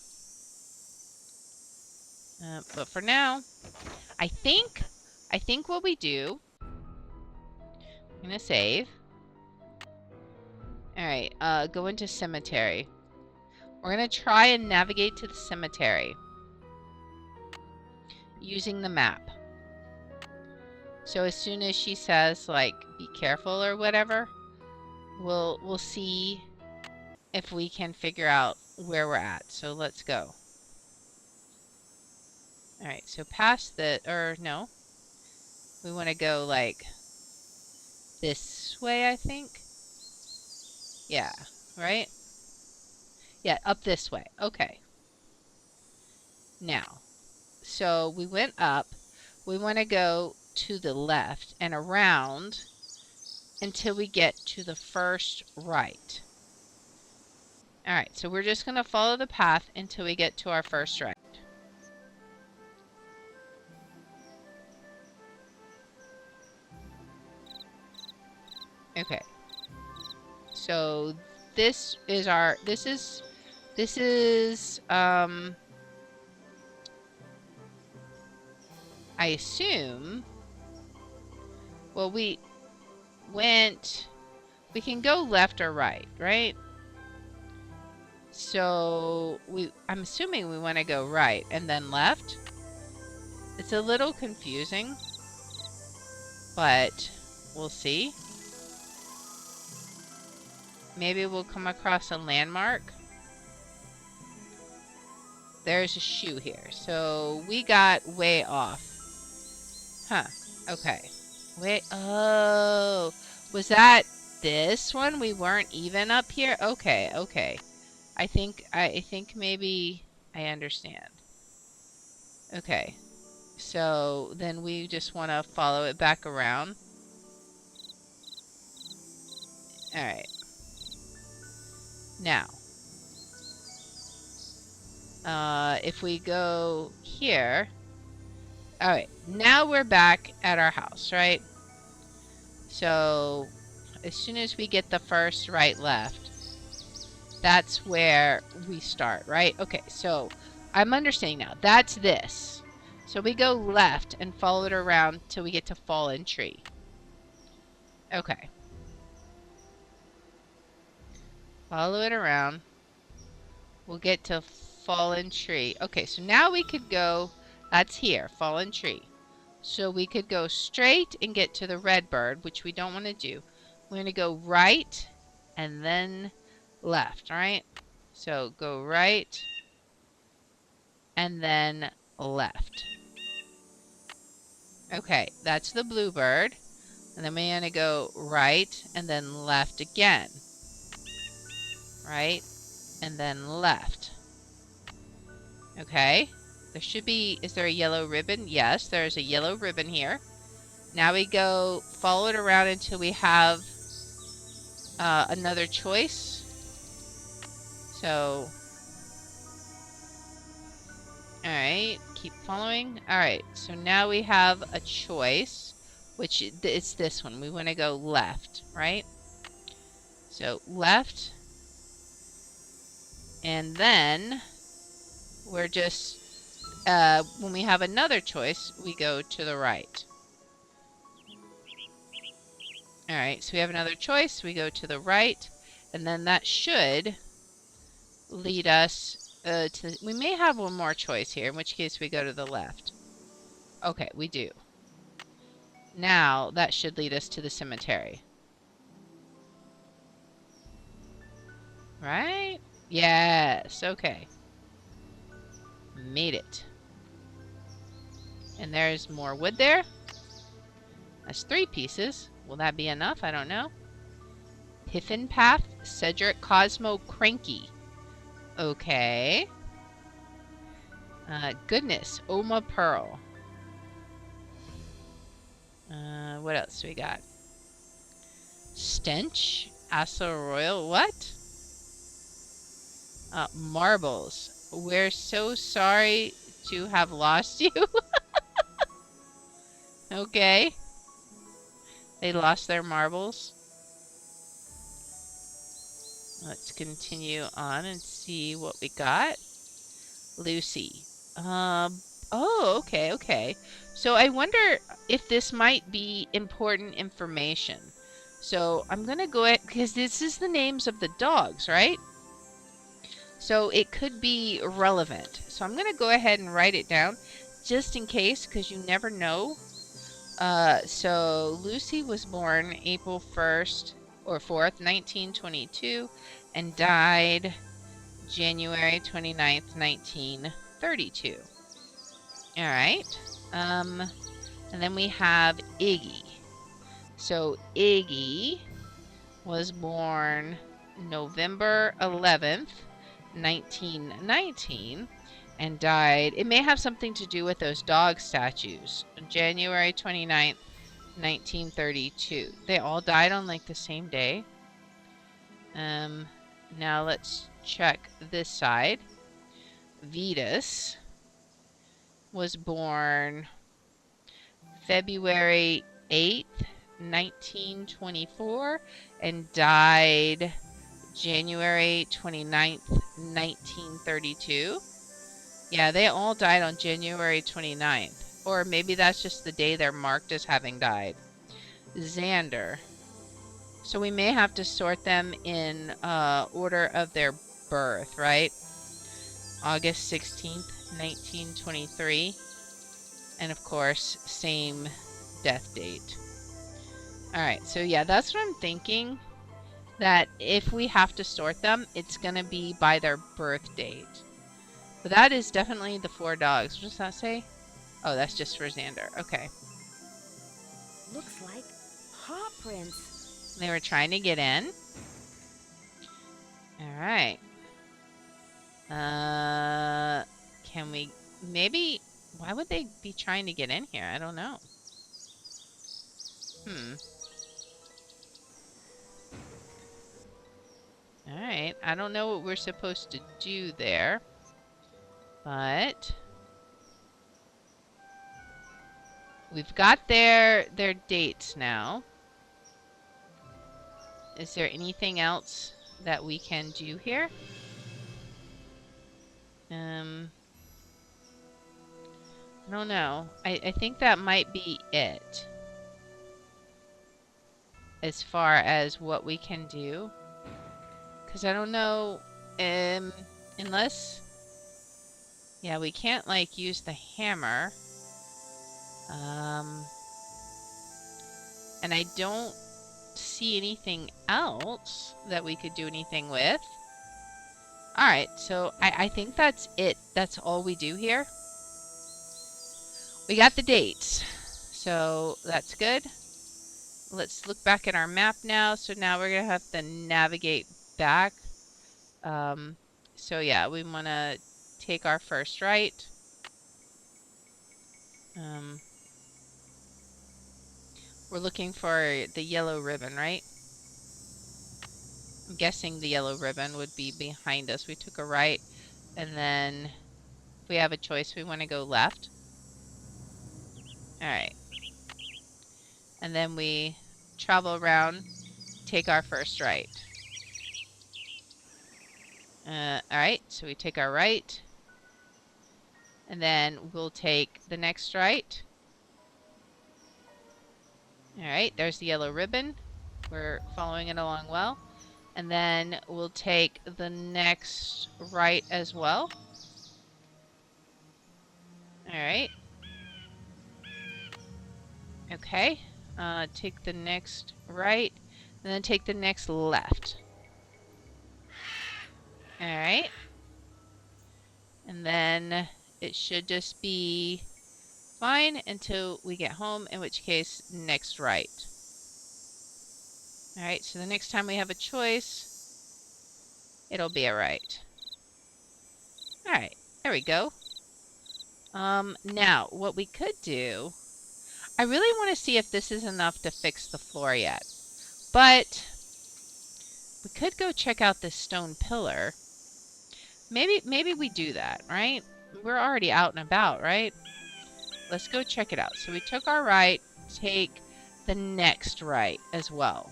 But for now, I think what we do, I'm gonna save. Alright, go into cemetery. We're gonna try and navigate to the cemetery using the map. So as soon as she says, like, be careful or whatever, we'll see if we can figure out where we're at. So let's go. Alright, so past the, or no. We want to go, like, this way, I think. Yeah, right? Yeah, up this way. Okay. Now, so we went up. We want to go to the left and around until we get to the first right. All right, so we're just going to follow the path until we get to our first right. Okay. So this is our, this is, I assume, well, we can go left or right, right? So I'm assuming we want to go right and then left. It's a little confusing, but we'll see. Maybe we'll come across a landmark. There's a shoe here. So we got way off. Huh. Okay. Wait. Oh. Was that this one? We weren't even up here? Okay. Okay. I think maybe I understand. Okay. So then we just want to follow it back around. All right. Now, if we go here, all right, now we're back at our house, right? So as soon as we get the first right left, that's where we start, right? Okay, so I'm understanding now. That's this. So we go left and follow it around till we get to fallen tree. Okay. Follow it around. We'll get to fallen tree. Okay, so now we could go, that's here, fallen tree. So we could go straight and get to the red bird, which we don't want to do. We're going to go right and then left, right? So go right and then left. Okay, that's the bluebird. And then we're going to go right and then left again. Right and then left. Okay. There should be, is there a yellow ribbon? Yes, there's a yellow ribbon here. Now we go follow it around until we have another choice. So, all right, keep following. All right, so now we have a choice, which it's this one. We want to go left, right? So left, and then we're just, when we have another choice, we go to the right. All right, so we have another choice. We go to the right, and then that should lead us to, we may have one more choice here, in which case we go to the left. Okay, we do. Now that should lead us to the cemetery. Right? Yes, okay. Made it. And there's more wood there. That's 3 pieces. Will that be enough? I don't know. Piffin Path, Cedric Cosmo Cranky. Okay. Goodness, Oma Pearl. What else do we got? Stench, Asa Royal, what? Marbles. We're so sorry to have lost you. Okay. They lost their marbles. Let's continue on and see what we got. Lucy. Oh, okay, okay. So I wonder if this might be important information. So I'm going to go ahead, because this is the names of the dogs, right? So it could be relevant. So I'm going to go ahead and write it down just in case, because you never know. So Lucy was born April 1st or 4th, 1922, and died January 29th, 1932. All right. And then we have Iggy. So Iggy was born November 11th, 1919, and died. It may have something to do with those dog statues. January 29th, 1932. They all died on like the same day. Now let's check this side. Vetus was born February 8th, 1924 and died January 29th, 1932. Yeah, they all died on January 29th. Or maybe that's just the day they're marked as having died. Xander. So we may have to sort them in order of their birth, right? August 16th, 1923. And of course, same death date. Alright, so yeah, that's what I'm thinking. That if we have to sort them, it's going to be by their birth date. But that is definitely the 4 dogs. What does that say? Oh, that's just for Xander. Okay. Looks like paw prints. They were trying to get in. Alright. Can we... Maybe... Why would they be trying to get in here? I don't know. Alright. I don't know what we're supposed to do there. But... We've got their dates now. Is there anything else that we can do here? I don't know. I think that might be it. As far as what we can do. Because I don't know. Unless... Yeah, we can't, like, use the hammer. And I don't see anything else that we could do anything with. Alright, so I think that's it. That's all we do here. We got the dates. So that's good. Let's look back at our map now. So now we're going to have to navigate back. So yeah, we want to take our first right. We're looking for the yellow ribbon, right? I'm guessing the yellow ribbon would be behind us. We took a right, and then if we have a choice, we want to go left. Alright. And then we travel around, take our first right. Alright, so we take our right, and then we'll take the next right. Alright, there's the yellow ribbon. We're following it along well. And then we'll take the next right as well. Alright. Okay. Take the next right. And then take the next left. Alright. And then it should just be fine until we get home, in which case, next right. Alright, so the next time we have a choice, it'll be a right. Alright, there we go. Now, what we could do... I really want to see if this is enough to fix the floor yet. But, we could go check out this stone pillar. Maybe we do that, right? We're already out and about, right? Let's go check it out. So we took our right, take the next right as well.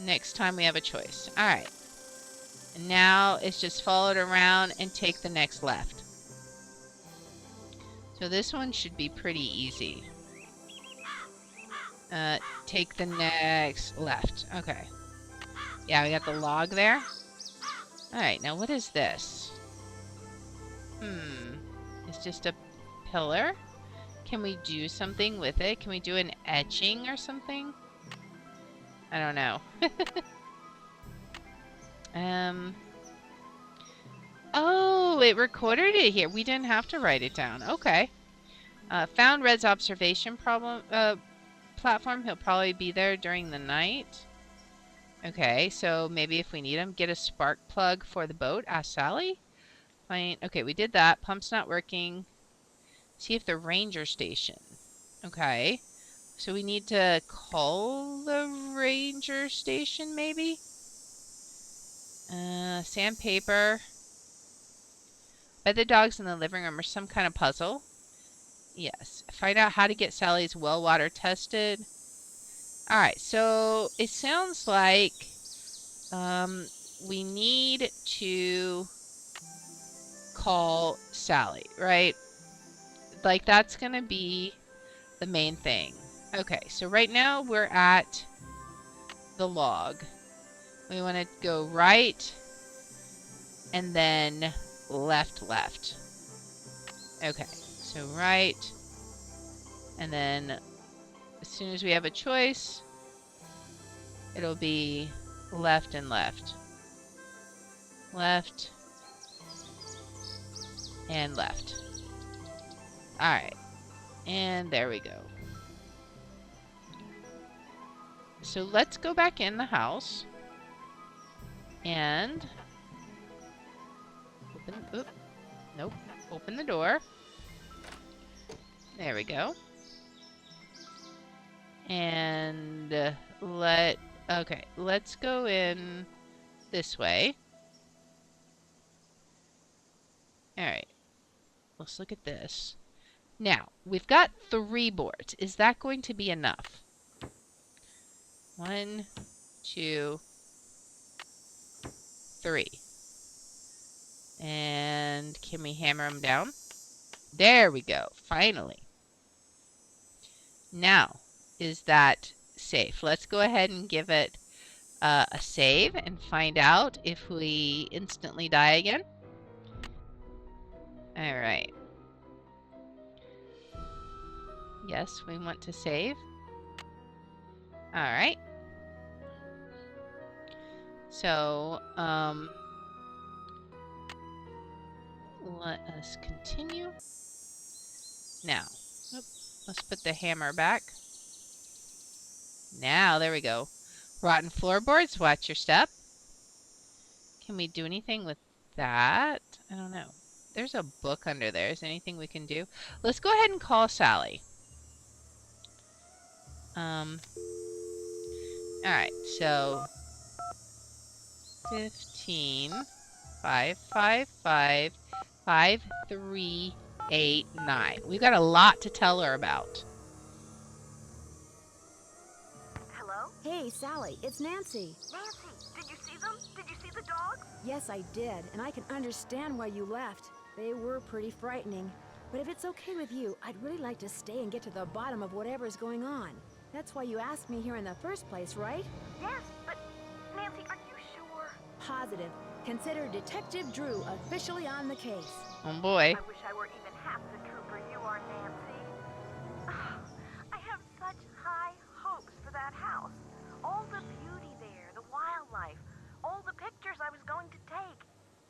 Next time we have a choice. Alright. And now it's just follow it around and take the next left. So this one should be pretty easy. Take the next left. Okay. Yeah, we got the log there. Alright, now what is this? It's just a pillar. Can we do something with it? Can we do an etching or something? I don't know. Oh, it recorded it here. We didn't have to write it down. Okay. Found Red's observation platform. He'll probably be there during the night. Okay, so maybe if we need him, get a spark plug for the boat. Ask Sally. Fine. Okay, we did that. Pump's not working. See if the ranger station. Okay. So we need to call the ranger station, maybe? Sandpaper. Bet the dogs in the living room are some kind of puzzle. Yes. Find out how to get Sally's well water tested. Alright, so it sounds like we need to call Sally, right? Like, that's going to be the main thing. Okay, so right now we're at the log. We want to go right and then left, left. Okay, so right, and then as soon as we have a choice, it'll be left and left. Left and left. Alright, and there we go. So let's go back in the house and open the door. There we go. And okay, let's go in this way. Alright, let's look at this. Now, we've got 3 boards. Is that going to be enough? 1, 2, 3. And can we hammer them down? There we go, finally. Now, is that safe? Let's go ahead and give it a save and find out if we instantly die again. Alright. Yes, we want to save. Alright. So, let us continue. Now, let's put the hammer back. Now, there we go. Rotten floorboards, watch your step. Can we do anything with that? I don't know. There's a book under there. Is there anything we can do? Let's go ahead and call Sally. Alright, so 15 555 5389. We've got a lot to tell her about. Hello? Hey, Sally, it's Nancy. Nancy, did you see them? Did you see the dogs? Yes, I did, and I can understand why you left. They were pretty frightening. But if it's okay with you, I'd really like to stay and get to the bottom of whatever's going on. That's why you asked me here in the first place, right? Yes, but Nancy, are you sure? Positive. Consider Detective Drew officially on the case. Oh boy. I wish I were even half the trooper you are, Nancy. I have such high hopes for that house. All the beauty there, the wildlife, all the pictures I was going to take.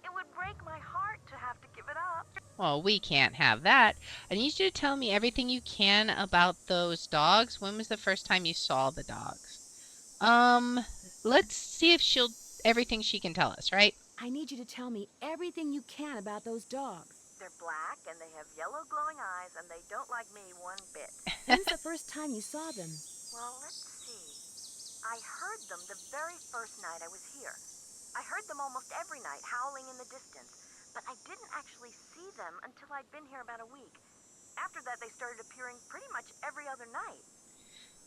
It would break my heart to have to give it up. Well, we can't have that. I need you to tell me everything you can about those dogs. When was the first time you saw the dogs? Let's see if everything she can tell us, right? I need you to tell me everything you can about those dogs. They're black, and they have yellow glowing eyes, and they don't like me one bit. When's the first time you saw them? Well, let's see. I heard them the very first night I was here. I heard them almost every night, howling in the distance. But I didn't actually see them until I'd been here about a week. After that, they started appearing pretty much every other night.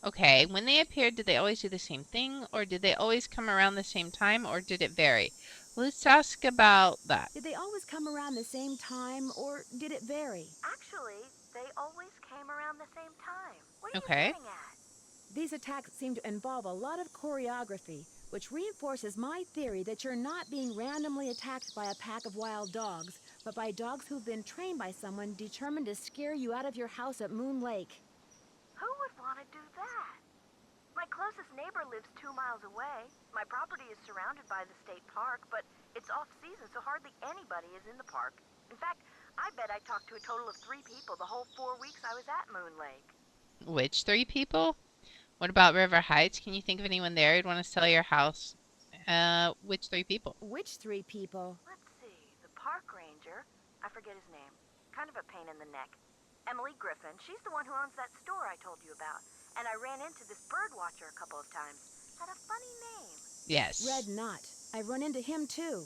Okay, when they appeared, did they always do the same thing? Or did they always come around the same time? Or did it vary? Let's ask about that. Did they always come around the same time, or did it vary? Actually, they always came around the same time. What are you Okay. getting at? These attacks seem to involve a lot of choreography, which reinforces my theory that you're not being randomly attacked by a pack of wild dogs, but by dogs who've been trained by someone determined to scare you out of your house at Moon Lake. Who would want to do that? My closest neighbor lives 2 miles away. My property is surrounded by the state park, but it's off-season, so hardly anybody is in the park. In fact, I bet I talked to a total of 3 people the whole 4 weeks I was at Moon Lake. Which 3 people? What about River Heights? Can you think of anyone there who'd want to sell your house? Which 3 people? Which 3 people? Let's see. The park ranger. I forget his name. Kind of a pain in the neck. Emily Griffin. She's the one who owns that store I told you about. and I ran into this bird watcher a couple of times. Had a funny name. Yes. Red Knot. I run into him too.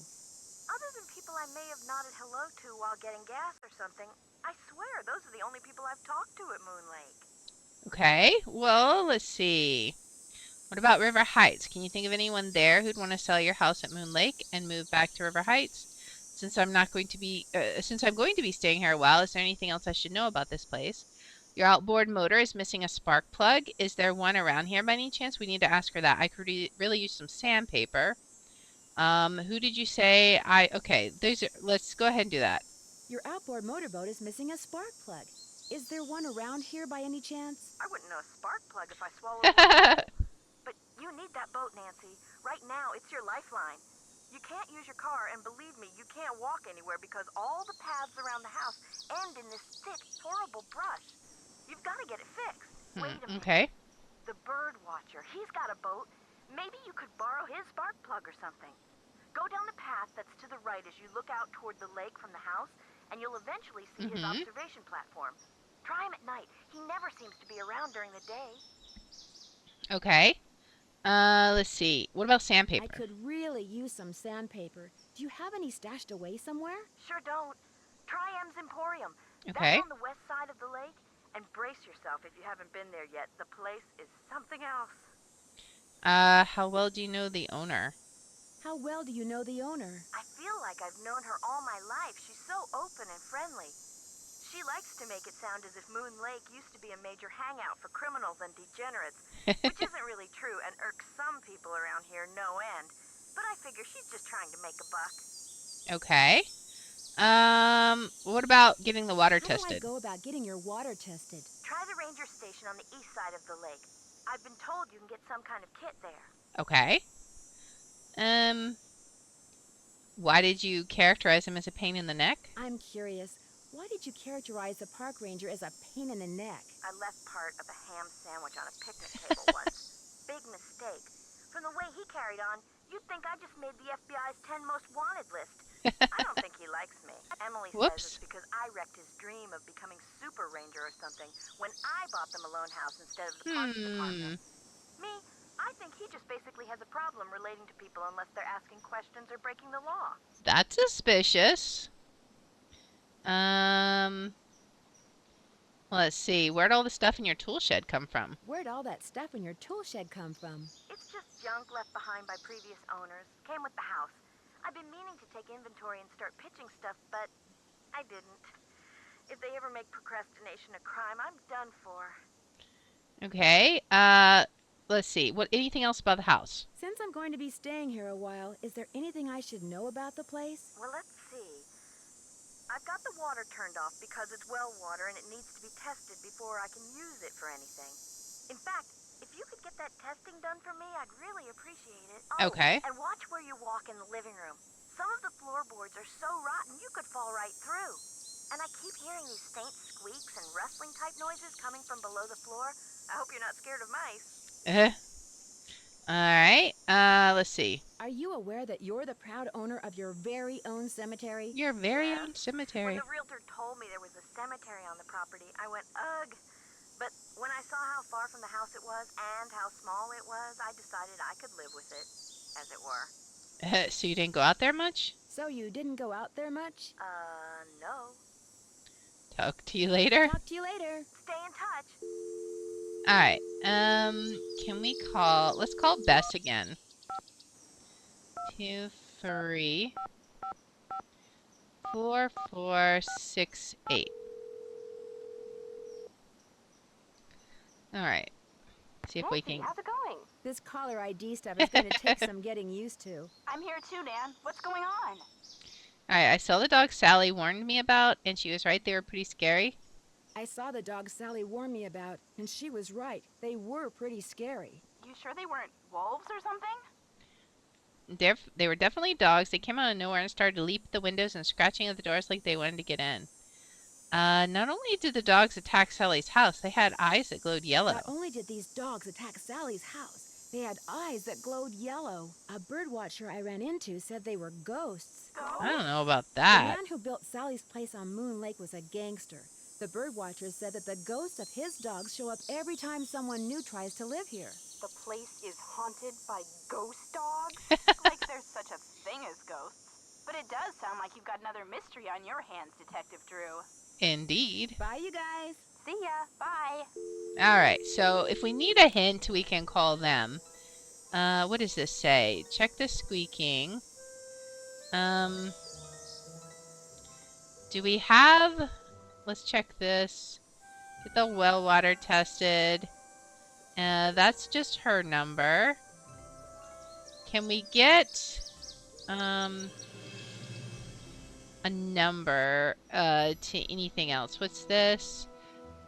Other than people I may have nodded hello to while getting gas or something, I swear those are the only people I've talked to at Moon Lake. Okay, well, let's see. What about River Heights? Can you think of anyone there who'd want to sell your house at Moon Lake and move back to River Heights? Since I'm going to be staying here a while, is there anything else I should know about this place? Your outboard motor is missing a spark plug. Is there one around here by any chance? We need to ask her that. I could really use some sandpaper. Who did you say? Okay, let's go ahead and do that. Your outboard motorboat is missing a spark plug. Is there one around here by any chance? I wouldn't know a spark plug if I swallowed one. But you need that boat, Nancy. Right now, it's your lifeline. You can't use your car, and believe me, you can't walk anywhere because all the paths around the house end in this thick, horrible brush. You've got to get it fixed. Wait a minute. Okay. The bird watcher, he's got a boat. Maybe you could borrow his spark plug or something. Go down the path that's to the right as you look out toward the lake from the house, and you'll eventually see his observation platform. Try him at night. He never seems to be around during the day. Okay. Let's see. What about sandpaper? I could really use some sandpaper. Do you have any stashed away somewhere? Sure don't. Try M's Emporium. Okay. That's on the west side of the lake. And brace yourself if you haven't been there yet. The place is something else. How well do you know the owner? How well do you know the owner? I feel like I've known her all my life. She's so open and friendly. She likes to make it sound as if Moon Lake used to be a major hangout for criminals and degenerates, which isn't really true and irks some people around here no end. But I figure she's just trying to make a buck. Okay. What about getting the water tested? How do I go about getting your water tested? Try the ranger station on the east side of the lake. I've been told you can get some kind of kit there. Okay. Why did you characterize him as a pain in the neck? I'm curious. Why did you characterize the park ranger as a pain in the neck? I left part of a ham sandwich on a picnic table once. Big mistake. From the way he carried on, you'd think I just made the FBI's 10 most wanted list. I don't think he likes me. Emily says it's because I wrecked his dream of becoming super ranger or something when I bought the Malone house instead of the parks department. Me, I think he just basically has a problem relating to people unless they're asking questions or breaking the law. That's suspicious. Let's see. Where'd all the stuff in your tool shed come from? Where'd all that stuff in your tool shed come from? It's just junk left behind by previous owners. Came with the house. I've been meaning to take inventory and start pitching stuff, but I didn't. If they ever make procrastination a crime, I'm done for. Okay. Let's see. Anything else about the house? Since I'm going to be staying here a while, is there anything I should know about the place? Well, let's see. I've got the water turned off because it's well water and it needs to be tested before I can use it for anything. In fact, if you could get that testing done for me, I'd really appreciate it. Oh, okay. And watch where you walk in the living room. Some of the floorboards are so rotten you could fall right through. And I keep hearing these faint squeaks and rustling type noises coming from below the floor. I hope you're not scared of mice. Alright, let's see. Are you aware that you're the proud owner of your very own cemetery? Your very own cemetery. When the realtor told me there was a cemetery on the property, I went, ugh. But when I saw how far from the house it was and how small it was, I decided I could live with it, as it were. So you didn't go out there much? So you didn't go out there much? No. Talk to you later? Talk to you later. Stay in touch. Alright, let's call Bess again. 2, 3, 4, 4, 6, 8. Alright. See if we can... How's it going? This caller ID stuff is going to take some getting used to. I'm here too, Nan. What's going on? Alright, I saw the dog Sally warned me about, and she was right, they were pretty scary. I saw the dog Sally warned me about, and she was right. They were pretty scary. You sure they weren't wolves or something? They were definitely dogs. They came out of nowhere and started to leap at the windows and scratching at the doors like they wanted to get in. Not only did the dogs attack Sally's house, they had eyes that glowed yellow. Not only did these dogs attack Sally's house, they had eyes that glowed yellow. A birdwatcher I ran into said they were ghosts. I don't know about that. The man who built Sally's place on Moon Lake was a gangster. The bird watcher said that the ghosts of his dogs show up every time someone new tries to live here. The place is haunted by ghost dogs? Like there's such a thing as ghosts. But it does sound like you've got another mystery on your hands, Detective Drew. Indeed. Bye, you guys. See ya. Bye. Alright, so if we need a hint, we can call them. What does this say? Check the squeaking. Do we have... Let's check this. Get the well water tested. That's just her number. Can we get... a number to anything else? What's this?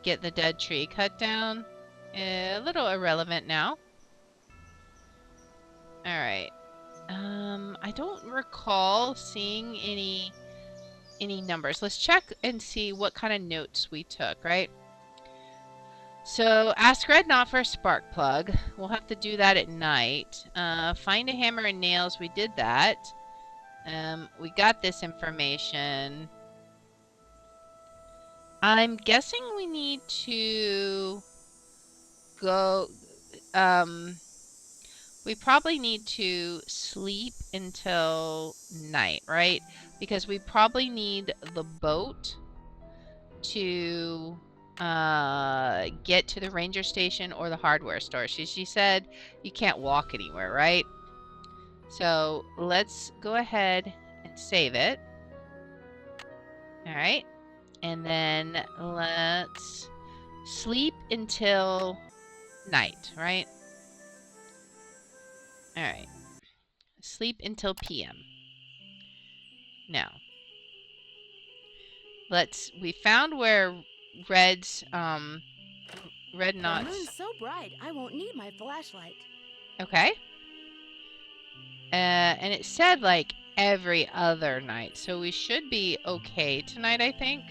Get the dead tree cut down. A little irrelevant now. Alright. I don't recall seeing any numbers. Let's check and see what kind of notes we took, right? So, ask Red Knot for a spark plug. We'll have to do that at night. Find a hammer and nails. We did that. We got this information. I'm guessing we need to go... we probably need to sleep until night, right? Because we probably need the boat to get to the ranger station or the hardware store. She said you can't walk anywhere, right? So let's go ahead and save it. All right. And then let's sleep until night, right? All right. Sleep until PM. Now, we found where Red's, Red Knot's... The moon's so bright, I won't need my flashlight. Okay. And it said, like, every other night. So we should be okay tonight, I think.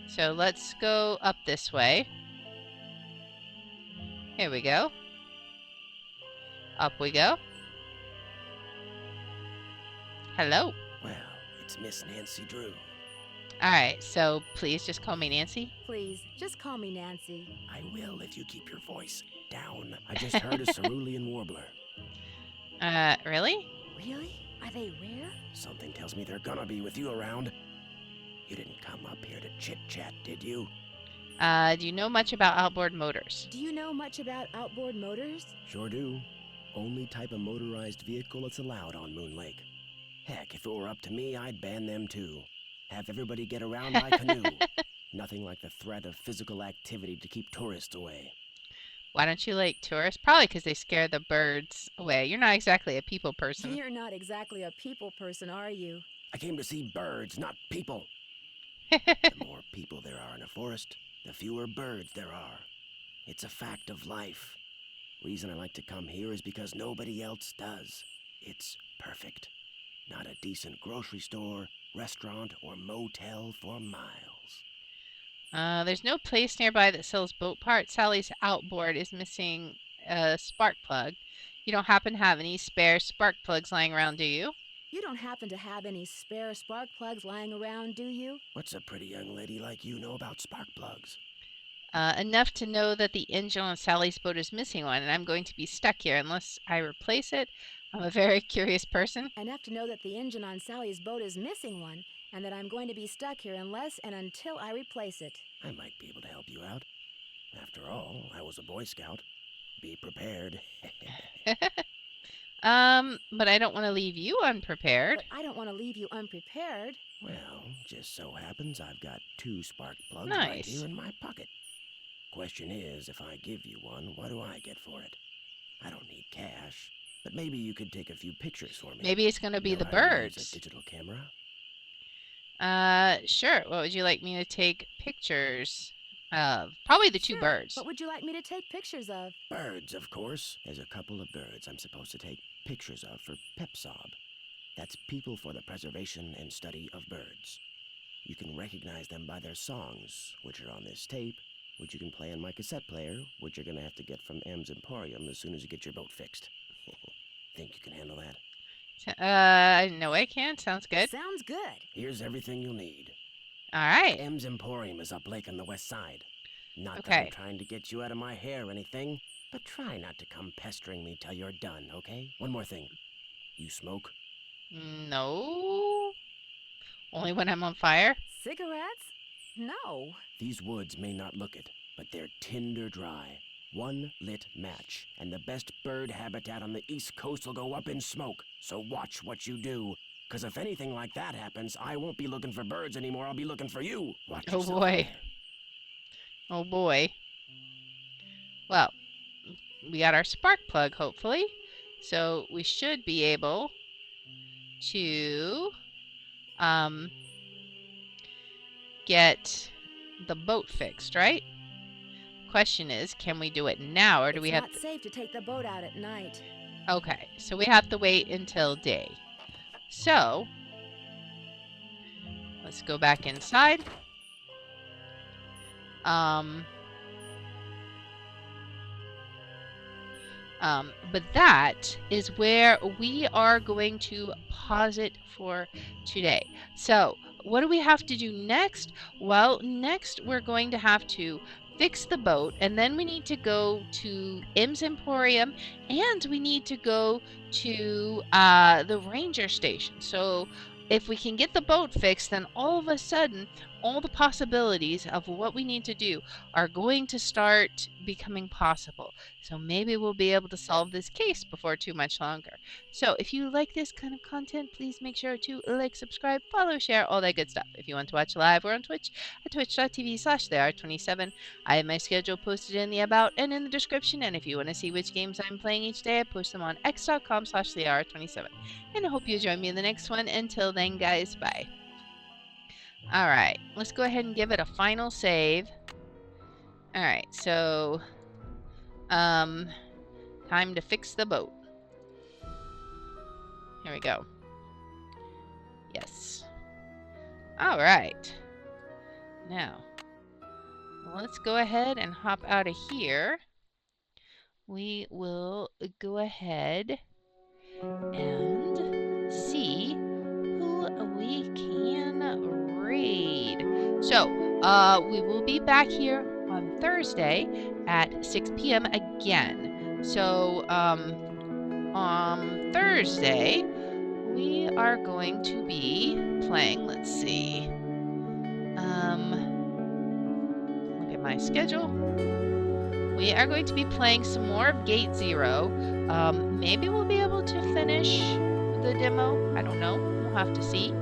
So let's go up this way. Here we go. Up we go. Hello. Well, it's Miss Nancy Drew. Alright, so please just call me Nancy. Please, just call me Nancy. I will if you keep your voice down. I just heard a cerulean warbler. Really? Really? Are they rare? Something tells me they're gonna be with you around. You didn't come up here to chit-chat, did you? Do you know much about outboard motors? Do you know much about outboard motors? Sure do. Only type of motorized vehicle that's allowed on Moon Lake. Heck, if it were up to me, I'd ban them too. Have everybody get around by canoe. Nothing like the threat of physical activity to keep tourists away. Why don't you like tourists? Probably because they scare the birds away. You're not exactly a people person. You're not exactly a people person, are you? I came to see birds, not people. The more people there are in a forest, the fewer birds there are. It's a fact of life. Reason I like to come here is because nobody else does. It's perfect. Not a decent grocery store, restaurant, or motel for miles. There's no place nearby that sells boat parts. Sally's outboard is missing a spark plug. You don't happen to have any spare spark plugs lying around, do you? You don't happen to have any spare spark plugs lying around, do you? What's a pretty young lady like you know about spark plugs? Enough to know that the engine on Sally's boat is missing one, and I'm going to be stuck here unless I replace it. I'm a very curious person. Enough to know that the engine on Sally's boat is missing one, and that I'm going to be stuck here unless and until I replace it. I might be able to help you out. After all, I was a Boy Scout. Be prepared. But I don't want to leave you unprepared. But I don't want to leave you unprepared. Well, just so happens I've got 2 spark plugs Nice. right here in my pocket. Question is, if I give you one, what do I get for it? I don't need cash, but maybe you could take a few pictures for me. Maybe it's going to be Know the how to use birds. a digital camera? Sure. What would you like me to take pictures of? Probably the 2 Sure. birds. What would you like me to take pictures of? Birds, of course. There's a couple of birds I'm supposed to take pictures of for PEPSOB. That's People for the Preservation and Study of Birds. You can recognize them by their songs, which are on this tape, which you can play on my cassette player, which you're gonna have to get from M's Emporium as soon as you get your boat fixed. Think you can handle that? No, I can't. Sounds good. Sounds good. Here's everything you'll need. All right. M's Emporium is up lake on the west side. Not that Okay. I'm trying to get you out of my hair or anything, but try not to come pestering me till you're done, okay? One more thing. You smoke? No. Only when I'm on fire? Cigarettes? No. These woods may not look it, but they're tinder dry. One lit match, and the best bird habitat on the East Coast will go up in smoke. So watch what you do. Because if anything like that happens, I won't be looking for birds anymore. I'll be looking for you. Watch Oh yourself out boy. there. Oh boy. Well, we got our spark plug, hopefully. So we should be able to get the boat fixed, right? Question is, can we do it now, or do we have It's not safe to take the boat out at night. Okay, so we have to wait until day. So let's go back inside. But that is where we are going to pause it for today. So what do we have to do next? Well, next we're going to have to fix the boat, and then we need to go to M's Emporium, and we need to go to the ranger station. So if we can get the boat fixed, then all of a sudden, all the possibilities of what we need to do are going to start becoming possible. So maybe we'll be able to solve this case before too much longer. So if you like this kind of content, please make sure to like, subscribe, follow, share, all that good stuff. If you want to watch live, we're on Twitch at twitch.tv/theart27. I have my schedule posted in the about and in the description. And if you want to see which games I'm playing each day, I post them on x.com/theart27. And I hope you join me in the next one. Until then, guys, bye. Alright, let's go ahead and give it a final save. Alright, so time to fix the boat. Here we go. Yes. Alright. Now, let's go ahead and hop out of here. We will go ahead and see who we can raid. So, we will be back here on Thursday at 6 p.m. again. So, on Thursday, we are going to be playing, let's see, look at my schedule. We are going to be playing some more of Gate Zero. Maybe we'll be able to finish the demo. I don't know. We'll have to see.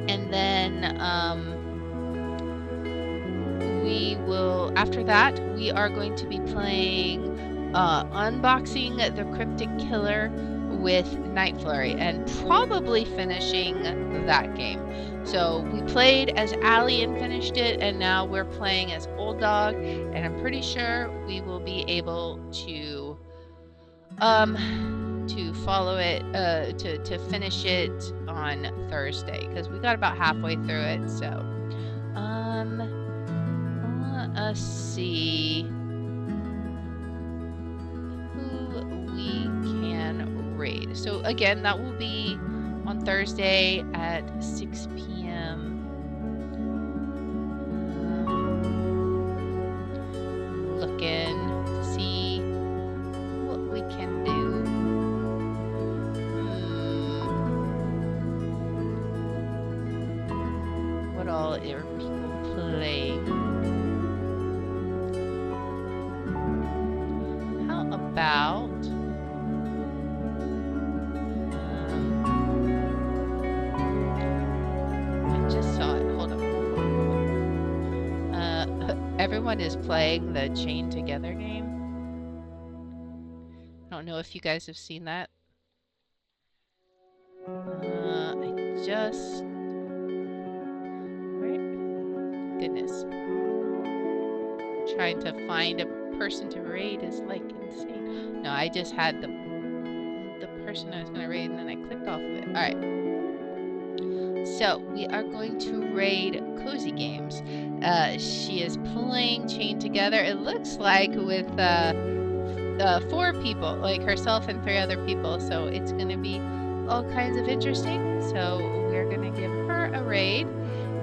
And then we will, after that, we are going to be playing Unboxing the Cryptic Killer with Night Flurry, and probably finishing that game. So we played as Allie and finished it, and now we're playing as Old Dog, and I'm pretty sure we will be able to follow it, to finish it on Thursday, because we got about halfway through it. So let us see who we can raid. So again, that will be on Thursday at 6 p.m. Looking to see what we can do. What all are people playing? How about everyone is playing the Chain Together game. I don't know if you guys have seen that. Goodness. Trying to find a person to raid is like insane. No, I just had the person I was going to raid, and then I clicked off of it. Alright. So, we are going to raid Cozy Games. She is playing Chain Together. It looks like with 4 people, like herself and 3 other people. So, it's going to be all kinds of interesting. So, we're going to give her a raid.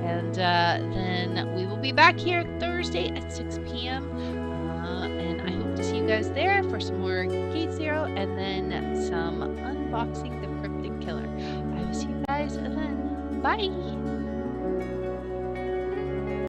And then we will be back here Thursday at 6 p.m. And I hope to see you guys there for some more Gate Zero and then some unboxing the Cryptic Killer. I will see you guys then. Bye!